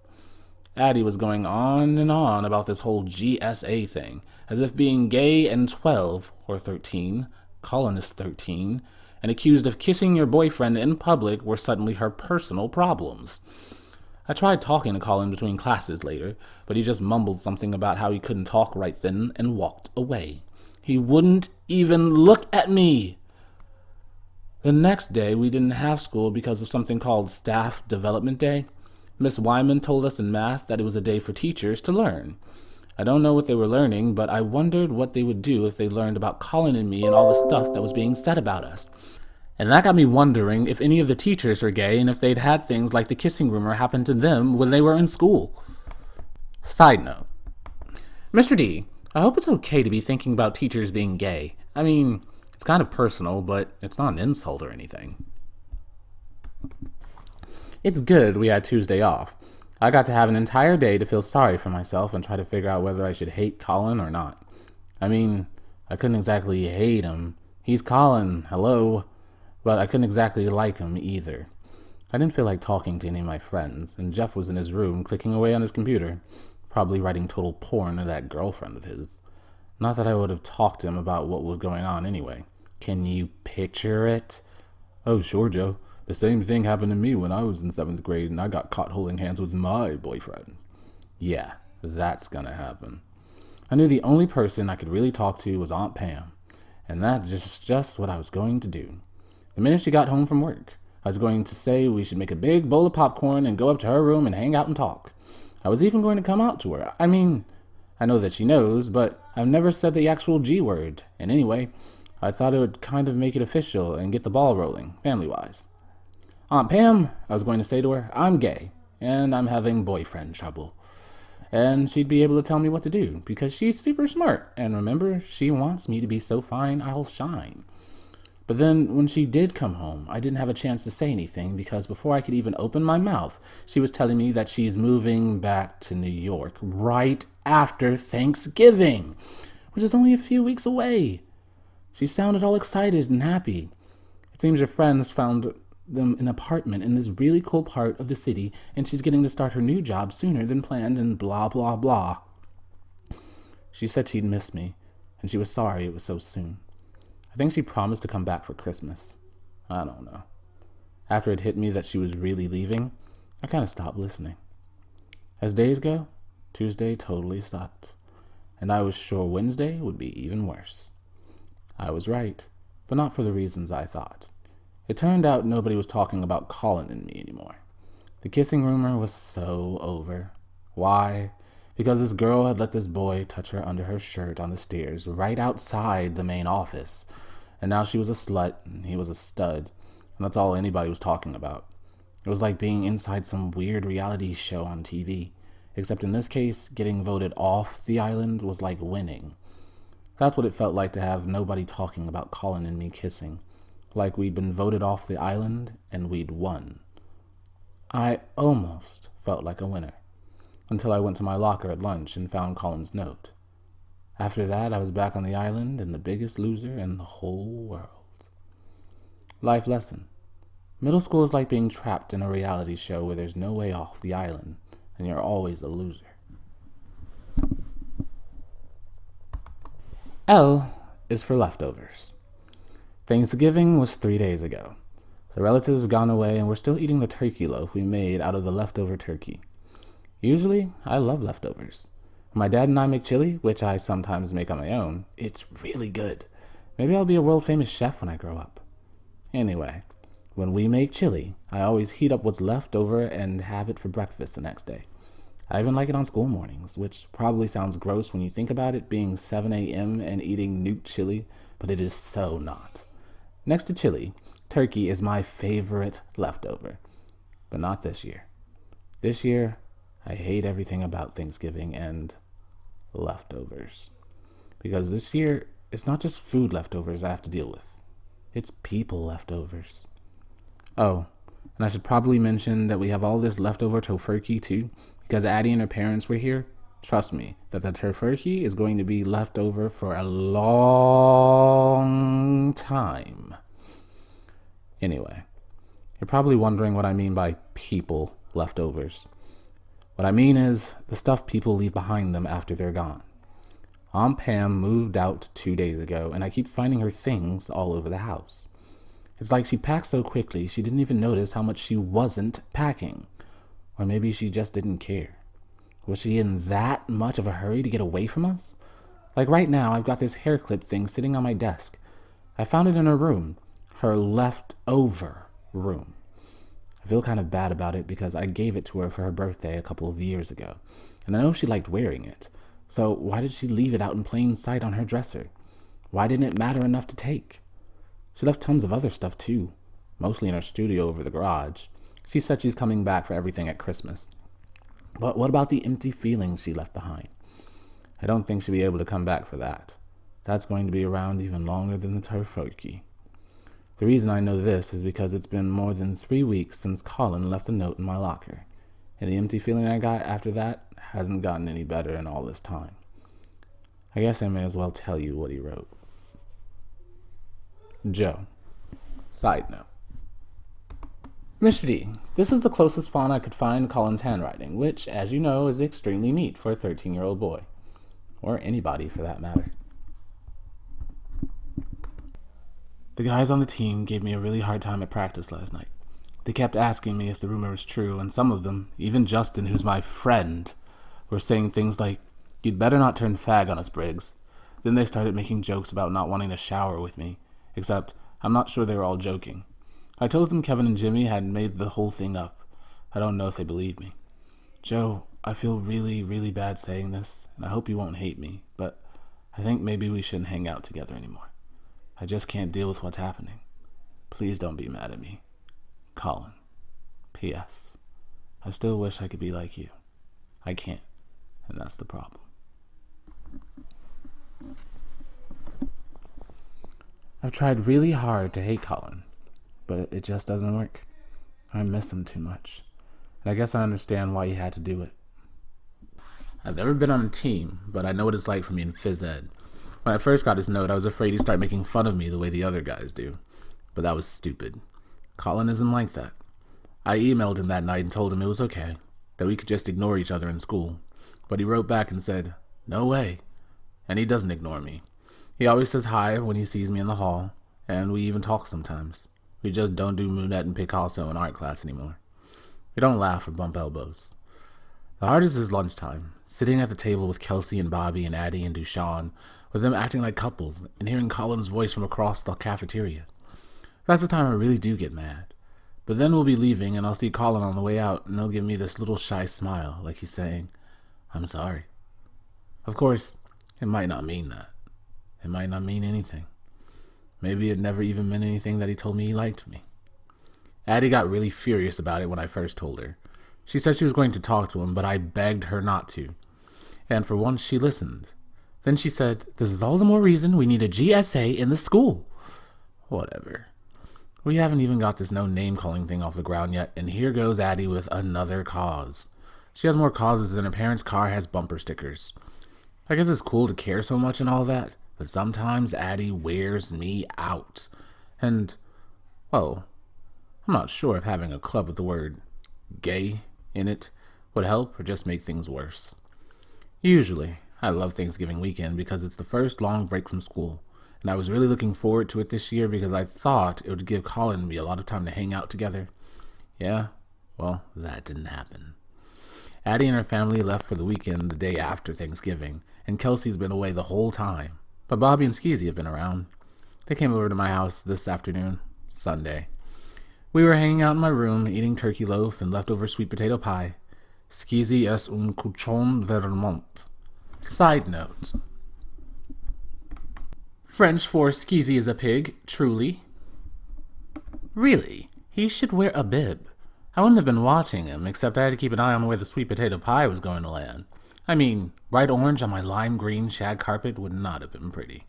Addie was going on and on about this whole GSA thing, as if being gay and 12, or 13, Colin is 13, and accused of kissing your boyfriend in public were suddenly her personal problems. I tried talking to Colin between classes later, but he just mumbled something about how he couldn't talk right then and walked away. He wouldn't even look at me. The next day, we didn't have school because of something called Staff Development Day. Miss Wyman told us in math that it was a day for teachers to learn. I don't know what they were learning, but I wondered what they would do if they learned about Colin and me and all the stuff that was being said about us. And that got me wondering if any of the teachers were gay and if they'd had things like the kissing rumor happen to them when they were in school. Side note. Mr. D, I hope it's okay to be thinking about teachers being gay. I mean, it's kind of personal, but it's not an insult or anything. It's good we had Tuesday off. I got to have an entire day to feel sorry for myself and try to figure out whether I should hate Colin or not. I mean, I couldn't exactly hate him. He's Colin, hello. But I couldn't exactly like him either. I didn't feel like talking to any of my friends, and Jeff was in his room clicking away on his computer, probably writing total porn to that girlfriend of his. Not that I would have talked to him about what was going on anyway. Can you picture it? Oh, sure, Joe. The same thing happened to me when I was in 7th grade and I got caught holding hands with my boyfriend. Yeah, that's gonna happen. I knew the only person I could really talk to was Aunt Pam, and that's just what I was going to do. The minute she got home from work, I was going to say we should make a big bowl of popcorn and go up to her room and hang out and talk. I was even going to come out to her. I mean, I know that she knows, but I've never said the actual G word. And anyway, I thought it would kind of make it official and get the ball rolling, family-wise. Aunt Pam, I was going to say to her, I'm gay, and I'm having boyfriend trouble. And she'd be able to tell me what to do, because she's super smart. And remember, she wants me to be so fine I'll shine. But then, when she did come home, I didn't have a chance to say anything, because before I could even open my mouth, she was telling me that she's moving back to New York right after Thanksgiving, which is only a few weeks away. She sounded all excited and happy. It seems her friends found them an apartment in this really cool part of the city, and she's getting to start her new job sooner than planned, and blah, blah, blah. She said she'd miss me, and she was sorry it was so soon. I think she promised to come back for Christmas. I don't know. After it hit me that she was really leaving, I kind of stopped listening. As days go, Tuesday totally stopped. and I was sure Wednesday would be even worse. I was right, but not for the reasons I thought. It turned out nobody was talking about Colin and me anymore. The kissing rumor was so over. Why? Because this girl had let this boy touch her under her shirt on the stairs right outside the main office, and now she was a slut and he was a stud, and that's all anybody was talking about. It was like being inside some weird reality show on TV, except in this case, getting voted off the island was like winning. That's what it felt like to have nobody talking about Colin and me kissing, like we'd been voted off the island and we'd won. I almost felt like a winner, until I went to my locker at lunch and found Colin's note. After that, I was back on the island and the biggest loser in the whole world. Life lesson. Middle school is like being trapped in a reality show where there's no way off the island, and you're always a loser. L is for leftovers. Thanksgiving was 3 days ago. The relatives have gone away and we're still eating the turkey loaf we made out of the leftover turkey. Usually, I love leftovers. When my dad and I make chili, which I sometimes make on my own, it's really good. Maybe I'll be a world-famous chef when I grow up. Anyway, when we make chili, I always heat up what's left over and have it for breakfast the next day. I even like it on school mornings, which probably sounds gross when you think about it being 7 a.m. and eating nuked chili, but it is so not. Next to chili, turkey is my favorite leftover, but not this year. This year, I hate everything about Thanksgiving and leftovers. Because this year, it's not just food leftovers I have to deal with. It's people leftovers. Oh, and I should probably mention that we have all this leftover tofurkey too, because Addie and her parents were here. Trust me, that the tofurkey is going to be left over for a long time. Anyway, you're probably wondering what I mean by people leftovers. What I mean is the stuff people leave behind them after they're gone. Aunt Pam moved out 2 days ago, and I keep finding her things all over the house. It's like she packed so quickly she didn't even notice how much she wasn't packing. Or maybe she just didn't care. Was she in that much of a hurry to get away from us? Like right now, I've got this hair clip thing sitting on my desk. I found it in her room. Her leftover room. I feel kind of bad about it because I gave it to her for her birthday a couple of years ago, and I know she liked wearing it. So why did she leave it out in plain sight on her dresser? Why didn't it matter enough to take? She left tons of other stuff too, mostly in her studio over the garage. She said she's coming back for everything at Christmas. But what about the empty feelings she left behind? I don't think she'll be able to come back for that. That's going to be around even longer than the tofurkey. The reason I know this is because it's been more than 3 weeks since Colin left a note in my locker, and the empty feeling I got after that hasn't gotten any better in all this time. I guess I may as well tell you what he wrote. Joe. Side note. Mr. D, this is the closest font I could find to Colin's handwriting, which, as you know, is extremely neat for a 13-year-old boy. Or anybody, for that matter. The guys on the team gave me a really hard time at practice last night. They kept asking me if the rumor was true, and some of them, even Justin, who's my friend, were saying things like, "You'd better not turn fag on us, Briggs." Then they started making jokes about not wanting to shower with me, except I'm not sure they were all joking. I told them Kevin and Jimmy had made the whole thing up. I don't know if they believed me. Joe, I feel really, really bad saying this, and I hope you won't hate me, but I think maybe we shouldn't hang out together anymore. I just can't deal with what's happening. Please don't be mad at me. Colin. P.S. I still wish I could be like you. I can't, and that's the problem. I've tried really hard to hate Colin, but it just doesn't work. I miss him too much, and I guess I understand why he had to do it. I've never been on a team, but I know what it's like for me in phys ed. When I first got his note, I was afraid he'd start making fun of me the way the other guys do. But that was stupid. Colin isn't like that. I emailed him that night and told him it was okay, that we could just ignore each other in school. But he wrote back and said, "No way." And he doesn't ignore me. He always says hi when he sees me in the hall, and we even talk sometimes. We just don't do Moonette and Picasso in art class anymore. We don't laugh or bump elbows. The hardest is lunchtime, sitting at the table with Kelsey and Bobby and Addie and Dushan, with them acting like couples, and hearing Colin's voice from across the cafeteria. That's the time I really do get mad. But then we'll be leaving, and I'll see Colin on the way out, and he'll give me this little shy smile, like he's saying, "I'm sorry." Of course, it might not mean that. It might not mean anything. Maybe it never even meant anything that he told me he liked me. Addie got really furious about it when I first told her. She said she was going to talk to him, but I begged her not to. And for once, she listened. Then she said, "This is all the more reason we need a GSA in the school." Whatever. We haven't even got this no name-calling thing off the ground yet, and here goes Addie with another cause. She has more causes than her parents' car has bumper stickers. I guess it's cool to care so much and all that, but sometimes Addie wears me out. And, well, I'm not sure if having a club with the word gay in it would help or just make things worse. Usually, I love Thanksgiving weekend because it's the first long break from school, and I was really looking forward to it this year because I thought it would give Colin and me a lot of time to hang out together. Yeah, well, that didn't happen. Addie and her family left for the weekend the day after Thanksgiving, and Kelsey's been away the whole time. But Bobby and Skeezy have been around. They came over to my house this afternoon, Sunday. We were hanging out in my room, eating turkey loaf and leftover sweet potato pie. Skeezy es un cochon Vermont. Side note. French for Skeezy is a pig, truly. Really, he should wear a bib. I wouldn't have been watching him, except I had to keep an eye on where the sweet potato pie was going to land. I mean, bright orange on my lime green shag carpet would not have been pretty.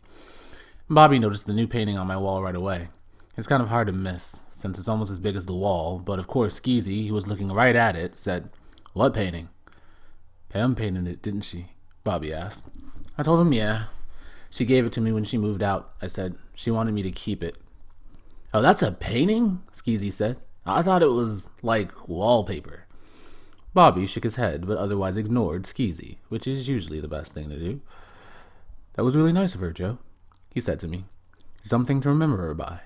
Bobby noticed the new painting on my wall right away. It's kind of hard to miss, since it's almost as big as the wall, but of course Skeezy, who was looking right at it, said, "What painting?" "Pam painted it, didn't she?" Bobby asked. I told him yeah. She gave it to me when she moved out. I said she wanted me to keep it. "Oh, that's a painting?" Skeezy said. "I thought it was, like, wallpaper." Bobby shook his head, but otherwise ignored Skeezy, which is usually the best thing to do. "That was really nice of her, Joe," he said to me. "Something to remember her by."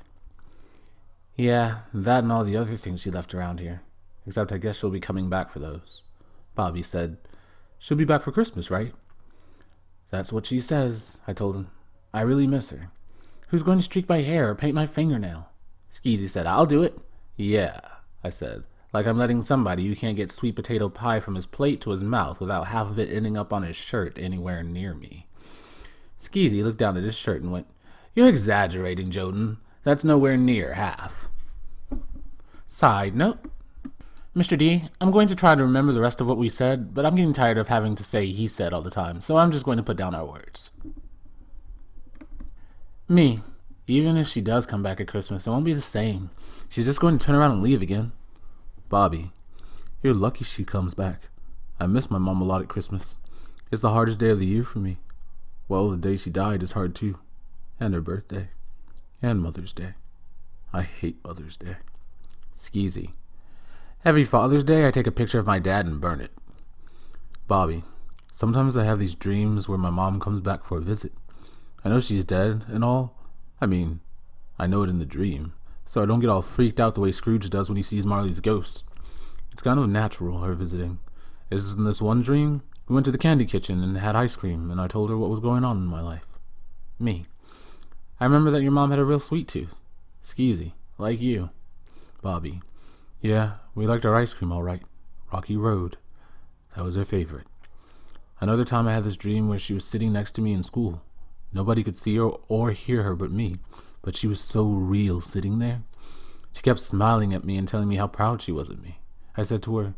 "Yeah, that and all the other things she left around here. Except I guess she'll be coming back for those." Bobby said, "She'll be back for Christmas, right?" "That's what she says," I told him. "I really miss her." "Who's going to streak my hair or paint my fingernail?" Skeezy said, "I'll do it." "Yeah," I said, like I'm letting somebody who can't get sweet potato pie from his plate to his mouth without half of it ending up on his shirt anywhere near me. Skeezy looked down at his shirt and went, "You're exaggerating, Joden. That's nowhere near half." Side note. Mr. D, I'm going to try to remember the rest of what we said, but I'm getting tired of having to say he said all the time, so I'm just going to put down our words. Me. Even if she does come back at Christmas, it won't be the same. She's just going to turn around and leave again. Bobby. You're lucky she comes back. I miss my mom a lot at Christmas. It's the hardest day of the year for me. Well, the day she died is hard too. And her birthday. And Mother's Day. I hate Mother's Day. Skeezy. Every Father's Day, I take a picture of my dad and burn it. Bobby. Sometimes I have these dreams where my mom comes back for a visit. I know she's dead and all. I mean, I know it in the dream, so I don't get all freaked out the way Scrooge does when he sees Marley's ghost. It's kind of natural, her visiting. In this one dream, we went to the candy kitchen and had ice cream, and I told her what was going on in my life. Me. I remember that your mom had a real sweet tooth. Skeezy, like you. Bobby. Yeah, we liked our ice cream all right. Rocky Road. That was her favorite. Another time I had this dream where she was sitting next to me in school. Nobody could see her or hear her but me, but she was so real sitting there. She kept smiling at me and telling me how proud she was of me. I said to her,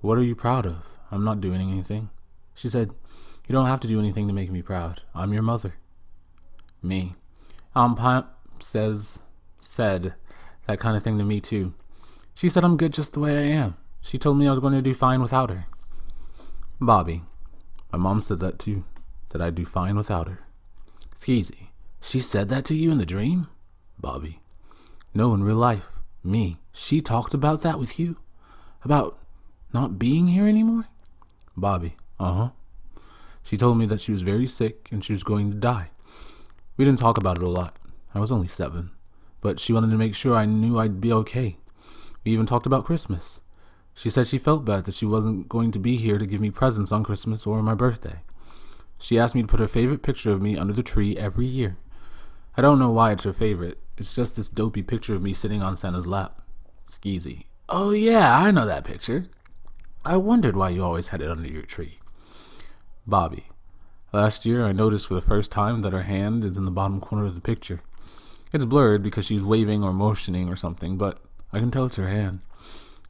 "What are you proud of? I'm not doing anything." She said, "You don't have to do anything to make me proud. I'm your mother." Me. Pam said that kind of thing to me too. She said I'm good just the way I am. She told me I was going to do fine without her. Bobby. My mom said that too, that I'd do fine without her. Skeezy. She said that to you in the dream? Bobby. No, in real life. Me. She talked about that with you? About not being here anymore? Bobby. Uh-huh. She told me that she was very sick and she was going to die. We didn't talk about it a lot. I was only 7. But she wanted to make sure I knew I'd be okay. We even talked about Christmas. She said she felt bad that she wasn't going to be here to give me presents on Christmas or my birthday. She asked me to put her favorite picture of me under the tree every year. I don't know why it's her favorite. It's just this dopey picture of me sitting on Santa's lap. Skeezy. Oh yeah, I know that picture. I wondered why you always had it under your tree. Bobby. Last year I noticed for the first time that her hand is in the bottom corner of the picture. It's blurred because she's waving or motioning or something, but I can tell it's her hand.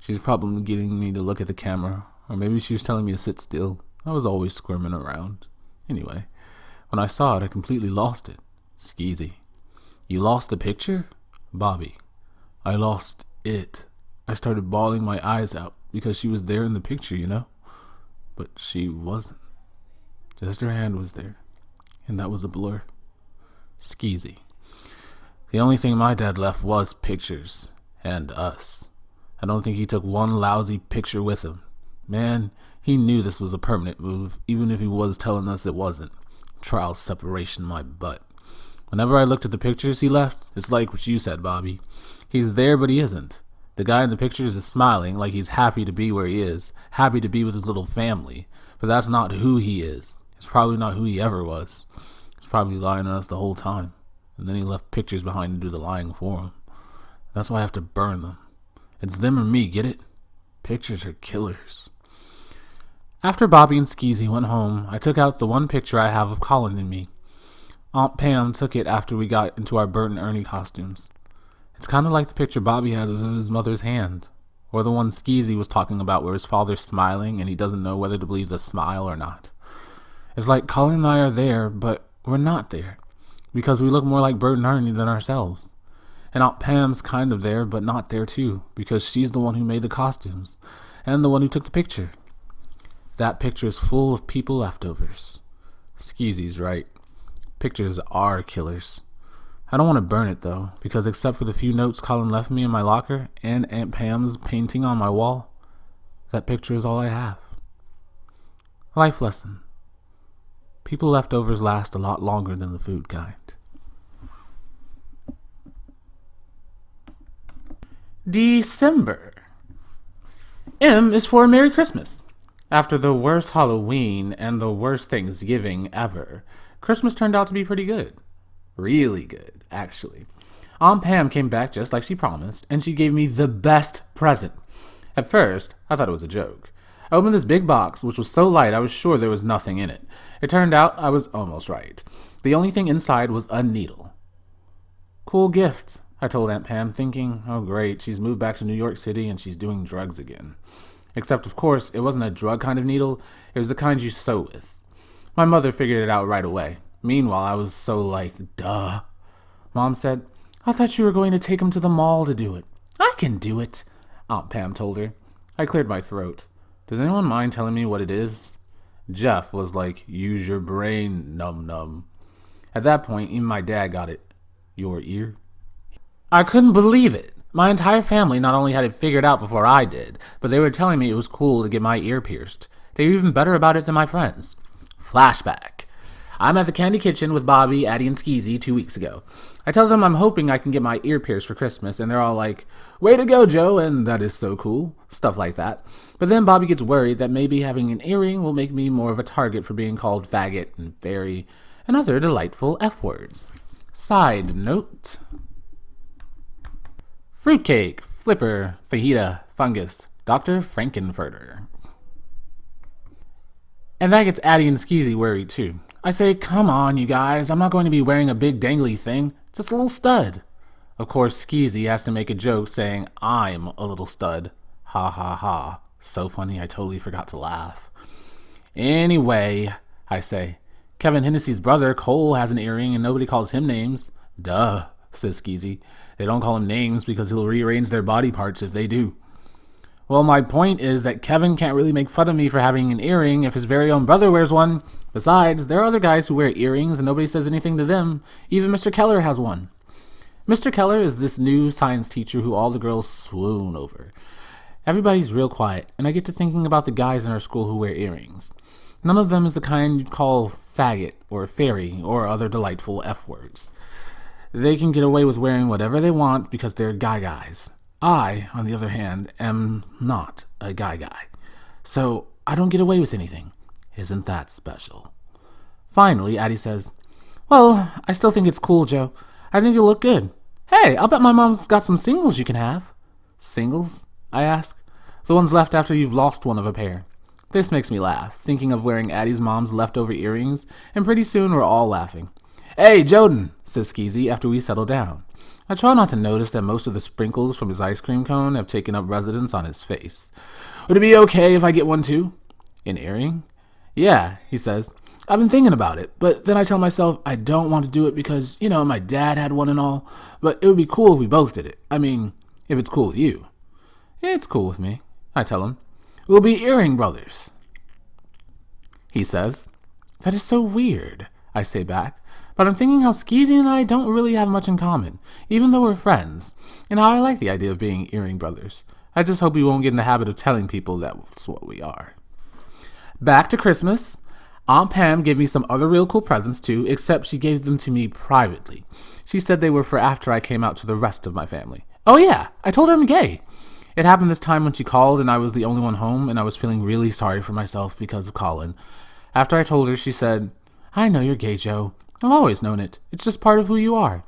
She's probably getting me to look at the camera, or maybe she was telling me to sit still. I was always squirming around. Anyway, when I saw it, I completely lost it. Skeezy. You lost the picture? Bobby. I lost it. I started bawling my eyes out because she was there in the picture, you know? But she wasn't. Just her hand was there, and that was a blur. Skeezy. The only thing my dad left was pictures, and us. I don't think he took one lousy picture with him. Man, he knew this was a permanent move, even if he was telling us it wasn't. Trial separation my butt. Whenever I looked at the pictures he left, it's like what you said, Bobby. He's there, but he isn't. The guy in the pictures is smiling like he's happy to be where he is, happy to be with his little family, but that's not who he is. It's probably not who he ever was. He's probably lying to us the whole time. And then he left pictures behind to do the lying for him. That's why I have to burn them. It's them or me, get it? Pictures are killers. After Bobby and Skeezy went home, I took out the one picture I have of Colin and me. Aunt Pam took it after we got into our Bert and Ernie costumes. It's kind of like the picture Bobby had of his mother's hand, or the one Skeezy was talking about where his father's smiling and he doesn't know whether to believe the smile or not. It's like Colin and I are there, but we're not there, because we look more like Bert and Ernie than ourselves. And Aunt Pam's kind of there, but not there too, because she's the one who made the costumes, and the one who took the picture. That picture is full of people leftovers. Skeezy's right. Pictures are killers. I don't want to burn it though, because except for the few notes Colin left me in my locker and Aunt Pam's painting on my wall, that picture is all I have. Life lesson. People leftovers last a lot longer than the food kind. December. M is for Merry Christmas. After the worst Halloween and the worst Thanksgiving ever, Christmas turned out to be pretty good. Really good, actually. Aunt Pam came back just like she promised, and she gave me the best present. At first, I thought it was a joke. I opened this big box, which was so light I was sure there was nothing in it. It turned out I was almost right. The only thing inside was a needle. Cool gift, I told Aunt Pam, thinking, oh great, she's moved back to New York City and she's doing drugs again. Except, of course, it wasn't a drug kind of needle, it was the kind you sew with. My mother figured it out right away. Meanwhile, I was so like, duh. Mom said, I thought you were going to take him to the mall to do it. I can do it, Aunt Pam told her. I cleared my throat. Does anyone mind telling me what it is? Jeff was like, use your brain, num-num. At that point, even my dad got it. Your ear? I couldn't believe it. My entire family not only had it figured out before I did, but they were telling me it was cool to get my ear pierced. They were even better about it than my friends. Flashback. I'm at the Candy Kitchen with Bobby, Addie, and Skeezy 2 weeks ago. I tell them I'm hoping I can get my ear pierced for Christmas, and they're all like, way to go, Joe, and that is so cool. Stuff like that. But then Bobby gets worried that maybe having an earring will make me more of a target for being called faggot and fairy and other delightful F-words. Side note. Fruitcake, flipper, fajita, fungus, Dr. Frankenfurter. And that gets Addie and Skeezy worried too. I say, come on, you guys, I'm not going to be wearing a big dangly thing, just a little stud. Of course, Skeezy has to make a joke saying, I'm a little stud. Ha ha ha. So funny, I totally forgot to laugh. Anyway, I say, Kevin Hennessy's brother, Cole, has an earring and nobody calls him names. Duh, says Skeezy. They don't call him names because he'll rearrange their body parts if they do. Well, my point is that Kevin can't really make fun of me for having an earring if his very own brother wears one. Besides, there are other guys who wear earrings and nobody says anything to them. Even Mr. Keller has one. Mr. Keller is this new science teacher who all the girls swoon over. Everybody's real quiet, and I get to thinking about the guys in our school who wear earrings. None of them is the kind you'd call faggot or fairy or other delightful F-words. They can get away with wearing whatever they want because they're guys. I, on the other hand, am not a guy. So I don't get away with anything. Isn't that special? Finally, Addie says, well, I still think it's cool, Joe. I think you'll look good. Hey, I'll bet my mom's got some singles you can have. Singles? I ask. The ones left after you've lost one of a pair. This makes me laugh, thinking of wearing Addie's mom's leftover earrings, and pretty soon we're all laughing. Hey, Joden, says Skeezy after we settle down. I try not to notice that most of the sprinkles from his ice cream cone have taken up residence on his face. Would it be okay if I get one too? An earring? Yeah, he says. I've been thinking about it, but then I tell myself I don't want to do it because, my dad had one and all, but it would be cool if we both did it. I mean, if it's cool with you. It's cool with me, I tell him. We'll be earring brothers. He says. That is so weird, I say back, but I'm thinking how Skeezy and I don't really have much in common, even though we're friends, and how I like the idea of being earring brothers. I just hope we won't get in the habit of telling people that's what we are. Back to Christmas. Aunt Pam gave me some other real cool presents too, except she gave them to me privately. She said they were for after I came out to the rest of my family. Oh yeah, I told her I'm gay. It happened this time when she called and I was the only one home, and I was feeling really sorry for myself because of Colin. After I told her, she said, I know you're gay, Joe. I've always known it. It's just part of who you are.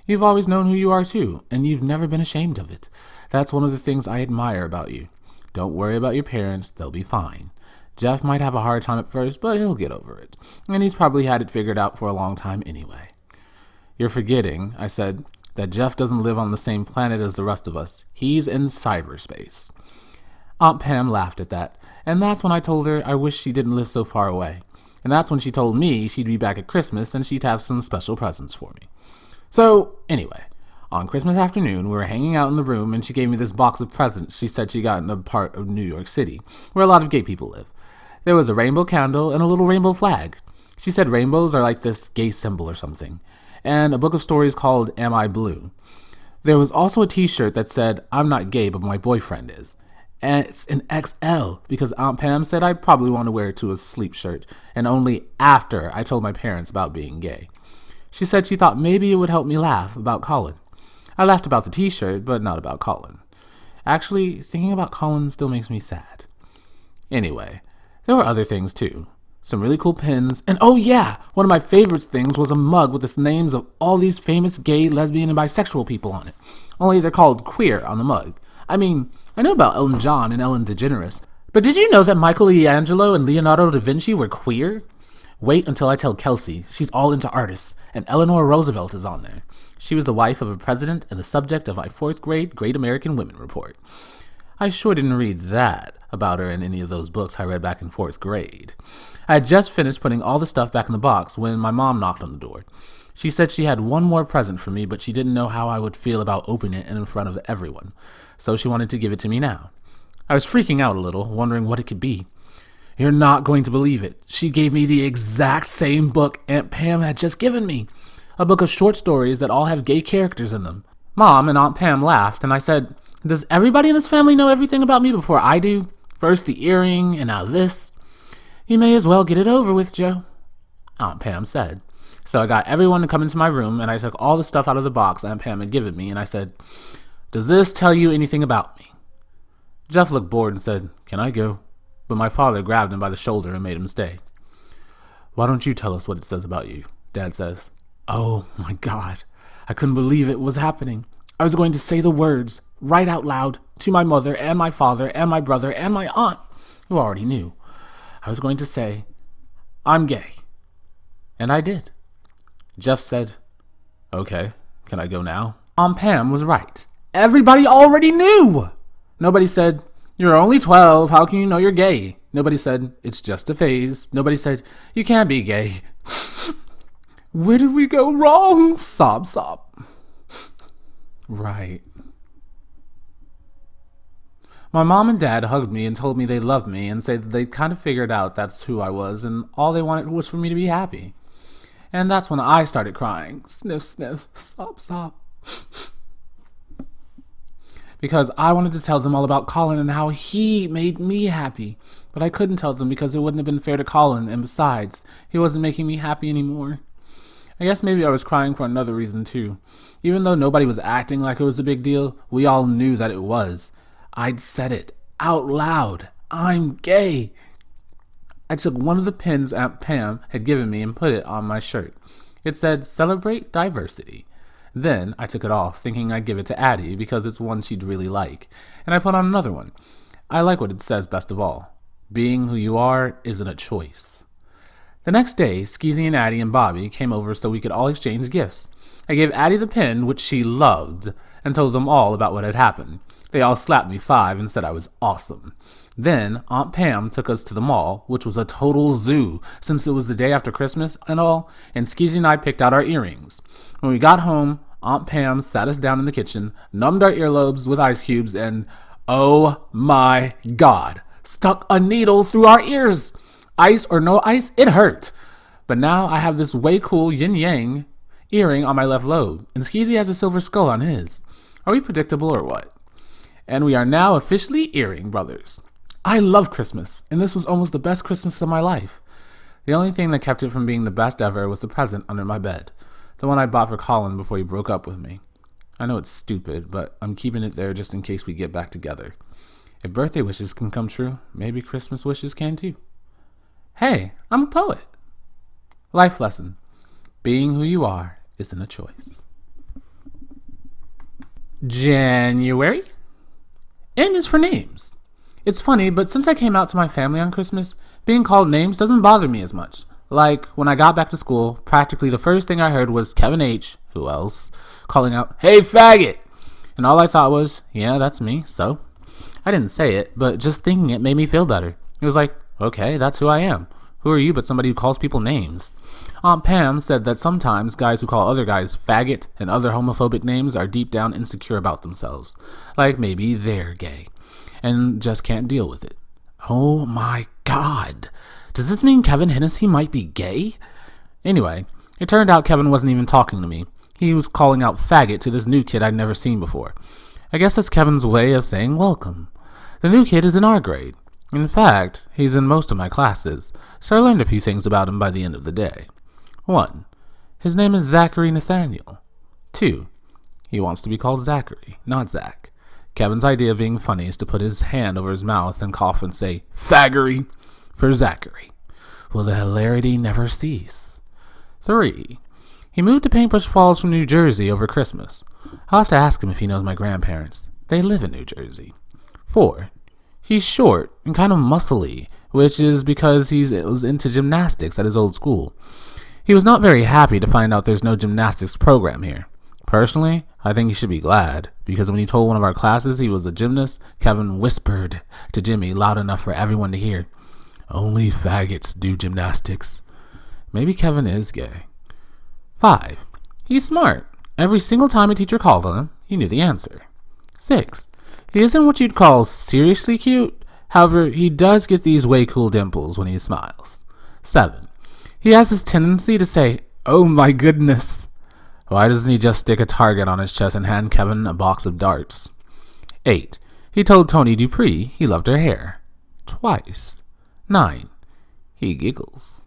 You've always known who you are too, and you've never been ashamed of it. That's one of the things I admire about you. Don't worry about your parents, they'll be fine. Jeff might have a hard time at first, but he'll get over it. And he's probably had it figured out for a long time anyway. You're forgetting, I said, that Jeff doesn't live on the same planet as the rest of us. He's in cyberspace. Aunt Pam laughed at that, and that's when I told her I wish she didn't live so far away. And that's when she told me she'd be back at Christmas and she'd have some special presents for me. So, anyway, on Christmas afternoon, we were hanging out in the room and she gave me this box of presents she said she got in a part of New York City, where a lot of gay people live. There was a rainbow candle and a little rainbow flag. She said rainbows are like this gay symbol or something. And a book of stories called Am I Blue? There was also a t-shirt that said, I'm not gay, but my boyfriend is. And it's an XL, because Aunt Pam said I'd probably want to wear it to a sleep shirt, and only after I told my parents about being gay. She said she thought maybe it would help me laugh about Colin. I laughed about the t-shirt, but not about Colin. Actually, thinking about Colin still makes me sad. Anyway, there were other things too. Some really cool pins, and oh yeah, one of my favorite things was a mug with the names of all these famous gay, lesbian, and bisexual people on it. Only they're called queer on the mug. I mean, I know about Elton John and Ellen DeGeneres, but did you know that Michelangelo and Leonardo da Vinci were queer? Wait until I tell Kelsey. She's all into artists, and Eleanor Roosevelt is on there. She was the wife of a president and the subject of my 4th grade Great American Women report. I sure didn't read that about her in any of those books I read back in 4th grade. I had just finished putting all the stuff back in the box when my mom knocked on the door. She said she had one more present for me, but she didn't know how I would feel about opening it in front of everyone, so she wanted to give it to me now. I was freaking out a little, wondering what it could be. You're not going to believe it. She gave me the exact same book Aunt Pam had just given me. A book of short stories that all have gay characters in them. Mom and Aunt Pam laughed, and I said, does everybody in this family know everything about me before I do? First the earring, and now this. You may as well get it over with, Joe, Aunt Pam said. So I got everyone to come into my room, and I took all the stuff out of the box Aunt Pam had given me, and I said, does this tell you anything about me? Jeff looked bored and said, can I go? But my father grabbed him by the shoulder and made him stay. Why don't you tell us what it says about you? Dad says. Oh my God. I couldn't believe it was happening. I was going to say the words right out loud to my mother and my father and my brother and my aunt, who already knew. I was going to say, I'm gay. And I did. Jeff said, okay, can I go now? Aunt Pam was right. Everybody already knew. Nobody said, you're only 12, how can you know you're gay? Nobody said, it's just a phase. Nobody said, you can't be gay. Where did we go wrong? Sob, sob. Right. My mom and dad hugged me and told me they loved me and said that they kind of figured out that's who I was and all they wanted was for me to be happy. And that's when I started crying. Sniff, sniff, sob, sob. Because I wanted to tell them all about Colin and how he made me happy. But I couldn't tell them because it wouldn't have been fair to Colin, and besides, he wasn't making me happy anymore. I guess maybe I was crying for another reason too. Even though nobody was acting like it was a big deal, we all knew that it was. I'd said it out loud. I'm gay. I took one of the pins Aunt Pam had given me and put it on my shirt. It said, "Celebrate Diversity." Then I took it off, thinking I'd give it to Addie because it's one she'd really like. And I put on another one. I like what it says best of all. Being who you are isn't a choice. The next day, Skeezy and Addie and Bobby came over so we could all exchange gifts. I gave Addie the pin, which she loved, and told them all about what had happened. They all slapped me 5 and said I was awesome. Then Aunt Pam took us to the mall, which was a total zoo since it was the day after Christmas and all, and Skeezy and I picked out our earrings. When we got home, Aunt Pam sat us down in the kitchen, numbed our earlobes with ice cubes, and, oh my God, stuck a needle through our ears. Ice or no ice, it hurt. But now I have this way cool yin-yang earring on my left lobe, and Skeezy has a silver skull on his. Are we predictable or what? And we are now officially earring brothers. I love Christmas, and this was almost the best Christmas of my life. The only thing that kept it from being the best ever was the present under my bed, the one I bought for Colin before he broke up with me. I know it's stupid, but I'm keeping it there just in case we get back together. If birthday wishes can come true, maybe Christmas wishes can too. Hey, I'm a poet. Life lesson. Being who you are isn't a choice. January. N is for names. It's funny, but since I came out to my family on Christmas, being called names doesn't bother me as much. Like, when I got back to school, practically the first thing I heard was Kevin H., who else, calling out, "Hey, faggot!" And all I thought was, yeah, that's me, so? I didn't say it, but just thinking it made me feel better. It was like, okay, that's who I am. Who are you but somebody who calls people names? Aunt Pam said that sometimes guys who call other guys faggot and other homophobic names are deep down insecure about themselves. Like maybe they're gay and just can't deal with it. Oh my God. Does this mean Kevin Hennessy might be gay? Anyway, it turned out Kevin wasn't even talking to me. He was calling out faggot to this new kid I'd never seen before. I guess that's Kevin's way of saying welcome. The new kid is in our grade. In fact, he's in most of my classes, so I learned a few things about him by the end of the day. 1. His name is Zachary Nathaniel. 2. He wants to be called Zachary, not Zach. Kevin's idea of being funny is to put his hand over his mouth and cough and say, "Faggery," for Zachary. Will the hilarity never cease? 3. He moved to Paintbrush Falls from New Jersey over Christmas. I'll have to ask him if he knows my grandparents. They live in New Jersey. 4. He's short and kind of muscly, which is because he was into gymnastics at his old school. He was not very happy to find out there's no gymnastics program here. Personally, I think he should be glad, because when he told one of our classes he was a gymnast, Kevin whispered to Jimmy loud enough for everyone to hear, "Only faggots do gymnastics." Maybe Kevin is gay. 5. He's smart. Every single time a teacher called on him, he knew the answer. 6. He isn't what you'd call seriously cute. However, he does get these way cool dimples when he smiles. 7. He has this tendency to say, "Oh my goodness." Why doesn't he just stick a target on his chest and hand Kevin a box of darts? 8. He told Tony Dupree he loved her hair. Twice. 9. He giggles.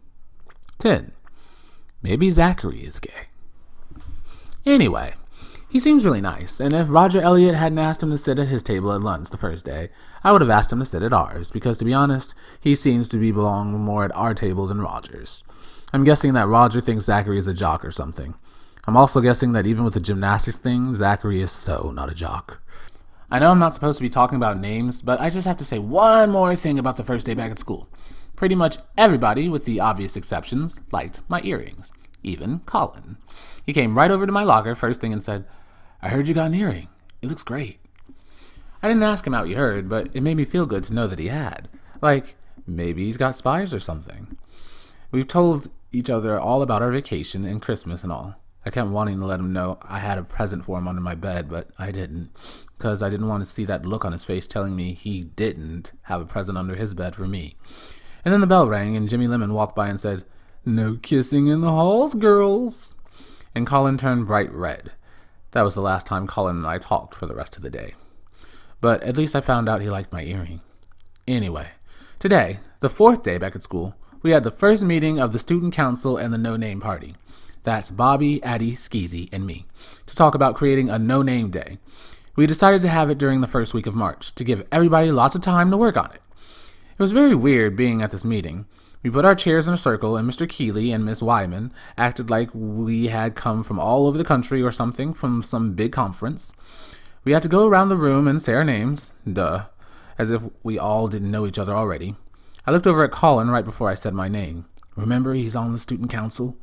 10. Maybe Zachary is gay. Anyway, he seems really nice, and if Roger Elliott hadn't asked him to sit at his table at lunch the first day, I would have asked him to sit at ours, because to be honest, he seems to belong more at our table than Roger's. I'm guessing that Roger thinks Zachary is a jock or something. I'm also guessing that even with the gymnastics thing, Zachary is so not a jock. I know I'm not supposed to be talking about names, but I just have to say one more thing about the first day back at school. Pretty much everybody, with the obvious exceptions, liked my earrings. Even Colin. He came right over to my locker first thing and said, "I heard you got an earring. It looks great." I didn't ask him how he heard, but it made me feel good to know that he had. Like, maybe he's got spies or something. We've told each other all about our vacation and Christmas and all. I kept wanting to let him know I had a present for him under my bed, but I didn't, because I didn't want to see that look on his face telling me he didn't have a present under his bed for me. And then the bell rang, and Jimmy Lemon walked by and said, "No kissing in the halls, girls." And Colin turned bright red. That was the last time Colin and I talked for the rest of the day. But at least I found out he liked my earring. Anyway, today, the 4th day back at school, we had the first meeting of the student council and the no-name party. That's Bobby, Addie, Skeezy, and me, to talk about creating a no-name day. We decided to have it during the first week of March, to give everybody lots of time to work on it. It was very weird being at this meeting. We put our chairs in a circle, and Mr. Keeley and Miss Wyman acted like we had come from all over the country or something from some big conference. We had to go around the room and say our names. Duh. As if we all didn't know each other already. I looked over at Colin right before I said my name. Remember, he's on the student council?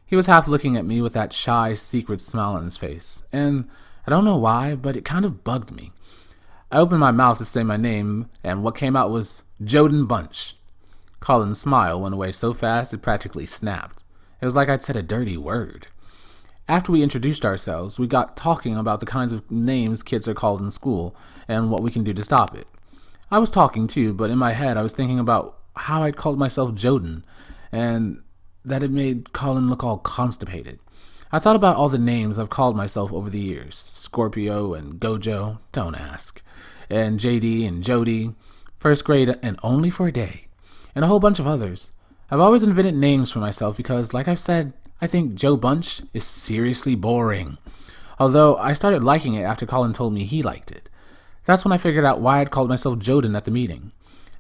He was half looking at me with that shy, secret smile on his face. And I don't know why, but it kind of bugged me. I opened my mouth to say my name, and what came out was Joden Bunch. Colin's smile went away so fast it practically snapped. It was like I'd said a dirty word. After we introduced ourselves, we got talking about the kinds of names kids are called in school and what we can do to stop it. I was talking too, but in my head I was thinking about how I'd called myself Joden, and that it made Colin look all constipated. I thought about all the names I've called myself over the years. Scorpio and Gojo, don't ask. And JD and Jody, first grade and only for a day. And a whole bunch of others. I've always invented names for myself because, like I've said, I think Joe Bunch is seriously boring. Although I started liking it after Colin told me he liked it. That's when I figured out why I'd called myself Joden at the meeting.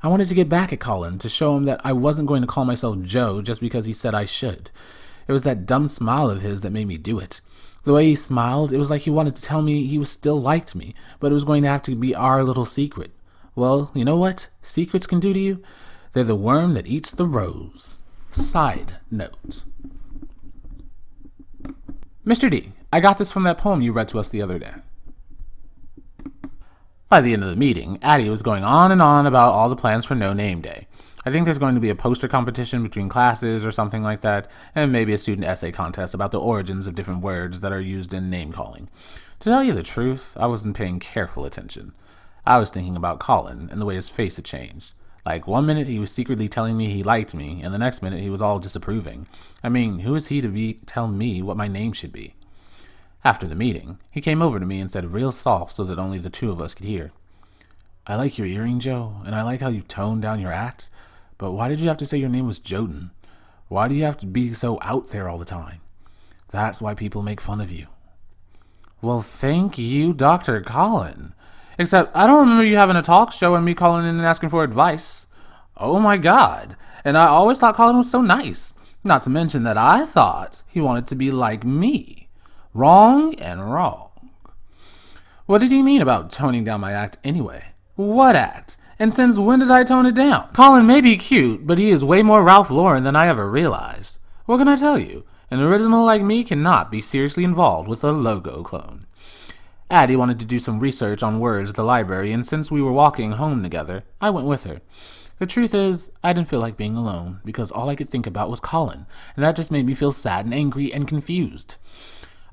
I wanted to get back at Colin to show him that I wasn't going to call myself Joe just because he said I should. It was that dumb smile of his that made me do it. The way he smiled, it was like he wanted to tell me he still liked me, but it was going to have to be our little secret. Well, you know what secrets can do to you? They're the worm that eats the rose. Side note. Mr. D, I got this from that poem you read to us the other day. By the end of the meeting, Addie was going on and on about all the plans for No Name Day. I think there's going to be a poster competition between classes or something like that, and maybe a student essay contest about the origins of different words that are used in name-calling. To tell you the truth, I wasn't paying careful attention. I was thinking about Colin and the way his face had changed. Like, one minute he was secretly telling me he liked me, and the next minute he was all disapproving. I mean, who is he to tell me what my name should be? After the meeting, he came over to me and said real soft so that only the two of us could hear. I like your earring, Joe, and I like how you toned down your act, but why did you have to say your name was Joden? Why do you have to be so out there all the time? That's why people make fun of you. Well, thank you, Dr. Colin. Except I don't remember you having a talk show and me calling in and asking for advice. Oh my God. And I always thought Colin was so nice. Not to mention that I thought he wanted to be like me. Wrong and wrong. What did he mean about toning down my act anyway? What act? And since when did I tone it down? Colin may be cute, but he is way more Ralph Lauren than I ever realized. What can I tell you? An original like me cannot be seriously involved with a logo clone. Addie wanted to do some research on words at the library, and since we were walking home together, I went with her. The truth is, I didn't feel like being alone, because all I could think about was Colin, and that just made me feel sad and angry and confused.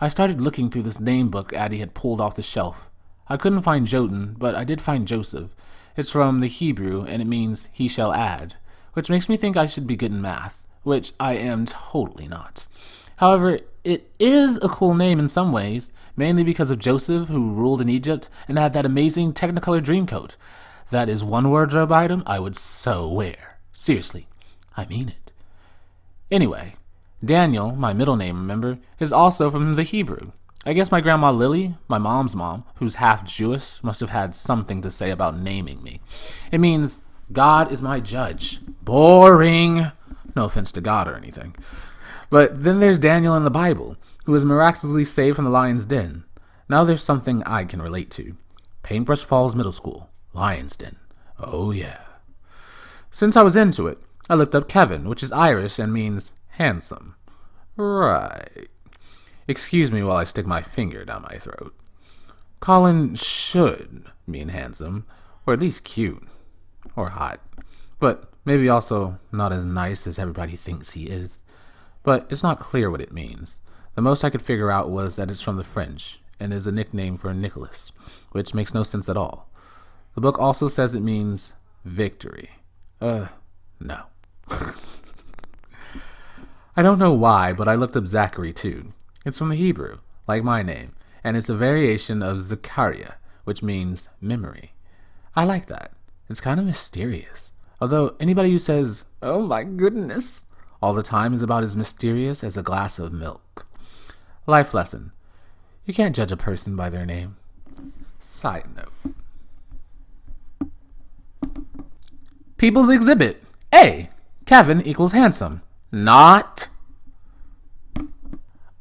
I started looking through this name book Addie had pulled off the shelf. I couldn't find Joden, but I did find Joseph. It's from the Hebrew, and it means he shall add, which makes me think I should be good in math, which I am totally not. However, it is a cool name in some ways, mainly because of Joseph, who ruled in Egypt and had that amazing Technicolor Dreamcoat. That is one wardrobe item I would so wear. Seriously, I mean it. Anyway, Daniel, my middle name, remember, is also from the Hebrew. I guess my grandma Lily, my mom's mom, who's half Jewish, must have had something to say about naming me. It means, God is my judge. Boring. No offense to God or anything. But then there's Daniel in the Bible, who was miraculously saved from the lion's den. Now there's something I can relate to. Paintbrush Falls Middle School, Lion's Den. Oh yeah. Since I was into it, I looked up Kevin, which is Irish and means handsome. Right. Excuse me while I stick my finger down my throat. Colin should mean handsome, or at least cute, or hot, but maybe also not as nice as everybody thinks he is. But it's not clear what it means. The most I could figure out was that it's from the French, and is a nickname for Nicholas, which makes no sense at all. The book also says it means victory. No. I don't know why, but I looked up Zachary too. It's from the Hebrew, like my name, and it's a variation of Zachariah, which means memory. I like that. It's kind of mysterious. Although anybody who says, oh my goodness, all the time is about as mysterious as a glass of milk. Life lesson. You can't judge a person by their name. Side note. People's Exhibit. A. Kevin equals handsome. Not.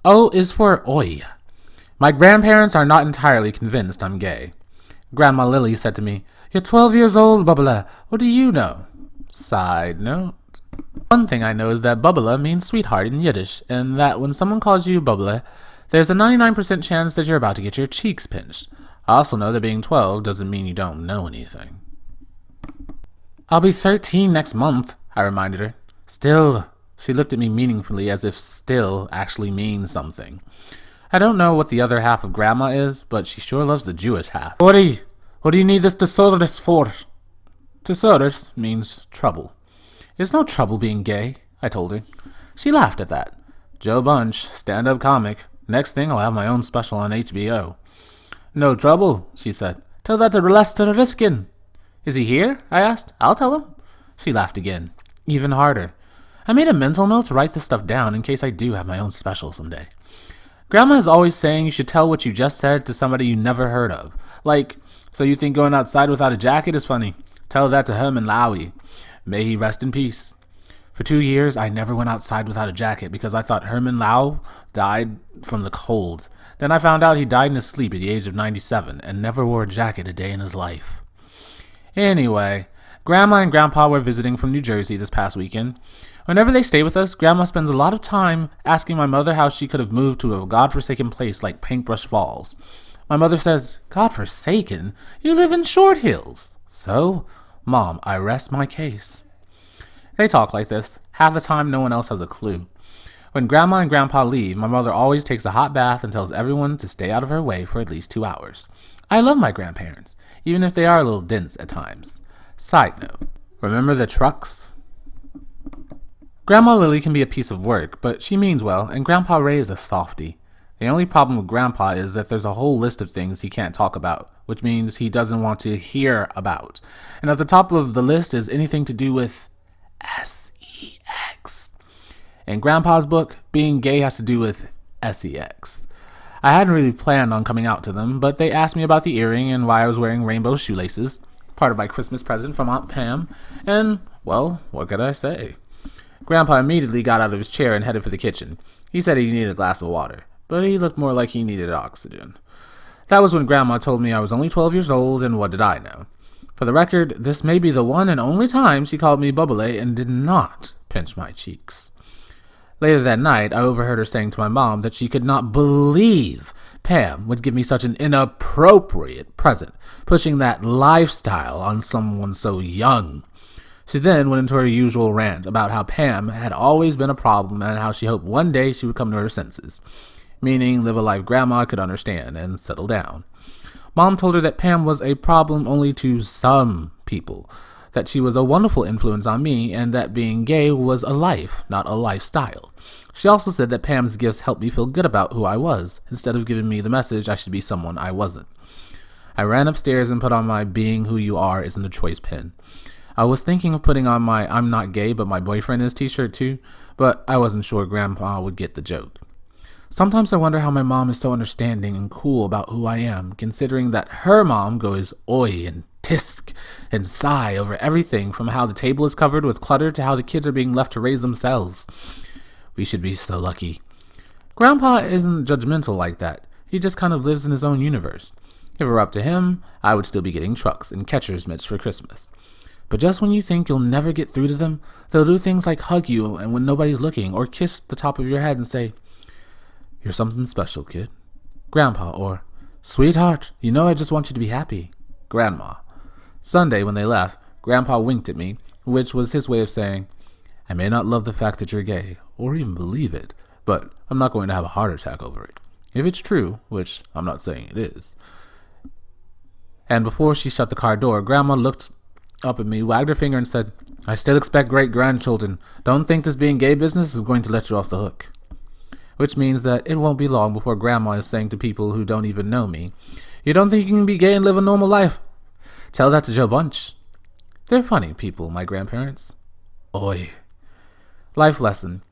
O is for oi. My grandparents are not entirely convinced I'm gay. Grandma Lily said to me, "You're 12 years old, Bubba. What do you know?" Side note. One thing I know is that Bubba means sweetheart in Yiddish, and that when someone calls you Bubba, there's a 99% chance that you're about to get your cheeks pinched. I also know that being 12 doesn't mean you don't know anything. I'll be 13 next month, I reminded her. Still, she looked at me meaningfully as if still actually means something. I don't know what the other half of Grandma is, but she sure loves the Jewish half. What do you need this thesaurus for? Thesaurus means trouble. It's no trouble being gay, I told her. She laughed at that. Joe Bunch, stand-up comic. Next thing I'll have my own special on HBO. No trouble, she said. Tell that to Lester Rifkin. Is he here? I asked. I'll tell him. She laughed again, even harder. I made a mental note to write this stuff down in case I do have my own special someday. Grandma is always saying you should tell what you just said to somebody you never heard of. Like, so you think going outside without a jacket is funny? Tell that to Herman Lowy. May he rest in peace. For 2 years, I never went outside without a jacket because I thought Herman Lau died from the cold. Then I found out he died in his sleep at the age of 97 and never wore a jacket a day in his life. Anyway, Grandma and Grandpa were visiting from New Jersey this past weekend. Whenever they stay with us, Grandma spends a lot of time asking my mother how she could have moved to a godforsaken place like Paintbrush Falls. My mother says, "Godforsaken? You live in Short Hills." So, Mom, I rest my case. They talk like this. Half the time, no one else has a clue. When Grandma and Grandpa leave, my mother always takes a hot bath and tells everyone to stay out of her way for at least 2 hours. I love my grandparents, even if they are a little dense at times. Side note, remember the trucks? Grandma Lily can be a piece of work, but she means well, and Grandpa Ray is a softie. The only problem with Grandpa is that there's a whole list of things he can't talk about, which means he doesn't want to hear about. And at the top of the list is anything to do with sex. In Grandpa's book, being gay has to do with sex. I hadn't really planned on coming out to them, but they asked me about the earring and why I was wearing rainbow shoelaces, part of my Christmas present from Aunt Pam, and, well, what could I say? Grandpa immediately got out of his chair and headed for the kitchen. He said he needed a glass of water, but he looked more like he needed oxygen. That was when Grandma told me I was only 12 years old, and what did I know? For the record, this may be the one and only time she called me Bubble and did not pinch my cheeks. Later that night, I overheard her saying to my mom that she could not believe Pam would give me such an inappropriate present, pushing that lifestyle on someone so young. She then went into her usual rant about how Pam had always been a problem and how she hoped one day she would come to her senses, meaning live a life Grandma could understand and settle down. Mom told her that Pam was a problem only to some people, that she was a wonderful influence on me, and that being gay was a life, not a lifestyle. She also said that Pam's gifts helped me feel good about who I was, instead of giving me the message I should be someone I wasn't. I ran upstairs and put on my "Being Who You Are Isn't a Choice" pin. I was thinking of putting on my "I'm Not Gay, But My Boyfriend Is" t-shirt too, but I wasn't sure Grandpa would get the joke. Sometimes I wonder how my mom is so understanding and cool about who I am, considering that her mom goes oi and tisk and sigh over everything from how the table is covered with clutter to how the kids are being left to raise themselves. We should be so lucky. Grandpa isn't judgmental like that. He just kind of lives in his own universe. If it were up to him, I would still be getting trucks and catcher's mitts for Christmas. But just when you think you'll never get through to them, they'll do things like hug you and when nobody's looking, or kiss the top of your head and say, "You're something special, kid." Grandpa, or, "Sweetheart, you know I just want you to be happy." Grandma. Sunday, when they left, Grandpa winked at me, which was his way of saying, "I may not love the fact that you're gay, or even believe it, but I'm not going to have a heart attack over it. If it's true, which I'm not saying it is." And before she shut the car door, Grandma looked up at me, wagged her finger, and said, "I still expect great-grandchildren. Don't think this being gay business is going to let you off the hook." Which means that it won't be long before Grandma is saying to people who don't even know me, "You don't think you can be gay and live a normal life? Tell that to Joe Bunch." They're funny people, my grandparents. Oi. Life lesson.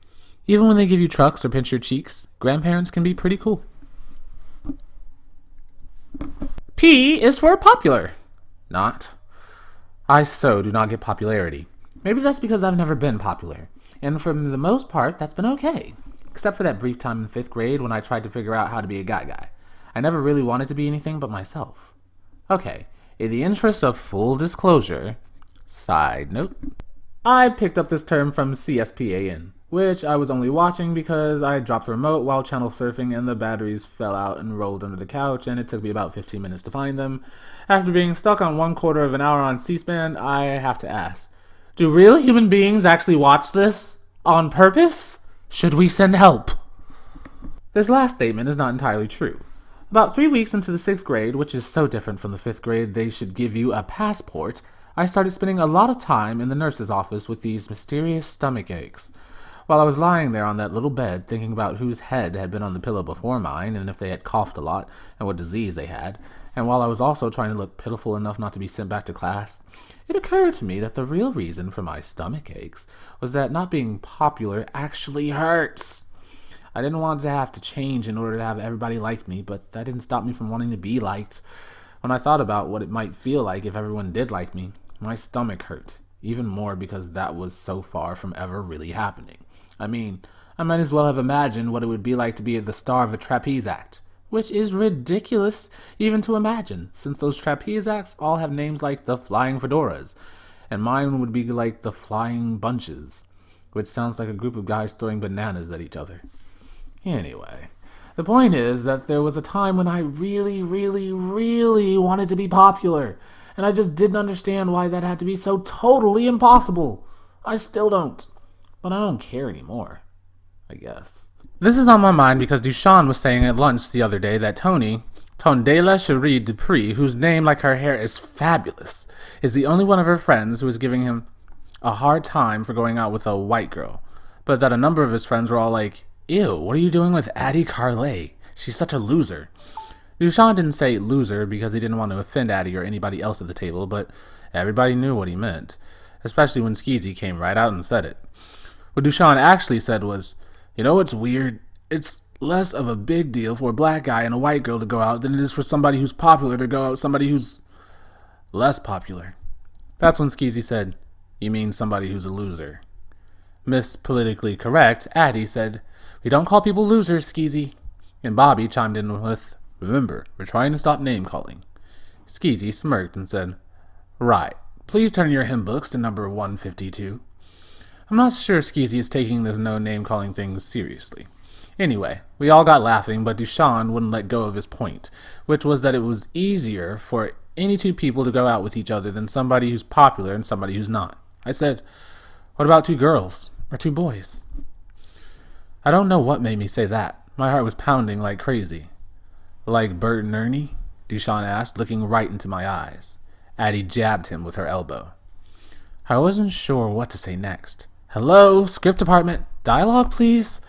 Even when they give you trucks or pinch your cheeks, grandparents can be pretty cool. P is for popular. Not. I so do not get popularity. Maybe that's because I've never been popular. And for the most part, that's been okay. Except for that brief time in 5th grade when I tried to figure out how to be a guy. I never really wanted to be anything but myself. Okay, in the interest of full disclosure, side note, I picked up this term from CSPAN, which I was only watching because I dropped the remote while channel surfing and the batteries fell out and rolled under the couch, and it took me about 15 minutes to find them. After being stuck on 1/4 of an hour on C-SPAN, I have to ask, do real human beings actually watch this? On purpose? Should we send help? This last statement is not entirely true. About 3 weeks into the 6th grade, which is so different from the 5th grade they should give you a passport, I started spending a lot of time in the nurse's office with these mysterious stomach aches. While I was lying there on that little bed thinking about whose head had been on the pillow before mine and if they had coughed a lot and what disease they had, and while I was also trying to look pitiful enough not to be sent back to class, it occurred to me that the real reason for my stomach aches was that not being popular actually hurts. I didn't want to have to change in order to have everybody like me, but that didn't stop me from wanting to be liked. When I thought about what it might feel like if everyone did like me, my stomach hurt, even more because that was so far from ever really happening. I mean, I might as well have imagined what it would be like to be the star of a trapeze act, which is ridiculous even to imagine, since those trapeze acts all have names like the Flying Fedoras, and mine would be like the Flying Bunches, which sounds like a group of guys throwing bananas at each other. Anyway, the point is that there was a time when I really wanted to be popular, and I just didn't understand why that had to be so totally impossible. I still don't, but I don't care anymore, I guess. This is on my mind because Dushan was saying at lunch the other day that Tony, Tondela Cherie Dupree, whose name like her hair is fabulous, is the only one of her friends who is giving him a hard time for going out with a white girl, but that a number of his friends were all like, ew, what are you doing with Addie Carlet? She's such a loser. Dushan didn't say loser because he didn't want to offend Addie or anybody else at the table, but everybody knew what he meant, especially when Skeezy came right out and said it. What Dushan actually said was, you know what's weird? It's less of a big deal for a black guy and a white girl to go out than it is for somebody who's popular to go out with somebody who's less popular. That's when Skeezy said, you mean somebody who's a loser. Miss Politically Correct, Addie, said, we don't call people losers, Skeezy. And Bobby chimed in with, remember, we're trying to stop name-calling. Skeezy smirked and said, right, please turn your hymn books to number 152. I'm not sure Skeezy is taking this no name-calling thing seriously. Anyway, we all got laughing, but Dushan wouldn't let go of his point, which was that it was easier for any two people to go out with each other than somebody who's popular and somebody who's not. I said, what about two girls or two boys? I don't know what made me say that. My heart was pounding like crazy. Like Bert and Ernie? Dushan asked, looking right into my eyes. Addie jabbed him with her elbow. I wasn't sure what to say next. Hello, script department, dialogue please?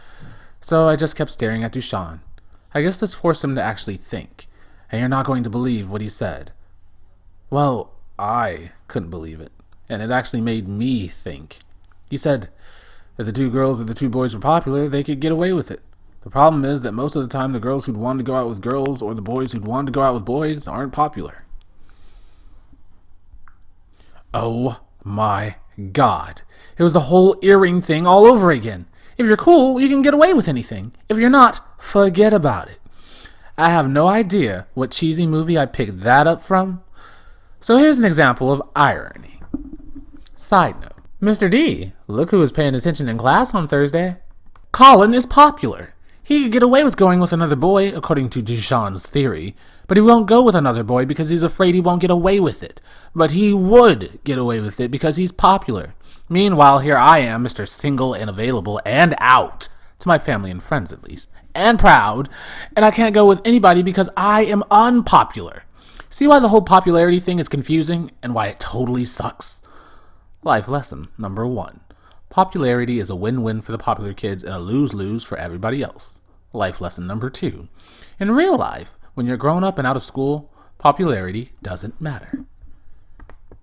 So I just kept staring at Dushan. I guess this forced him to actually think. And you're not going to believe what he said. Well, I couldn't believe it. And it actually made me think. He said, if the two girls or the two boys were popular, they could get away with it. The problem is that most of the time the girls who'd want to go out with girls or the boys who'd want to go out with boys aren't popular. Oh my God. It was the whole earring thing all over again. If you're cool, you can get away with anything. If you're not, forget about it. I have no idea what cheesy movie I picked that up from. So here's an example of irony. Side note. Mr. D, look who was paying attention in class on Thursday. Colin is popular. He could get away with going with another boy, according to Dushan's theory, but he won't go with another boy because he's afraid he won't get away with it. But he would get away with it because he's popular. Meanwhile, here I am, Mr. Single and available and out, to my family and friends at least, and proud, and I can't go with anybody because I am unpopular. See why the whole popularity thing is confusing and why it totally sucks? Life lesson number 1. Popularity is a win-win for the popular kids and a lose-lose for everybody else. Life lesson number 2. In real life, when you're grown up and out of school, popularity doesn't matter.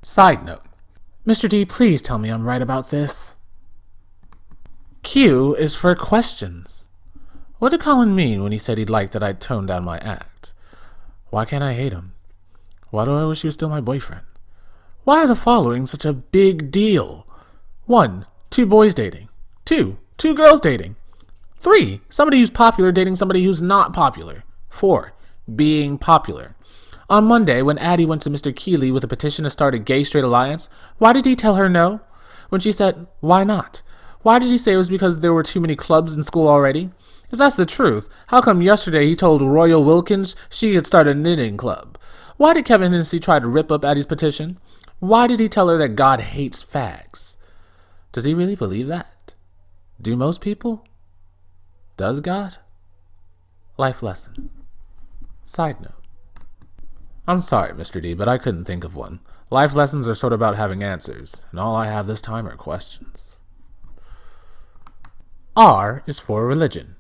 Side note. Mr. D, please tell me I'm right about this. Q is for questions. What did Colin mean when he said he'd like that I'd tone down my act? Why can't I hate him? Why do I wish he was still my boyfriend? Why are the following such a big deal? 1. 2 boys dating. 2. 2 girls dating. 3. Somebody who's popular dating somebody who's not popular. 4. Being popular. On Monday, when Addie went to Mr. Keeley with a petition to start a gay-straight alliance, why did he tell her no? When she said, why not? Why did he say it was because there were too many clubs in school already? If that's the truth, how come yesterday he told Royal Wilkins she could start a knitting club? Why did Kevin Hennessy try to rip up Addie's petition? Why did he tell her that God hates fags? Does he really believe that? Do most people? Does God? Life lesson. Side note. I'm sorry, Mr. D, but I couldn't think of one. Life lessons are sort of about having answers, and all I have this time are questions. R is for religion.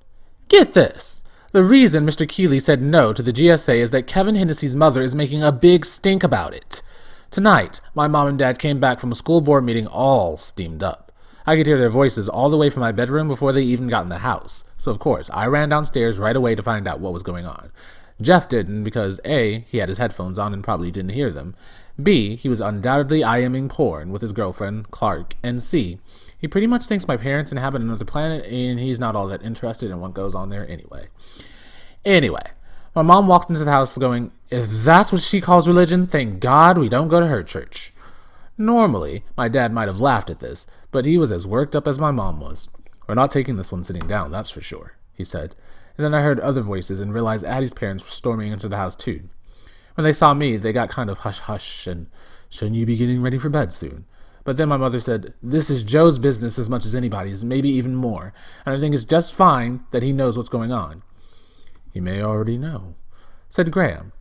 Get this! The reason Mr. Keeley said no to the GSA is that Kevin Hennessy's mother is making a big stink about it. Tonight, my mom and dad came back from a school board meeting all steamed up. I could hear their voices all the way from my bedroom before they even got in the house, so of course I ran downstairs right away to find out what was going on. Jeff didn't because A, he had his headphones on and probably didn't hear them, B, he was undoubtedly IMing porn with his girlfriend, Clark, and C, he pretty much thinks my parents inhabit another planet and he's not all that interested in what goes on there anyway. Anyway, my mom walked into the house going, if that's what she calls religion, thank God we don't go to her church. Normally, my dad might have laughed at this, but he was as worked up as my mom was. We're not taking this one sitting down, that's for sure, he said. And then I heard other voices and realized Addie's parents were storming into the house too. When they saw me, they got kind of hush-hush and, shouldn't you be getting ready for bed soon? But then my mother said, this is Joe's business as much as anybody's, maybe even more, and I think it's just fine that he knows what's going on. He may already know, said Graham.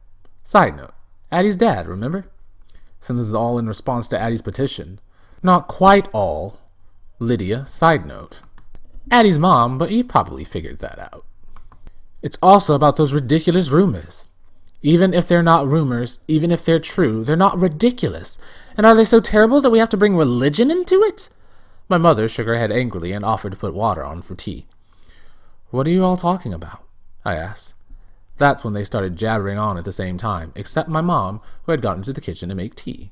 Side note, Addie's dad, remember? Since this is all in response to Addie's petition. Not quite all. Lydia, side note. Addie's mom, but you probably figured that out. It's also about those ridiculous rumors. Even if they're not rumors, even if they're true, they're not ridiculous. And are they so terrible that we have to bring religion into it? My mother shook her head angrily and offered to put water on for tea. What are you all talking about? I asked. That's when they started jabbering on at the same time, except my mom, who had gotten to the kitchen to make tea.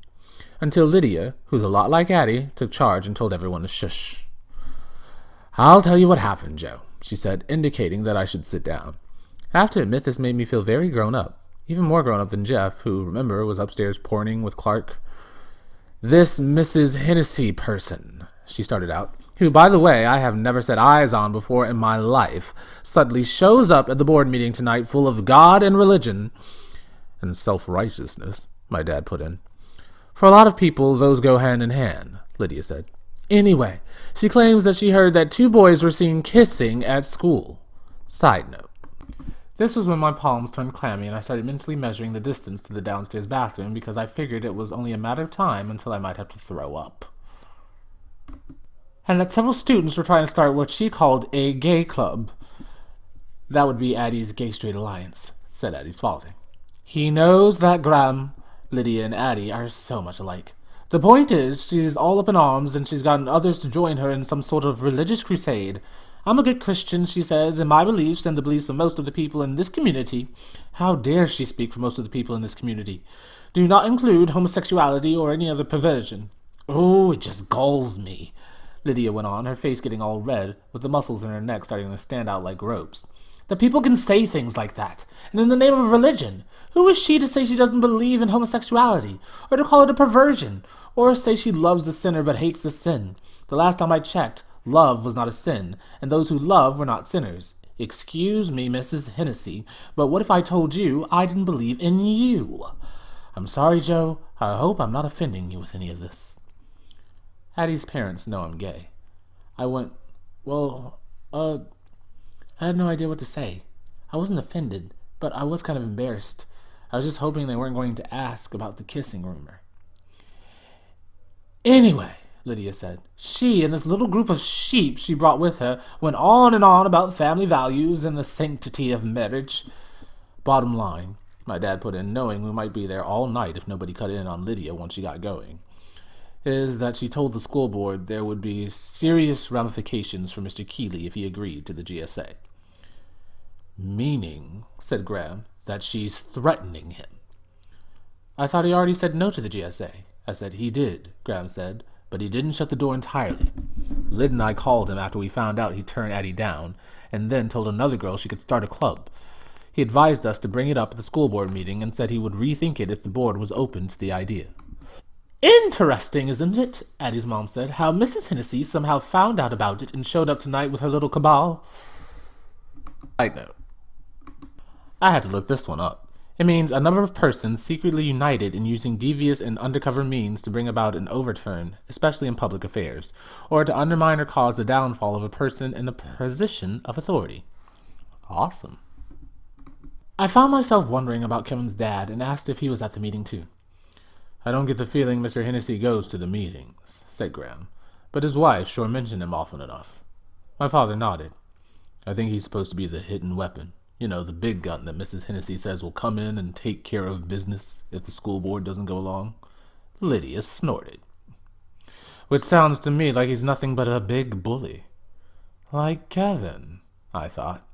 Until Lydia, who's a lot like Addie, took charge and told everyone to shush. I'll tell you what happened, Joe, she said, indicating that I should sit down. I have to admit this made me feel very grown up, even more grown up than Jeff, who, remember, was upstairs porning with Clark. This Mrs. Hennessy person, she started out, who, by the way, I have never set eyes on before in my life, suddenly shows up at the board meeting tonight full of God and religion, and self-righteousness, my dad put in. For a lot of people, those go hand in hand, Lydia said. Anyway, she claims that she heard that 2 boys were seen kissing at school. Side note. This was when my palms turned clammy and I started mentally measuring the distance to the downstairs bathroom because I figured it was only a matter of time until I might have to throw up. And that several students were trying to start what she called a gay club. That would be Addie's gay-straight alliance, said Addie's father. He knows that Graham, Lydia, and Addie are so much alike. The point is, she's all up in arms and she's gotten others to join her in some sort of religious crusade. I'm a good Christian, she says, and my beliefs and the beliefs of most of the people in this community, how dare she speak for most of the people in this community, do not include homosexuality or any other perversion. Oh, it just galls me, Lydia went on, her face getting all red, with the muscles in her neck starting to stand out like ropes. That people can say things like that, and in the name of religion. Who is she to say she doesn't believe in homosexuality, or to call it a perversion, or say she loves the sinner but hates the sin? The last time I checked, love was not a sin, and those who love were not sinners. Excuse me, Mrs. Hennessy, but what if I told you I didn't believe in you? I'm sorry, Joe. I hope I'm not offending you with any of this. Addie's parents know I'm gay. I went, I had no idea what to say. I wasn't offended, but I was kind of embarrassed. I was just hoping they weren't going to ask about the kissing rumor. Anyway, Lydia said, she and this little group of sheep she brought with her went on and on about family values and the sanctity of marriage. Bottom line, my dad put in, knowing we might be there all night if nobody cut in on Lydia once she got going. is that she told the school board there would be serious ramifications for Mr. Keeley if he agreed to the GSA. Meaning, said Graham, that she's threatening him. I thought he already said no to the GSA. I said he did, Graham said, but he didn't shut the door entirely. Lyd and I called him after we found out he'd turned Addie down, and then told another girl she could start a club. He advised us to bring it up at the school board meeting and said he would rethink it if the board was open to the idea. Interesting, isn't it? Addie's mom said, how Mrs. Hennessy somehow found out about it and showed up tonight with her little cabal. Side note. I had to look this one up. It means a number of persons secretly united in using devious and undercover means to bring about an overturn, especially in public affairs, or to undermine or cause the downfall of a person in a position of authority. Awesome. I found myself wondering about Kevin's dad and asked if he was at the meeting too. I don't get the feeling Mr. Hennessy goes to the meetings, said Graham, but his wife sure mentioned him often enough. My father nodded. I think he's supposed to be the hidden weapon. You know, the big gun that Mrs. Hennessy says will come in and take care of business if the school board doesn't go along. Lydia snorted. Which sounds to me like he's nothing but a big bully. Like Kevin, I thought.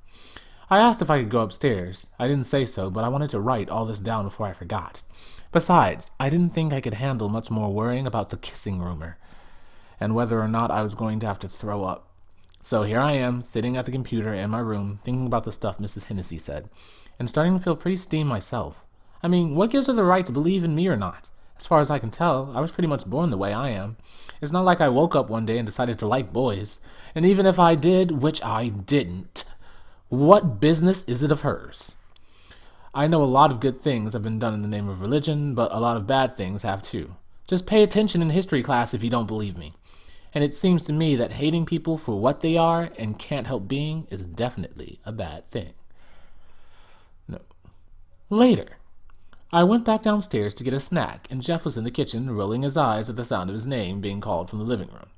I asked if I could go upstairs. I didn't say so, but I wanted to write all this down before I forgot. Besides, I didn't think I could handle much more worrying about the kissing rumor, and whether or not I was going to have to throw up. So here I am, sitting at the computer in my room, thinking about the stuff Mrs. Hennessy said, and starting to feel pretty steamed myself. I mean, what gives her the right to believe in me or not? As far as I can tell, I was pretty much born the way I am. It's not like I woke up one day and decided to like boys. And even if I did, which I didn't, what business is it of hers? I know a lot of good things have been done in the name of religion, but a lot of bad things have too. Just pay attention in history class if you don't believe me. And it seems to me that hating people for what they are and can't help being is definitely a bad thing. No. Later, I went back downstairs to get a snack, and Jeff was in the kitchen, rolling his eyes at the sound of his name being called from the living room.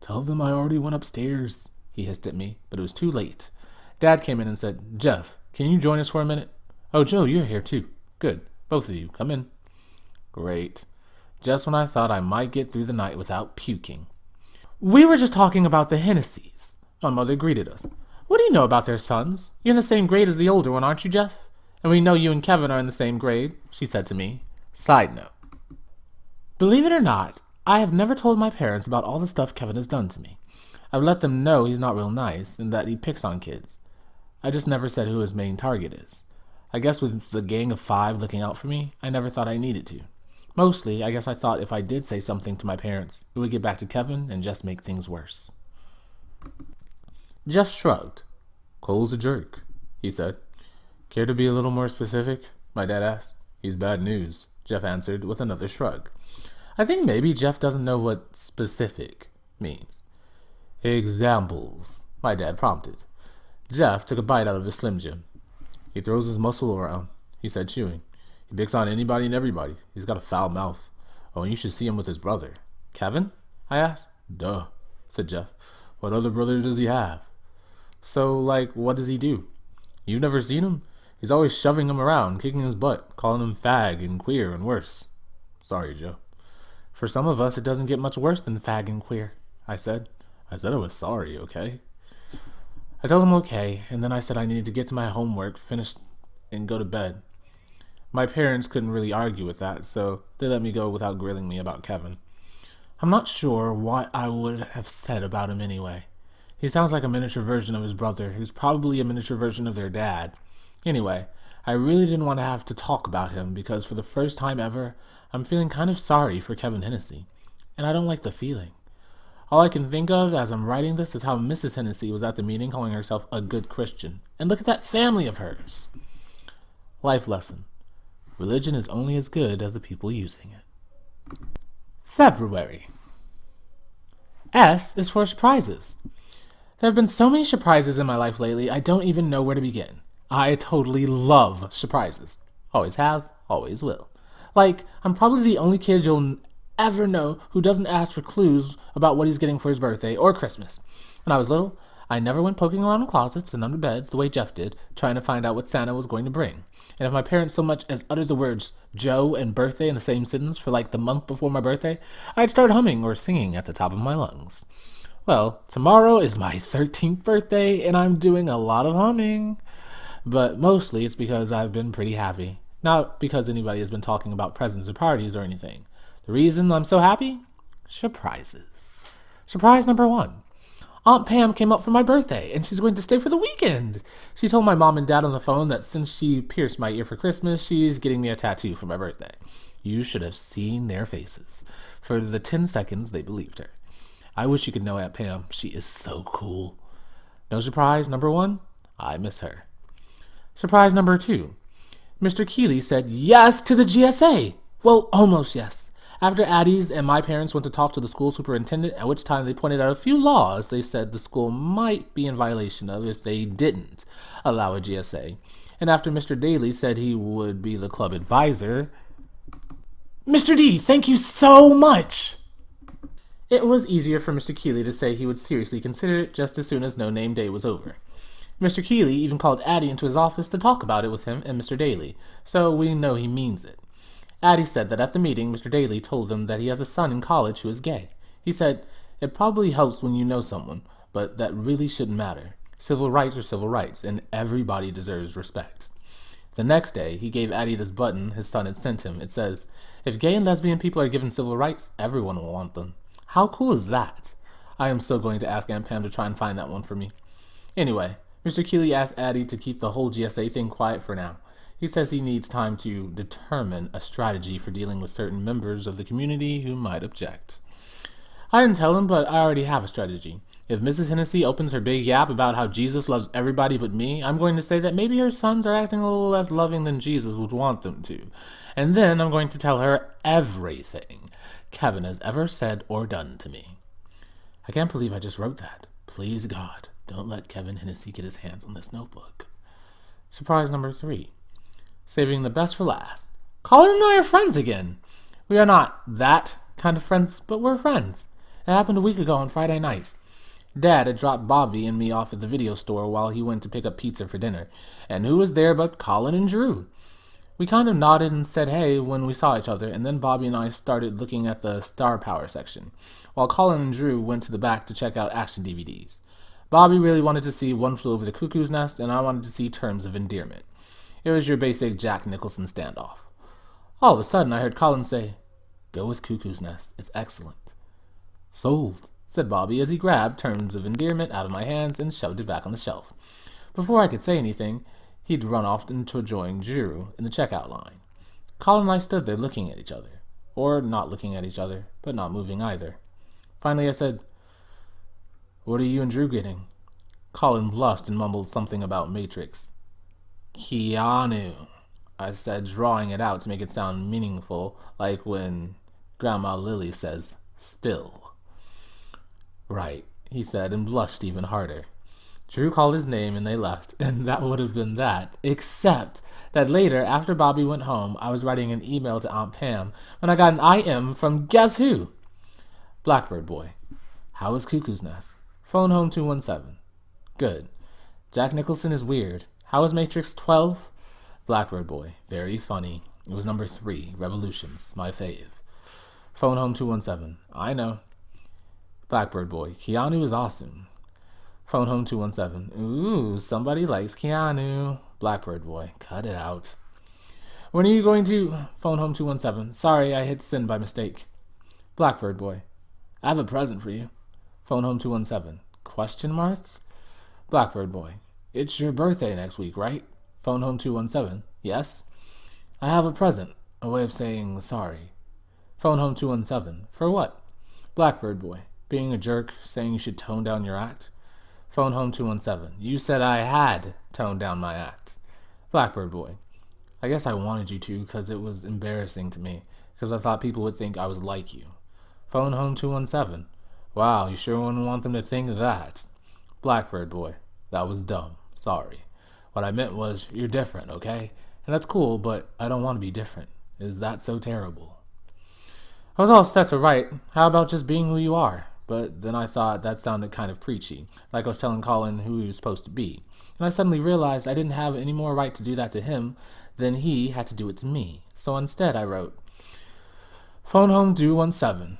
Tell them I already went upstairs, he hissed at me, but it was too late. Dad came in and said, Jeff, can you join us for a minute? Oh, Joe, you're here too. Good. Both of you, come in. Great. Just when I thought I might get through the night without puking. We were just talking about the Hennessys. My mother greeted us. What do you know about their sons? You're in the same grade as the older one, aren't you, Jeff? And we know you and Kevin are in the same grade, she said to me. Side note. Believe it or not, I have never told my parents about all the stuff Kevin has done to me. I've let them know he's not real nice and that he picks on kids. I just never said who his main target is. I guess with the gang of 5 looking out for me, I never thought I needed to. Mostly, I guess I thought if I did say something to my parents, it would get back to Kevin and just make things worse. Jeff shrugged. Cole's a jerk, he said. Care to be a little more specific? My dad asked. He's bad news, Jeff answered with another shrug. I think maybe Jeff doesn't know what specific means. Examples, my dad prompted. Jeff took a bite out of his Slim Jim. He throws his muscle around, he said, chewing. He picks on anybody and everybody. He's got a foul mouth. Oh, and you should see him with his brother. Kevin? I asked. Duh, said Jeff. What other brother does he have? So, like, what does he do? You've never seen him? He's always shoving him around, kicking his butt, calling him fag and queer and worse. Sorry, Joe. For some of us, it doesn't get much worse than fag and queer, I said. I said I was sorry, okay? I told him okay, and then I said I needed to get to my homework, finish, and go to bed. My parents couldn't really argue with that, so they let me go without grilling me about Kevin. I'm not sure what I would have said about him anyway. He sounds like a miniature version of his brother, who's probably a miniature version of their dad. Anyway, I really didn't want to have to talk about him because for the first time ever, I'm feeling kind of sorry for Kevin Hennessy, and I don't like the feeling. All I can think of as I'm writing this is how Mrs. Hennessy was at the meeting calling herself a good Christian. And look at that family of hers. Life lesson. Religion is only as good as the people using it. February. S is for surprises. There have been so many surprises in my life lately, I don't even know where to begin. I totally love surprises. Always have, always will. Like, I'm probably the only kid you'll ever know who doesn't ask for clues about what he's getting for his birthday or Christmas. When I was little, I never went poking around in closets and under beds the way Jeff did, trying to find out what Santa was going to bring. And if my parents so much as uttered the words Joe and birthday in the same sentence for like the month before my birthday, I'd start humming or singing at the top of my lungs. Well, tomorrow is my 13th birthday, and I'm doing a lot of humming. But mostly it's because I've been pretty happy. Not because anybody has been talking about presents or parties or anything. The reason I'm so happy? Surprises. Surprise number 1. Aunt Pam came up for my birthday, and she's going to stay for the weekend. She told my mom and dad on the phone that since she pierced my ear for Christmas, she's getting me a tattoo for my birthday. You should have seen their faces. For the 10 seconds, they believed her. I wish you could know Aunt Pam. She is so cool. No surprise number 1? I miss her. Surprise number 2. Mr. Keeley said yes to the GSA. Well, almost yes. After Addie's and my parents went to talk to the school superintendent, at which time they pointed out a few laws they said the school might be in violation of if they didn't allow a GSA. And after Mr. Daly said he would be the club advisor, Mr. D, thank you so much! It was easier for Mr. Keeley to say he would seriously consider it just as soon as No Name Day was over. Mr. Keeley even called Addie into his office to talk about it with him and Mr. Daly, so we know he means it. Addie said that at the meeting, Mr. Daly told them that he has a son in college who is gay. He said, it probably helps when you know someone, but that really shouldn't matter. Civil rights are civil rights, and everybody deserves respect. The next day, he gave Addie this button his son had sent him. It says, if gay and lesbian people are given civil rights, everyone will want them. How cool is that? I am so going to ask Aunt Pam to try and find that one for me. Anyway, Mr. Keeley asked Addie to keep the whole GSA thing quiet for now. He says he needs time to determine a strategy for dealing with certain members of the community who might object. I didn't tell him, but I already have a strategy. If Mrs. Hennessy opens her big yap about how Jesus loves everybody but me, I'm going to say that maybe her sons are acting a little less loving than Jesus would want them to. And then I'm going to tell her everything Kevin has ever said or done to me. I can't believe I just wrote that. Please, God, don't let Kevin Hennessy get his hands on this notebook. Surprise number 3. Saving the best for last. Colin and I are friends again. We are not that kind of friends, but we're friends. It happened a week ago on Friday night. Dad had dropped Bobby and me off at the video store while he went to pick up pizza for dinner, and who was there but Colin and Drew? We kind of nodded and said hey when we saw each other, and then Bobby and I started looking at the Star Power section, while Colin and Drew went to the back to check out action DVDs. Bobby really wanted to see One Flew Over the Cuckoo's Nest, and I wanted to see Terms of Endearment. It was your basic Jack Nicholson standoff. All of a sudden, I heard Colin say, go with Cuckoo's Nest. It's excellent. Sold, said Bobby as he grabbed Terms of Endearment out of my hands and shoved it back on the shelf. Before I could say anything, he'd run off to join Drew in the checkout line. Colin and I stood there looking at each other. Or not looking at each other, but not moving either. Finally, I said, what are you and Drew getting? Colin blushed and mumbled something about Matrix. Keanu, I said, drawing it out to make it sound meaningful, like when Grandma Lily says, still. Right, he said, and blushed even harder. Drew called his name and they left, and that would have been that, except that later, after Bobby went home, I was writing an email to Aunt Pam when I got an IM from guess who? Blackbird Boy. How is Cuckoo's Nest? Phone home 217. Good. Jack Nicholson is weird. How is Matrix 12? Blackbird Boy. Very funny. It was number 3. Revolutions. My fave. Phone home 217. I know. Blackbird Boy. Keanu is awesome. Phone home 217. Ooh, somebody likes Keanu. Blackbird Boy. Cut it out. When are you going to... Phone home 217. Sorry, I hit send by mistake. Blackbird Boy. I have a present for you. Phone home 217. Question mark? Blackbird Boy. It's your birthday next week, right? Phone home 217. Yes? I have a present. A way of saying sorry. Phone home 217. For what? Blackbird Boy. Being a jerk, saying you should tone down your act. Phone home 217. You said I had toned down my act. Blackbird Boy. I guess I wanted you to because it was embarrassing to me, because I thought people would think I was like you. Phone home 217. Wow, you sure wouldn't want them to think that. Blackbird Boy. That was dumb. Sorry. What I meant was, you're different, okay? And that's cool, but I don't want to be different. Is that so terrible? I was all set to write. How about just being who you are? but then I thought that sounded kind of preachy, like I was telling Colin who he was supposed to be. And I suddenly realized I didn't have any more right to do that to him than he had to do it to me. So instead I wrote, phone home 217.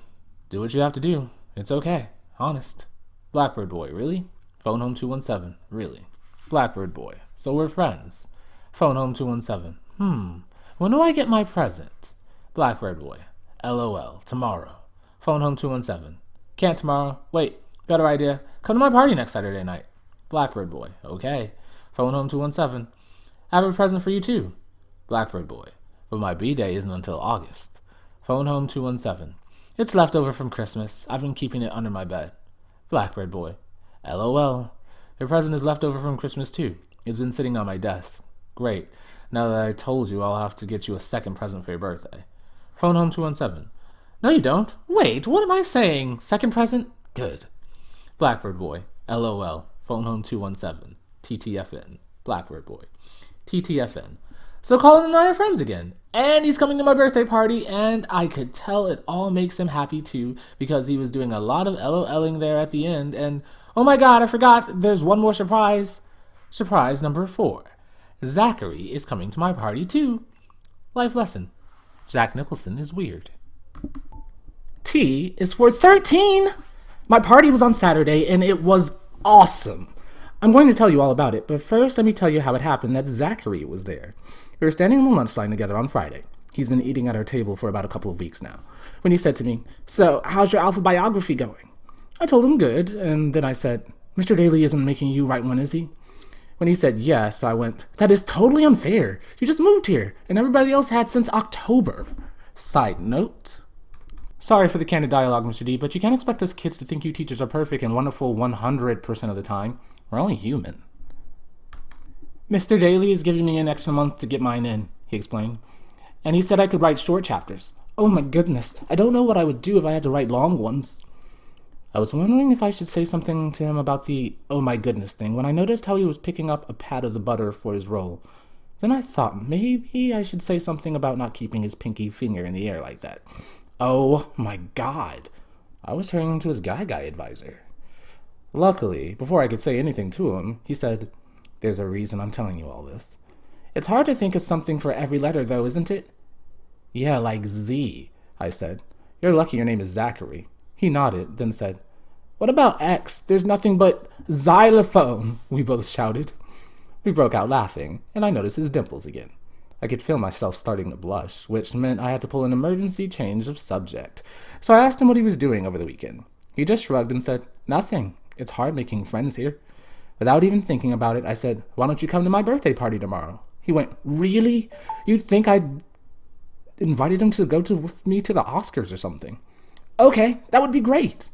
Do what you have to do. It's okay. Honest. Blackbird boy, really? Phone home 217. Really? Blackbird boy. So we're friends. Phone home 217. When do I get my present? Blackbird boy. LOL. Tomorrow. Phone home 217. Can't tomorrow. Wait. Better idea. Come to my party next Saturday night. Blackbird boy. Okay. Phone home 217. I have a present for you too. Blackbird boy. But my B-day isn't until August. Phone home 217. It's left over from Christmas. I've been keeping it under my bed. Blackbird boy. LOL. Your present is left over from Christmas too. It's been sitting on my desk. Great. Now that I told you, I'll have to get you a second present for your birthday. Phone home 217. No, you don't. Wait, what am I saying? Second present? Good. Blackbird boy. LOL. Phone home 217. TTFN. Blackbird boy. TTFN. So Colin and I are friends again. And he's coming to my birthday party, and I could tell it all makes him happy too, because he was doing a lot of LOLing there at the end, and oh my god, I forgot, there's one more surprise. Surprise number 4. Zachary is coming to my party too. Life lesson. Jack Nicholson is weird. T is for 13. My party was on Saturday, and it was awesome. I'm going to tell you all about it, but first let me tell you how it happened that Zachary was there. We were standing on the lunch line together on Friday. He's been eating at our table for about a couple of weeks now. When he said to me, "So, how's your alpha biography going?" I told him good, and then I said, "Mr. Daly isn't making you write one, is he?" When he said yes, I went, "That is totally unfair. You just moved here, and everybody else had since October." Side note. Sorry for the candid dialogue, Mr. D, but you can't expect us kids to think you teachers are perfect and wonderful 100% of the time. We're only human. Mr. Daly is giving me an extra month to get mine in, he explained. And he said I could write short chapters. Oh my goodness, I don't know what I would do if I had to write long ones. I was wondering if I should say something to him about the oh my goodness thing when I noticed how he was picking up a pat of the butter for his roll. Then I thought maybe I should say something about not keeping his pinky finger in the air like that. Oh my god. I was turning to his guy advisor. Luckily, before I could say anything to him, he said, "There's a reason I'm telling you all this. It's hard to think of something for every letter, though, isn't it?" "Yeah, like Z," I said. "You're lucky your name is Zachary." He nodded, then said, "What about X? There's nothing but xylophone," we both shouted. We broke out laughing, and I noticed his dimples again. I could feel myself starting to blush, which meant I had to pull an emergency change of subject. So I asked him what he was doing over the weekend. He just shrugged and said, "Nothing. It's hard making friends here." Without even thinking about it, I said, "Why don't you come to my birthday party tomorrow?" He went, "Really? You'd think I'd invited him to go with me to the Oscars or something." "Okay, that would be great."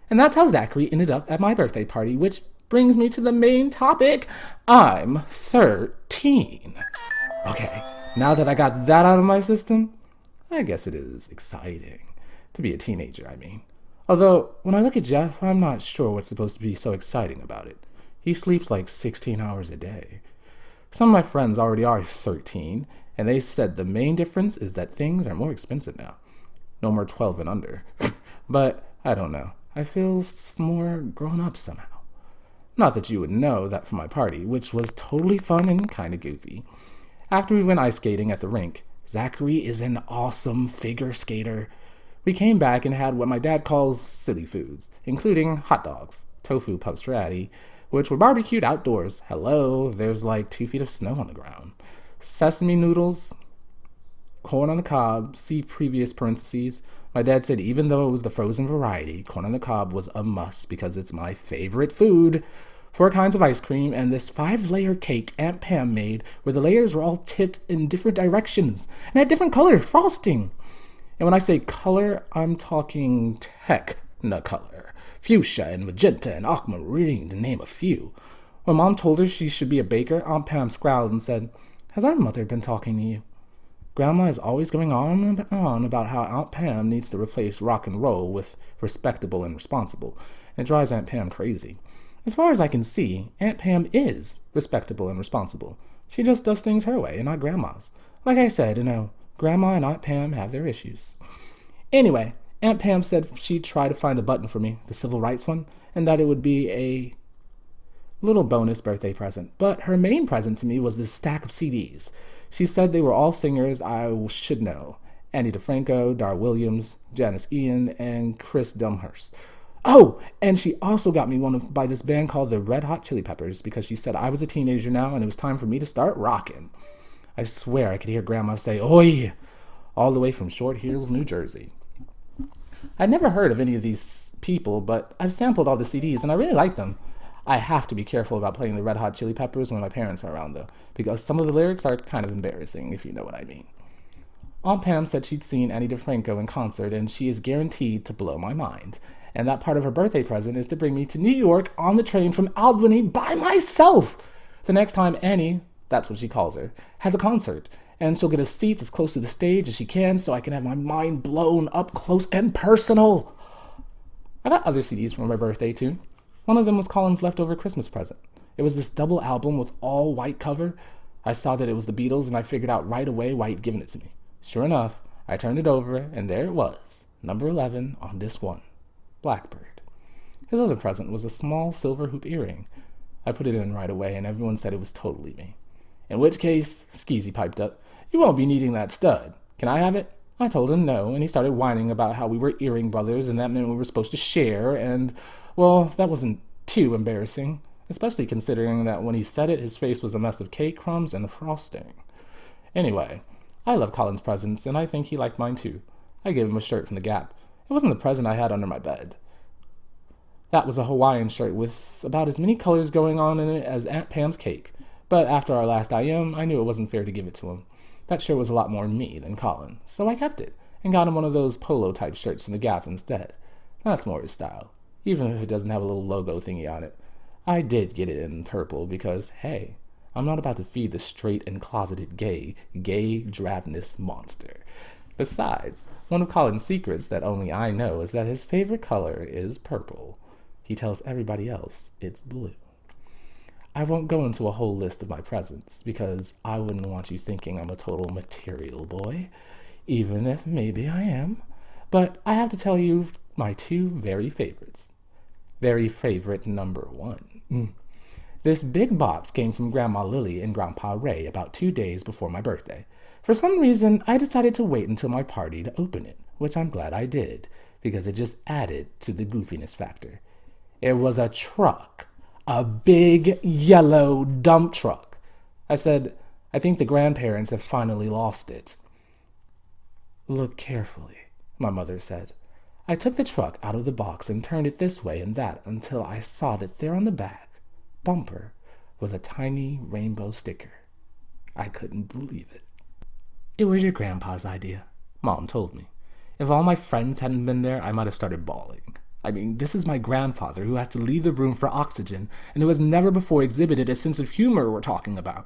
And that's how Zachary ended up at my birthday party, which brings me to the main topic. I'm 13. Okay, now that I got that out of my system, I guess it is exciting. To be a teenager, I mean. Although, when I look at Jeff, I'm not sure what's supposed to be so exciting about it. He sleeps like 16 hours a day. Some of my friends already are 13, and they said the main difference is that things are more expensive now. No more 12 and under. But, I don't know. I feel more grown up somehow. Not that you would know that from my party, which was totally fun and kind of goofy. After we went ice skating at the rink, Zachary is an awesome figure skater. We came back and had what my dad calls silly foods, including hot dogs, tofu puffs for Addie, which were barbecued outdoors. Hello, there's like 2 feet of snow on the ground. Sesame noodles, corn on the cob, see previous parentheses. My dad said even though it was the frozen variety, corn on the cob was a must because it's my favorite food. 4 kinds of ice cream, and this 5-layer cake Aunt Pam made where the layers were all tipped in different directions and had different color frosting. And when I say color, I'm talking technicolor, fuchsia and magenta and aquamarine, to name a few. When Mom told her she should be a baker, Aunt Pam scowled and said, "Has our mother been talking to you?" Grandma is always going on and on about how Aunt Pam needs to replace rock and roll with respectable and responsible. It drives Aunt Pam crazy. As far as I can see, Aunt Pam is respectable and responsible. She just does things her way and not Grandma's. Like I said, Grandma and Aunt Pam have their issues. Anyway, Aunt Pam said she'd try to find the button for me, the civil rights one, and that it would be a little bonus birthday present. But her main present to me was this stack of CDs. She said they were all singers I should know. Annie DeFranco, Dar Williams, Janice Ian, and Chris Dumhurst. Oh, and she also got me one by this band called the Red Hot Chili Peppers because she said I was a teenager now and it was time for me to start rocking. I swear I could hear Grandma say, "Oi!" all the way from Short Hills, New Jersey. I'd never heard of any of these people, but I've sampled all the CDs and I really like them. I have to be careful about playing the Red Hot Chili Peppers when my parents are around, though, because some of the lyrics are kind of embarrassing, if you know what I mean. Aunt Pam said she'd seen Annie DeFranco in concert, and she is guaranteed to blow my mind. And that part of her birthday present is to bring me to New York on the train from Albany by myself. The next time Annie, that's what she calls her, has a concert, and she'll get us seats as close to the stage as she can so I can have my mind blown up close and personal. I got other CDs for my birthday, too. One of them was Colin's leftover Christmas present. It was this double album with all white cover. I saw that it was the Beatles, and I figured out right away why he'd given it to me. Sure enough, I turned it over, and there it was, number 11 on disc 1, Blackbird. His other present was a small silver hoop earring. I put it in right away, and everyone said it was totally me. In which case, Skeezy piped up, "You won't be needing that stud. Can I have it?" I told him no, and he started whining about how we were earring brothers, and that meant we were supposed to share, and, well, that wasn't too embarrassing, especially considering that when he said it, his face was a mess of cake crumbs and frosting. Anyway, I love Colin's presents, and I think he liked mine too. I gave him a shirt from the Gap. It wasn't the present I had under my bed. That was a Hawaiian shirt with about as many colors going on in it as Aunt Pam's cake. But after our last IM, I knew it wasn't fair to give it to him. That shirt was a lot more me than Colin, so I kept it, and got him one of those polo-type shirts from the Gap instead. That's more his style, even if it doesn't have a little logo thingy on it. I did get it in purple because, hey, I'm not about to feed the straight and closeted gay drabness monster. Besides, one of Colin's secrets that only I know is that his favorite color is purple. He tells everybody else it's blue. I won't go into a whole list of my presents, because I wouldn't want you thinking I'm a total material boy, even if maybe I am. But I have to tell you my two very favorites. Very favorite number 1. This big box came from Grandma Lily and Grandpa Ray about 2 days before my birthday. For some reason, I decided to wait until my party to open it, which I'm glad I did, because it just added to the goofiness factor. It was a truck. A big yellow dump truck. I said, "I think the grandparents have finally lost it." "Look carefully," my mother said. I took the truck out of the box and turned it this way and that until I saw that there on the back bumper was a tiny rainbow sticker. I couldn't believe it. "It was your grandpa's idea," Mom told me. If all my friends hadn't been there, I might have started bawling. I mean, this is my grandfather who has to leave the room for oxygen and who has never before exhibited a sense of humor we're talking about.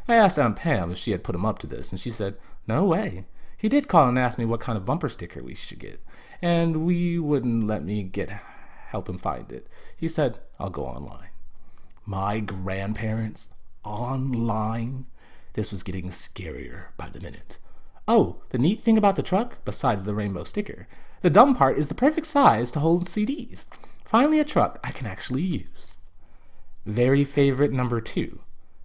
I asked Aunt Pam if she had put him up to this, and she said, "No way. He did call and ask me what kind of bumper sticker we should get, and we wouldn't let me help him find it. He said, I'll go online." My grandparents? Online? This was getting scarier by the minute. Oh, the neat thing about the truck, besides the rainbow sticker, the dumb part is the perfect size to hold CDs. Finally a truck I can actually use. Very favorite number 2.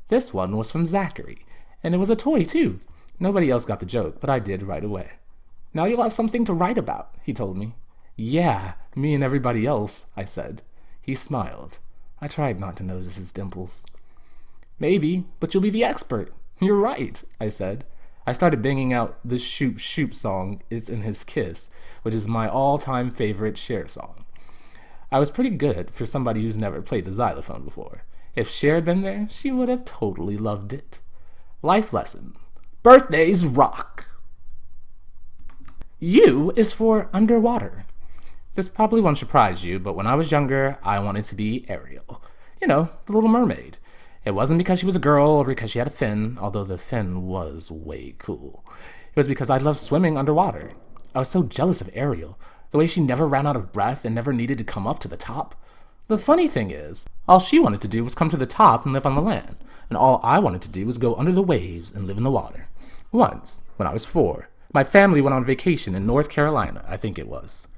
This one was from Zachary, and it was a toy too. Nobody else got the joke, but I did right away. "Now you'll have something to write about," he told me. "Yeah, me and everybody else," I said. He smiled. I tried not to notice his dimples. "Maybe, but you'll be the expert." "You're right," I said. I started banging out the Shoop Shoop song, "It's in His Kiss," which is my all-time favorite Cher song. I was pretty good for somebody who's never played the xylophone before. If Cher had been there, she would have totally loved it. Life lesson. Birthdays rock. U is for underwater. This probably won't surprise you, but when I was younger, I wanted to be Ariel. You know, the Little Mermaid. It wasn't because she was a girl or because she had a fin, although the fin was way cool. It was because I loved swimming underwater. I was so jealous of Ariel, the way she never ran out of breath and never needed to come up to the top. The funny thing is, all she wanted to do was come to the top and live on the land, and all I wanted to do was go under the waves and live in the water. Once, when I was 4, My family went on vacation in North Carolina, I think it was,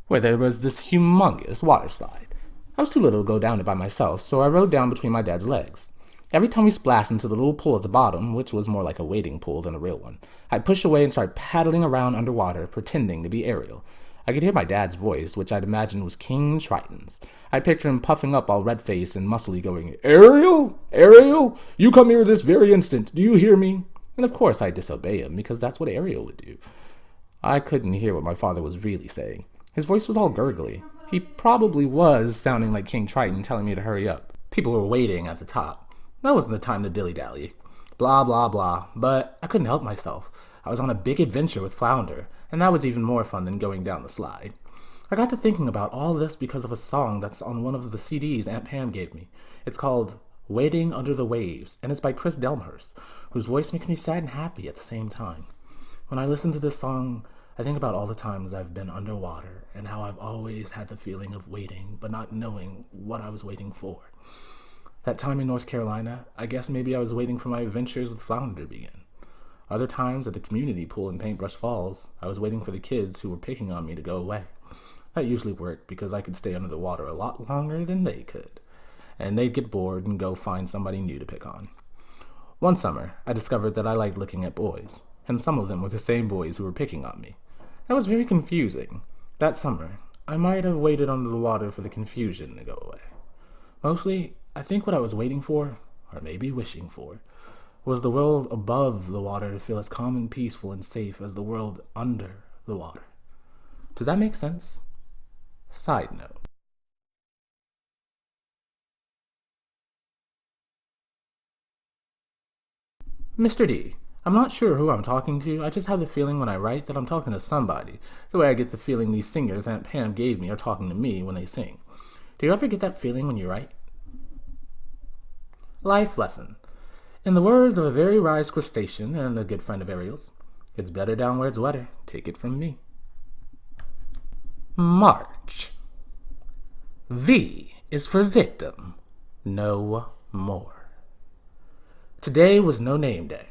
where there was this humongous water slide. I was too little to go down it by myself, so I rode down between my dad's legs. Every time we splashed into the little pool at the bottom, which was more like a wading pool than a real one, I'd push away and start paddling around underwater, pretending to be Ariel. I could hear my dad's voice, which I'd imagine was King Triton's. I'd picture him puffing up all red-faced and muscly going, "Ariel! Ariel! You come here this very instant! Do you hear me?" And of course I'd disobey him, because that's what Ariel would do. I couldn't hear what my father was really saying. His voice was all gurgly. He probably was sounding like King Triton telling me to hurry up. People were waiting at the top. That wasn't the time to dilly-dally. Blah, blah, blah. But I couldn't help myself. I was on a big adventure with Flounder, and that was even more fun than going down the slide. I got to thinking about all this because of a song that's on one of the CDs Aunt Pam gave me. It's called Waiting Under the Waves, and it's by Chris Delmhurst, whose voice makes me sad and happy at the same time. When I listen to this song, I think about all the times I've been underwater and how I've always had the feeling of waiting, but not knowing what I was waiting for. That time in North Carolina, I guess maybe I was waiting for my adventures with Flounder to begin. Other times at the community pool in Paintbrush Falls, I was waiting for the kids who were picking on me to go away. That usually worked because I could stay under the water a lot longer than they could, and they'd get bored and go find somebody new to pick on. One summer, I discovered that I liked looking at boys, and some of them were the same boys who were picking on me. That was very confusing. That summer, I might have waited under the water for the confusion to go away. Mostly, I think what I was waiting for, or maybe wishing for, was the world above the water to feel as calm and peaceful and safe as the world under the water. Does that make sense? Side note. Mr. D, I'm not sure who I'm talking to. I just have the feeling when I write that I'm talking to somebody, the way I get the feeling these singers Aunt Pam gave me are talking to me when they sing. Do you ever get that feeling when you write? Life lesson. In the words of a very wise crustacean and a good friend of Ariel's, it's better down where it's wetter. Take it from me. March. V is for victim. No more. Today was No Name Day.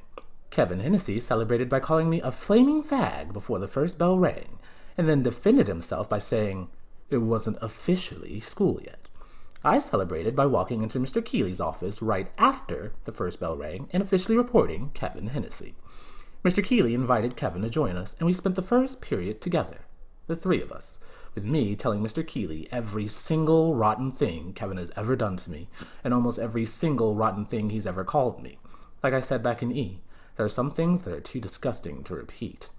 Kevin Hennessy celebrated by calling me a flaming fag before the first bell rang, and then defended himself by saying it wasn't officially school yet. I celebrated by walking into Mr. Keeley's office right after the first bell rang and officially reporting Kevin Hennessy. Mr. Keeley invited Kevin to join us, and we spent the first period together, the three of us, with me telling Mr. Keeley every single rotten thing Kevin has ever done to me, and almost every single rotten thing he's ever called me. Like I said back in E, there are some things that are too disgusting to repeat.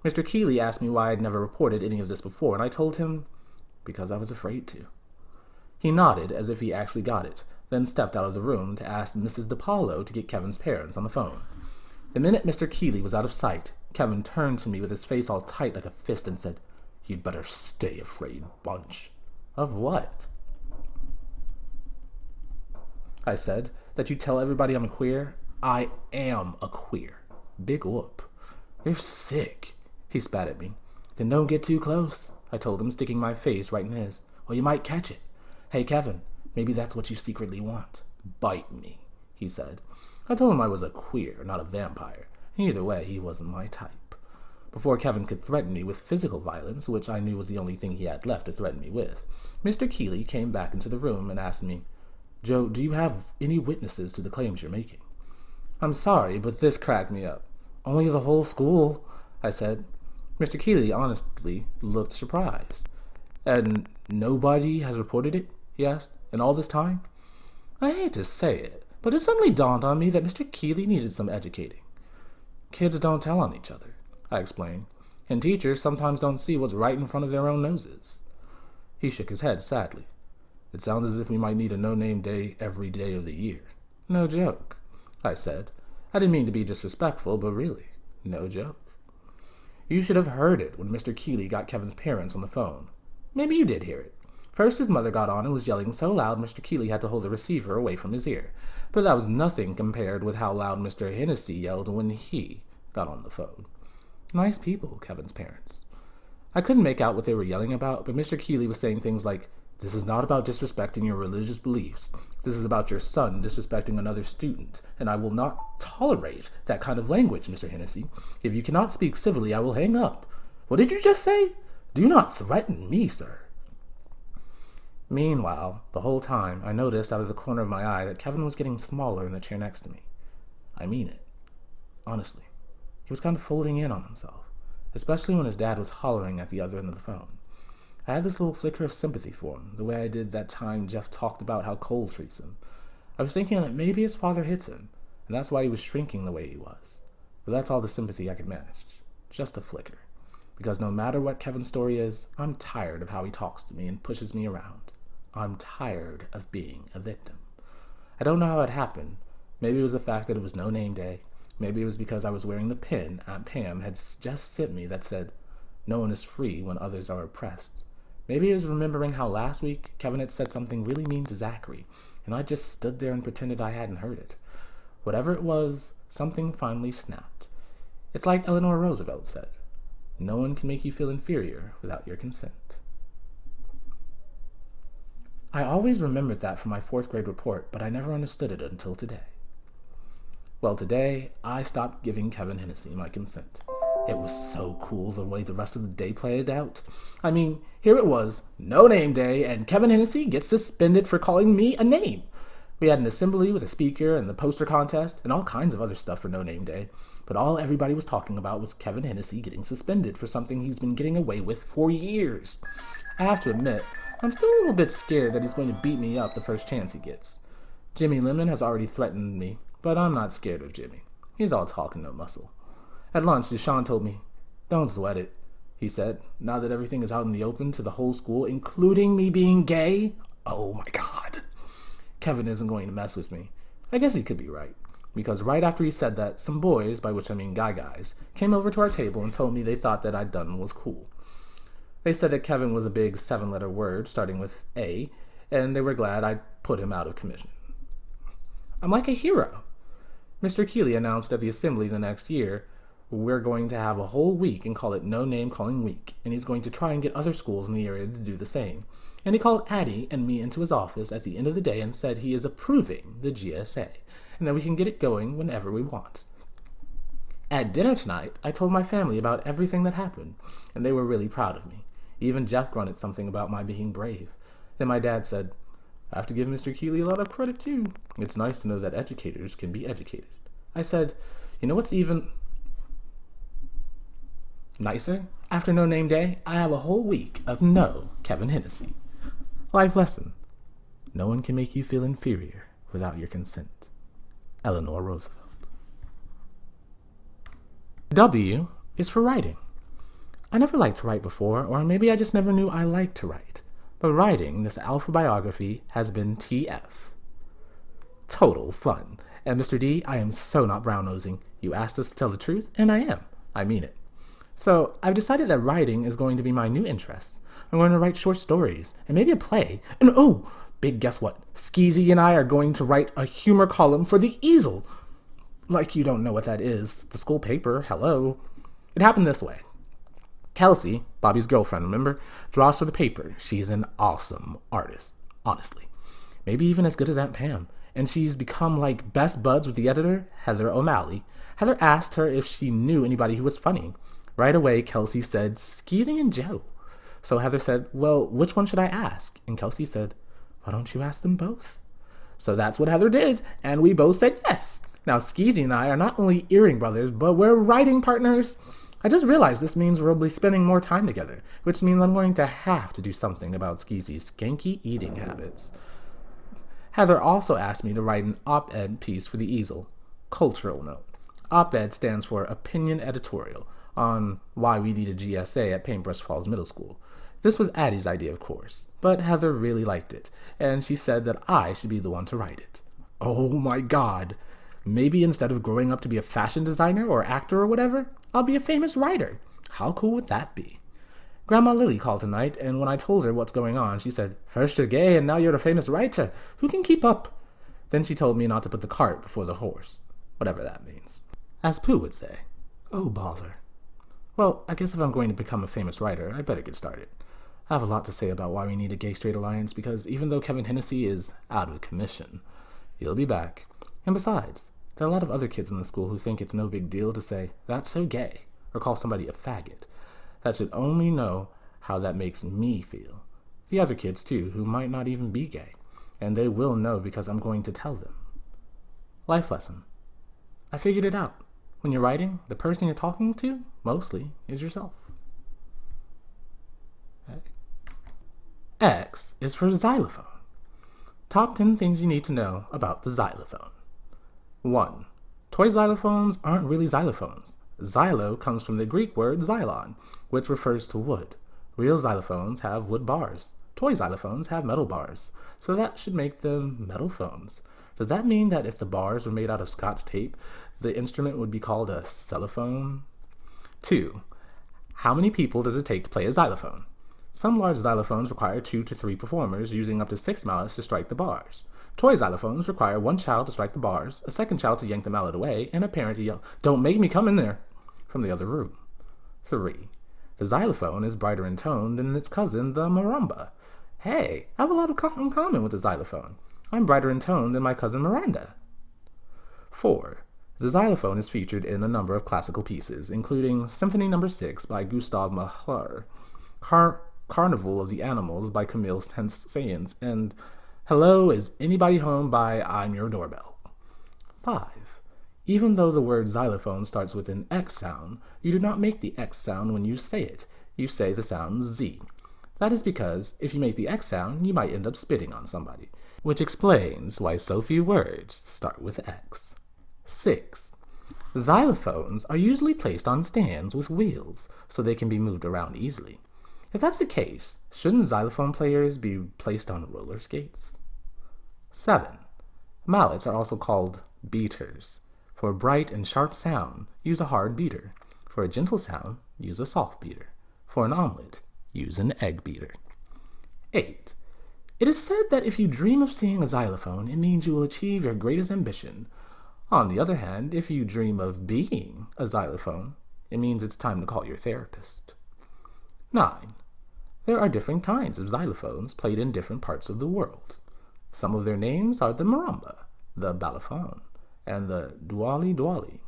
Mr. Keeley asked me why I'd never reported any of this before, and I told him because I was afraid to. He nodded as if he actually got it, then stepped out of the room to ask Mrs. DePaulo to get Kevin's parents on the phone. The minute Mr. Keeley was out of sight, Kevin turned to me with his face all tight like a fist and said, "You'd better stay afraid, bunch." Of what? I said, "That you tell everybody I'm a queer? I am a queer. Big whoop." "You're sick." He spat at me. "Then don't get too close," I told him, sticking my face right in his, "or you might catch it. Hey, Kevin, maybe that's what you secretly want." "Bite me," he said. I told him I was a queer, not a vampire. Either way, he wasn't my type. Before Kevin could threaten me with physical violence, which I knew was the only thing he had left to threaten me with, Mr. Keeley came back into the room and asked me, "Joe, do you have any witnesses to the claims you're making?" "I'm sorry, but this cracked me up." "Only the whole school," I said. Mr. Keeley honestly looked surprised. "And nobody has reported it?" he asked. "In all this time?" I hate to say it, but it suddenly dawned on me that Mr. Keeley needed some educating. "Kids don't tell on each other," I explained, "and teachers sometimes don't see what's right in front of their own noses." He shook his head sadly. "It sounds as if we might need a no-name day every day of the year." "No joke," I said. I didn't mean to be disrespectful, but really, no joke. You should have heard it when Mr. Keeley got Kevin's parents on the phone. Maybe you did hear it. First, his mother got on and was yelling so loud Mr. Keeley had to hold the receiver away from his ear. But that was nothing compared with how loud Mr. Hennessy yelled when he got on the phone. Nice people, Kevin's parents. I couldn't make out what they were yelling about, but Mr. Keeley was saying things like, This is not about disrespecting your religious beliefs. This is about your son disrespecting another student, and I will not tolerate that kind of language, Mr. Hennessy. If you cannot speak civilly, I will hang up. What did you just say? Do not threaten me, sir. Meanwhile, the whole time, I noticed out of the corner of my eye that Kevin was getting smaller in the chair next to me. I mean it. Honestly. He was kind of folding in on himself, especially when his dad was hollering at the other end of the phone. I had this little flicker of sympathy for him, the way I did that time Jeff talked about how Cole treats him. I was thinking that maybe his father hits him, and that's why he was shrinking the way he was. But that's all the sympathy I could manage. Just a flicker. Because no matter what Kevin's story is, I'm tired of how he talks to me and pushes me around. I'm tired of being a victim. I don't know how it happened. Maybe it was the fact that it was No Name Day. Maybe it was because I was wearing the pin Aunt Pam had just sent me that said, "No one is free when others are oppressed." Maybe it was remembering how last week Kevin had said something really mean to Zachary, and I just stood there and pretended I hadn't heard it. Whatever it was, something finally snapped. It's like Eleanor Roosevelt said, "No one can make you feel inferior without your consent." I always remembered that from my 4th grade report, but I never understood it until today. Well, today, I stopped giving Kevin Hennessy my consent. It was so cool the way the rest of the day played out. I mean, here it was, No Name Day, and Kevin Hennessy gets suspended for calling me a name. We had an assembly with a speaker and the poster contest and all kinds of other stuff for No Name Day, but all everybody was talking about was Kevin Hennessy getting suspended for something he's been getting away with for years. I have to admit, I'm still a little bit scared that he's going to beat me up the first chance he gets. Jimmy Lemon has already threatened me, but I'm not scared of Jimmy. He's all talk and no muscle. At lunch, Deshaun told me, "Don't sweat it," he said, "now that everything is out in the open to the whole school, including me being gay." Oh my God. Kevin isn't going to mess with me. I guess he could be right, because right after he said that, some boys, by which I mean guys, came over to our table and told me they thought that I'd done was cool. They said that Kevin was a big 7-letter word starting with A, and they were glad I'd put him out of commission. I'm like a hero. Mr. Keeley announced at the assembly the next year, we're going to have a whole week and call it No Name Calling Week, and he's going to try and get other schools in the area to do the same. And he called Addie and me into his office at the end of the day and said he is approving the GSA, and that we can get it going whenever we want. At dinner tonight, I told my family about everything that happened, and they were really proud of me. Even Jeff grunted something about my being brave. Then my dad said, "I have to give Mr. Keeley a lot of credit too. It's nice to know that educators can be educated." I said, "You know what's even nicer? After No Name Day, I have a whole week of no Kevin Hennessy." Life lesson. No one can make you feel inferior without your consent. Eleanor Roosevelt. W is for writing. I never liked to write before, or maybe I just never knew I liked to write. But writing this alpha biography has been TF. Total fun. And Mr. D, I am so not brown-nosing. You asked us to tell the truth, and I am. I mean it. So I've decided that writing is going to be my new interest. I'm going to write short stories, and maybe a play. And oh, big guess what? Skeezy and I are going to write a humor column for the Easel. Like you don't know what that is. The school paper, hello. It happened this way. Kelsey, Bobby's girlfriend, remember, draws for the paper. She's an awesome artist, honestly. Maybe even as good as Aunt Pam. And she's become like best buds with the editor, Heather O'Malley. Heather asked her if she knew anybody who was funny. Right away, Kelsey said, "Skeezy and Joe." So Heather said, "Well, which one should I ask?" And Kelsey said, "Why don't you ask them both?" So that's what Heather did, and we both said yes. Now, Skeezy and I are not only earring brothers, but we're writing partners. I just realized this means we'll be spending more time together, which means I'm going to have to do something about Skeezy's skanky eating habits. Heather also asked me to write an op-ed piece for the Easel. Cultural note. Op-ed stands for Opinion Editorial, on why we need a GSA at Paintbrush Falls Middle School. This was Addie's idea, of course, but Heather really liked it, and she said that I should be the one to write it. Oh my God! Maybe instead of growing up to be a fashion designer or actor or whatever, I'll be a famous writer. How cool would that be? Grandma Lily called tonight, and when I told her what's going on, she said, "First you're gay, and now you're a famous writer. Who can keep up?" Then she told me not to put the cart before the horse, whatever that means. As Pooh would say, "Oh, bother." Well, I guess if I'm going to become a famous writer, I better get started. I have a lot to say about why we need a gay-straight alliance, because even though Kevin Hennessy is out of commission, he'll be back. And besides, there are a lot of other kids in the school who think it's no big deal to say, "That's so gay," or call somebody a faggot. That should only know how that makes me feel. The other kids, too, who might not even be gay. And they will know because I'm going to tell them. Life lesson. I figured it out. When you're writing, the person you're talking to, mostly, is yourself. Okay. X is for xylophone. Top 10 things you need to know about the xylophone. 1. Toy xylophones aren't really xylophones. Xylo comes from the Greek word xylon, which refers to wood. Real xylophones have wood bars. Toy xylophones have metal bars, so that should make them metal phones. Does that mean that if the bars were made out of Scotch tape, the instrument would be called a xylophone? 2. How many people does it take to play a xylophone? Some large xylophones require 2 to 3 performers, using up to 6 mallets to strike the bars. Toy xylophones require 1 child to strike the bars, a 2nd child to yank the mallet away, and a parent to yell, "Don't make me come in there," from the other room. 3. The xylophone is brighter in tone than its cousin, the marimba. Hey, I have a lot in common with the xylophone. I'm brighter in tone than my cousin Miranda. 4. The xylophone is featured in a number of classical pieces, including Symphony No. 6 by Gustav Mahler, Carnival of the Animals by Camille Saint-Saëns, and Hello, Is Anybody Home by I'm Your Doorbell. 5. Even though the word xylophone starts with an X sound, you do not make the X sound when you say it. You say the sound Z. That is because if you make the X sound, you might end up spitting on somebody, which explains why so few words start with X. 6. Xylophones are usually placed on stands with wheels, so they can be moved around easily. If that's the case, shouldn't xylophone players be placed on roller skates? 7. Mallets are also called beaters. For a bright and sharp sound, use a hard beater. For a gentle sound, use a soft beater. For an omelet, use an egg beater. 8. It is said that if you dream of seeing a xylophone, it means you will achieve your greatest ambition. On the other hand, if you dream of being a xylophone, it means it's time to call your therapist. 9. There are different kinds of xylophones played in different parts of the world. Some of their names are the marimba, the balafon, and the douali.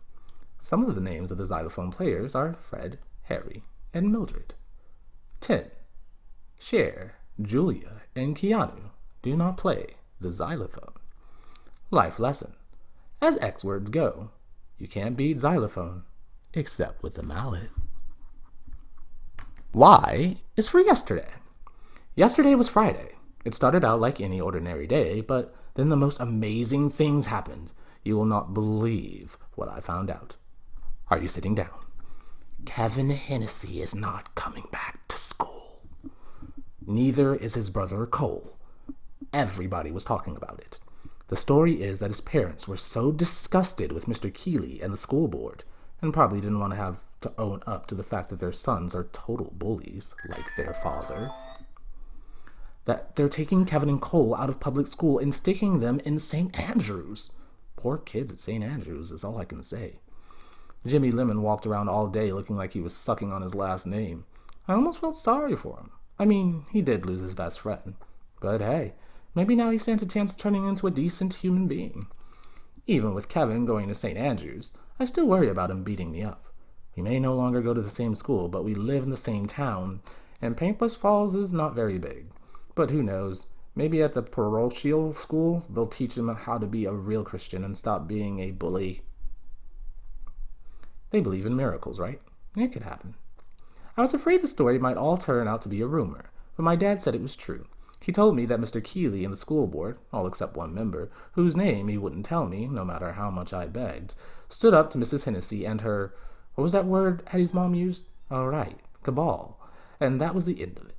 Some of the names of the xylophone players are Fred, Harry, and Mildred. 10. Cher, Julia, and Keanu do not play the xylophone. Life lesson. As X words go, you can't beat xylophone, except with the mallet. Y is for yesterday. Yesterday was Friday. It started out like any ordinary day, but then the most amazing things happened. You will not believe what I found out. Are you sitting down? Kevin Hennessy is not coming back to school. Neither is his brother Cole. Everybody was talking about it. The story is that his parents were so disgusted with Mr. Keeley and the school board, and probably didn't want to have to own up to the fact that their sons are total bullies, like their father, that they're taking Kevin and Cole out of public school and sticking them in St. Andrews. Poor kids at St. Andrews is all I can say. Jimmy Lemon walked around all day looking like he was sucking on his last name. I almost felt sorry for him. I mean, he did lose his best friend. But hey, maybe now he stands a chance of turning into a decent human being. Even with Kevin going to St. Andrews, I still worry about him beating me up. We may no longer go to the same school, but we live in the same town, and Paintbrush Falls is not very big. But who knows? Maybe at the parochial school, they'll teach him how to be a real Christian and stop being a bully. They believe in miracles, right? It could happen. I was afraid the story might all turn out to be a rumor, but my dad said it was true. He told me that Mr. Keeley and the school board, all except one member, whose name he wouldn't tell me, no matter how much I begged, stood up to Mrs. Hennessy and her, what was that word Addie's mom used? Oh, right, cabal. And that was the end of it.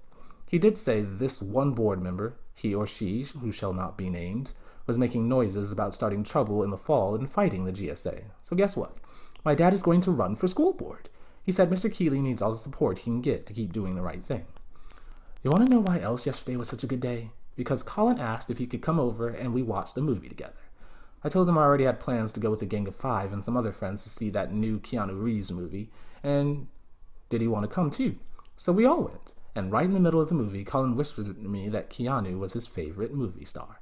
He did say this one board member, he or she, who shall not be named, was making noises about starting trouble in the fall and fighting the GSA. So guess what? My dad is going to run for school board. He said Mr. Keeley needs all the support he can get to keep doing the right thing. You want to know why else yesterday was such a good day? Because Colin asked if he could come over and we watched a movie together. I told him I already had plans to go with a gang of 5 and some other friends to see that new Keanu Reeves movie, and did he want to come too? So we all went, And right in the middle of the movie, Colin whispered to me that Keanu was his favorite movie star.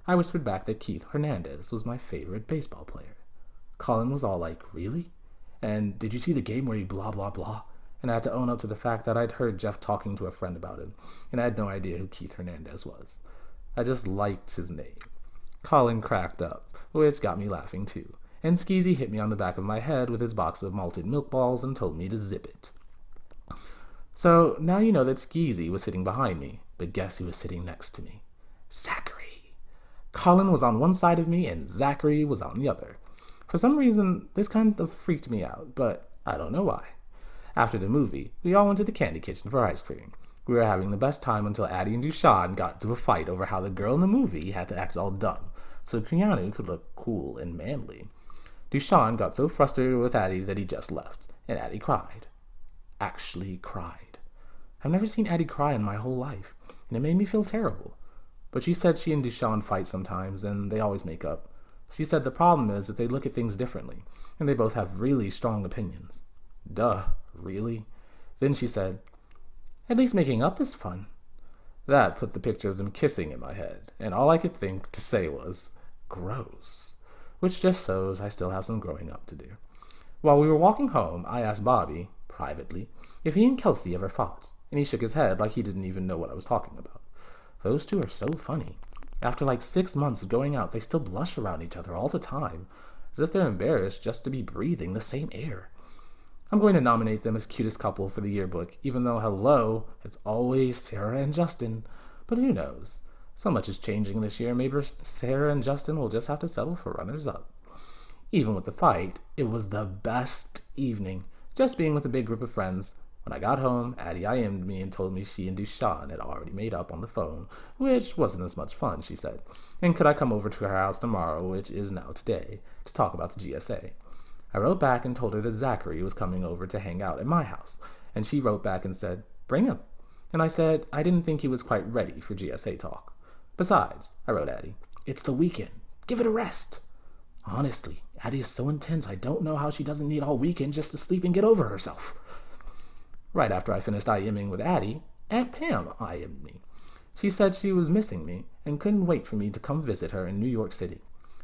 I whispered back that Keith Hernandez was my favorite baseball player. Colin was all like, really? And did you see the game where he blah blah blah? And I had to own up to the fact that I'd heard Jeff talking to a friend about him, and I had no idea who Keith Hernandez was. I just liked his name. Colin cracked up, which got me laughing too, and Skeezy hit me on the back of my head with his box of malted milk balls and told me to zip it. So now you know that Skeezy was sitting behind me, but guess who was sitting next to me? Zachary. Colin was on one side of me and Zachary was on the other. For some reason, this kind of freaked me out, but I don't know why. After the movie, we all went to the candy kitchen for ice cream. We were having the best time until Addie and Dushan got into a fight over how the girl in the movie had to act all dumb, so Keanu could look cool and manly. Dushan got so frustrated with Addie that he just left, and Addie cried. Actually cried. I've never seen Addie cry in my whole life, and it made me feel terrible. But she said she and Dushan fight sometimes, and they always make up. She said the problem is that they look at things differently, and they both have really strong opinions. Duh, really? Then she said, at least making up is fun. That put the picture of them kissing in my head, and all I could think to say was, gross. Which just shows I still have some growing up to do. While we were walking home, I asked Bobby, privately, if he and Kelsey ever fought, and he shook his head like he didn't even know what I was talking about. Those two are so funny. After like 6 months of going out, they still blush around each other all the time, as if they're embarrassed just to be breathing the same air. I'm going to nominate them as cutest couple for the yearbook, even though, hello, it's always Sarah and Justin. But who knows? So much is changing this year, maybe Sarah and Justin will just have to settle for runners-up. Even with the fight, it was the best evening, just being with a big group of friends. When I got home, Addie IM'd me and told me she and Dushan had already made up on the phone, which wasn't as much fun, she said. And could I come over to her house tomorrow, which is now today, to talk about the GSA? I wrote back and told her that Zachary was coming over to hang out at my house, and she wrote back and said, bring him. And I said I didn't think he was quite ready for GSA talk. Besides, I wrote Addie, it's the weekend. Give it a rest. Honestly, Addie is so intense, I don't know how she doesn't need all weekend just to sleep and get over herself. Right after I finished IMing with Addie, Aunt Pam IM'd me. She said she was missing me and couldn't wait for me to come visit her in New York City.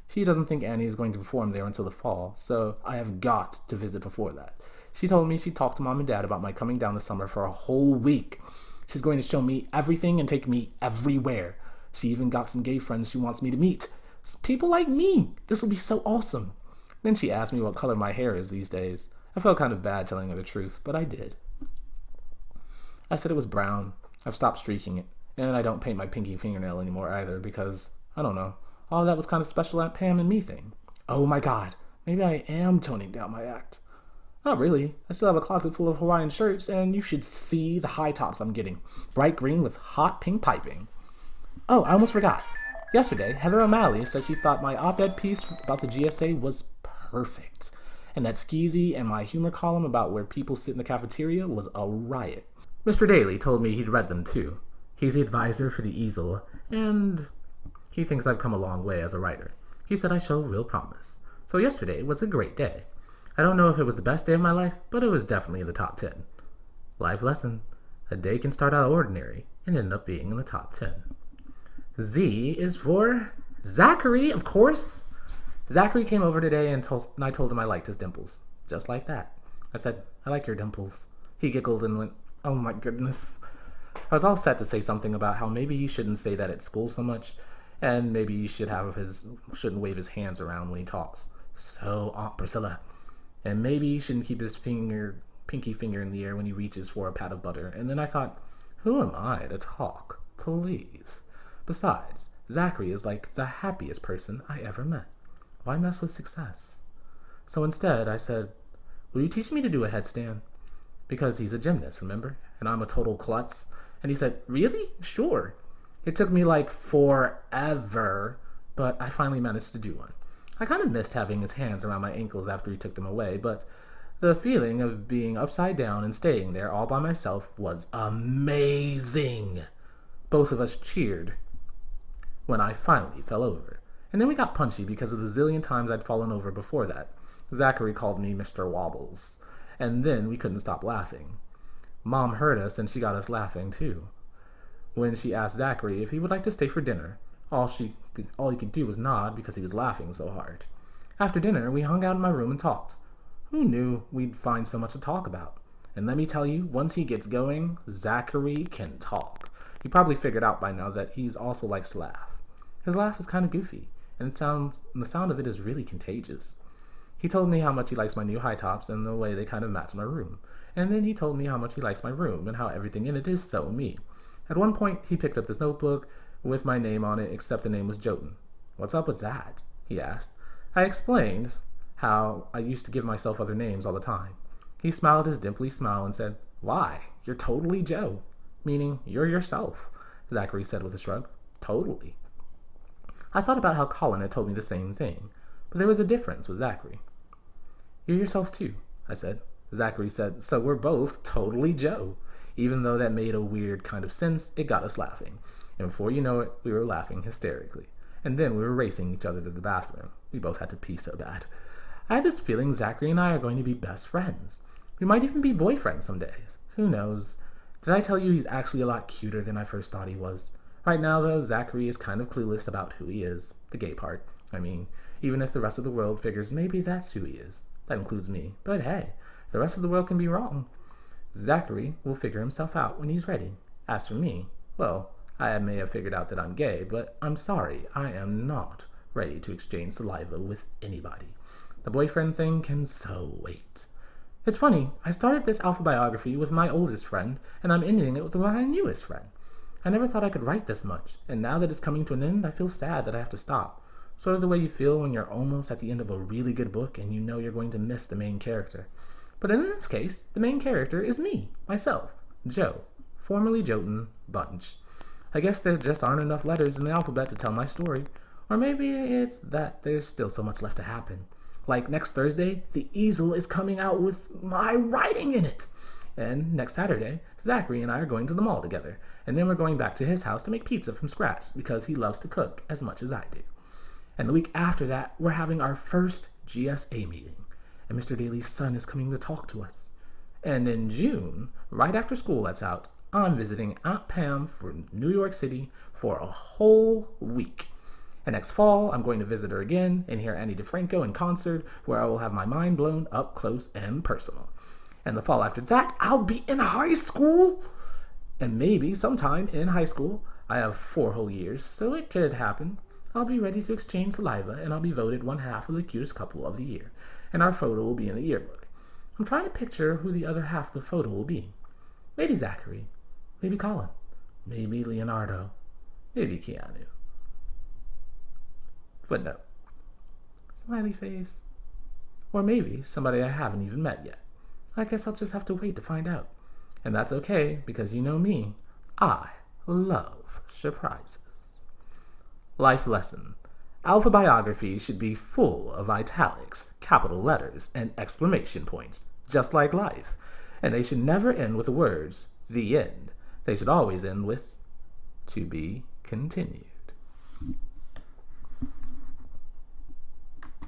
She doesn't think Annie is going to perform there until the fall, so I have got to visit before that. She told me she'd talked to Mom and Dad about my coming down this summer for a whole week. She's going to show me everything and take me everywhere. She even got some gay friends she wants me to meet. People like me. This will be so awesome. Then she asked me what color my hair is these days. I felt kind of bad telling her the truth, but I did. I said it was brown. I've stopped streaking it, and I don't paint my pinky fingernail anymore either because, I don't know, all that was kind of special Aunt Pam and me thing. Oh my god, maybe I am toning down my act. Not really. I still have a closet full of Hawaiian shirts, and you should see the high tops I'm getting. Bright green with hot pink piping. Oh, I almost forgot. Yesterday, Heather O'Malley said she thought my op-ed piece about the GSA was perfect, and that Skeezy and my humor column about where people sit in the cafeteria was a riot. Mr. Daly told me he'd read them too. He's the advisor for the easel, and he thinks I've come a long way as a writer. He said I show real promise. So yesterday was a great day. I don't know if it was the best day of my life, but it was definitely in the top 10. Life lesson. A day can start out ordinary and end up being in the top 10. Z is for Zachary, of course. Zachary came over today and I told him I liked his dimples. Just like that. I said, I like your dimples. He giggled and went, oh my goodness. I was all set to say something about how maybe he shouldn't say that at school so much, and maybe he shouldn't wave his hands around when he talks. So, Aunt Priscilla. And maybe he shouldn't keep his pinky finger in the air when he reaches for a pat of butter. And then I thought, who am I to talk? Please. Besides, Zachary is like the happiest person I ever met. Why mess with success? So instead, I said, will you teach me to do a headstand? Because he's a gymnast, remember? And I'm a total klutz. And he said, really? Sure. It took me like forever, but I finally managed to do one. I kind of missed having his hands around my ankles after he took them away, but the feeling of being upside down and staying there all by myself was amazing. Both of us cheered when I finally fell over. And then we got punchy because of the zillion times I'd fallen over before that. Zachary called me Mr. Wobbles. And then we couldn't stop laughing. Mom heard us and she got us laughing too. When she asked Zachary if he would like to stay for dinner, all he could do was nod because he was laughing so hard. After dinner, we hung out in my room and talked. Who knew we'd find so much to talk about? And let me tell you, once he gets going, Zachary can talk. You probably figured out by now that he's also likes to laugh. His laugh is kind of goofy, and the sound of it is really contagious. He told me how much he likes my new high tops and the way they kind of match my room. And then he told me how much he likes my room and how everything in it is so me. At one point, he picked up this notebook with my name on it, except the name was Jotun. "What's up with that?" he asked. I explained how I used to give myself other names all the time. He smiled his dimply smile and said, "Why, you're totally Joe," meaning you're yourself, Zachary said with a shrug. Totally. I thought about how Colin had told me the same thing, but there was a difference with Zachary. "You're yourself too," I said. Zachary said, "So we're both totally Joe." Even though that made a weird kind of sense, it got us laughing. And before you know it, we were laughing hysterically. And then we were racing each other to the bathroom. We both had to pee so bad. I had this feeling Zachary and I are going to be best friends. We might even be boyfriends some days. Who knows? Did I tell you he's actually a lot cuter than I first thought he was? Right now, though, Zachary is kind of clueless about who he is. The gay part. I mean, even if the rest of the world figures maybe that's who he is. That includes me. But hey, the rest of the world can be wrong. Zachary will figure himself out when he's ready. As for me, well, I may have figured out that I'm gay, but I'm sorry, I am not ready to exchange saliva with anybody. The boyfriend thing can so wait. It's funny, I started this alpha biography with my oldest friend, and I'm ending it with my newest friend. I never thought I could write this much, and now that it's coming to an end, I feel sad that I have to stop. Sort of the way you feel when you're almost at the end of a really good book and you know you're going to miss the main character. But in this case, the main character is me, myself, Joe, formerly Jotun Bunch. I guess there just aren't enough letters in the alphabet to tell my story. Or maybe it's that there's still so much left to happen. Like next Thursday, the easel is coming out with my writing in it. And next Saturday, Zachary and I are going to the mall together. And then we're going back to his house to make pizza from scratch because he loves to cook as much as I do. And the week after that, we're having our first GSA meeting. And Mr. Daly's son is coming to talk to us. And in June, right after school lets out, I'm visiting Aunt Pam from New York City for a whole week. And next fall, I'm going to visit her again and hear Annie DeFranco in concert, where I will have my mind blown up close and personal. And the fall after that, I'll be in high school. And maybe sometime in high school, I have 4 whole years, so it could happen. I'll be ready to exchange saliva, and I'll be voted one half of the cutest couple of the year. And our photo will be in the yearbook. I'm trying to picture who the other half of the photo will be. Maybe Zachary. Maybe Colin. Maybe Leonardo. Maybe Keanu. Footnote. Smiley face. Or maybe somebody I haven't even met yet. I guess I'll just have to wait to find out. And that's okay, because you know me. I love surprises. Life lesson. Alpha biography should be full of italics, capital letters, and exclamation points, just like life. And they should never end with the words, "the end." They should always end with, "to be continued."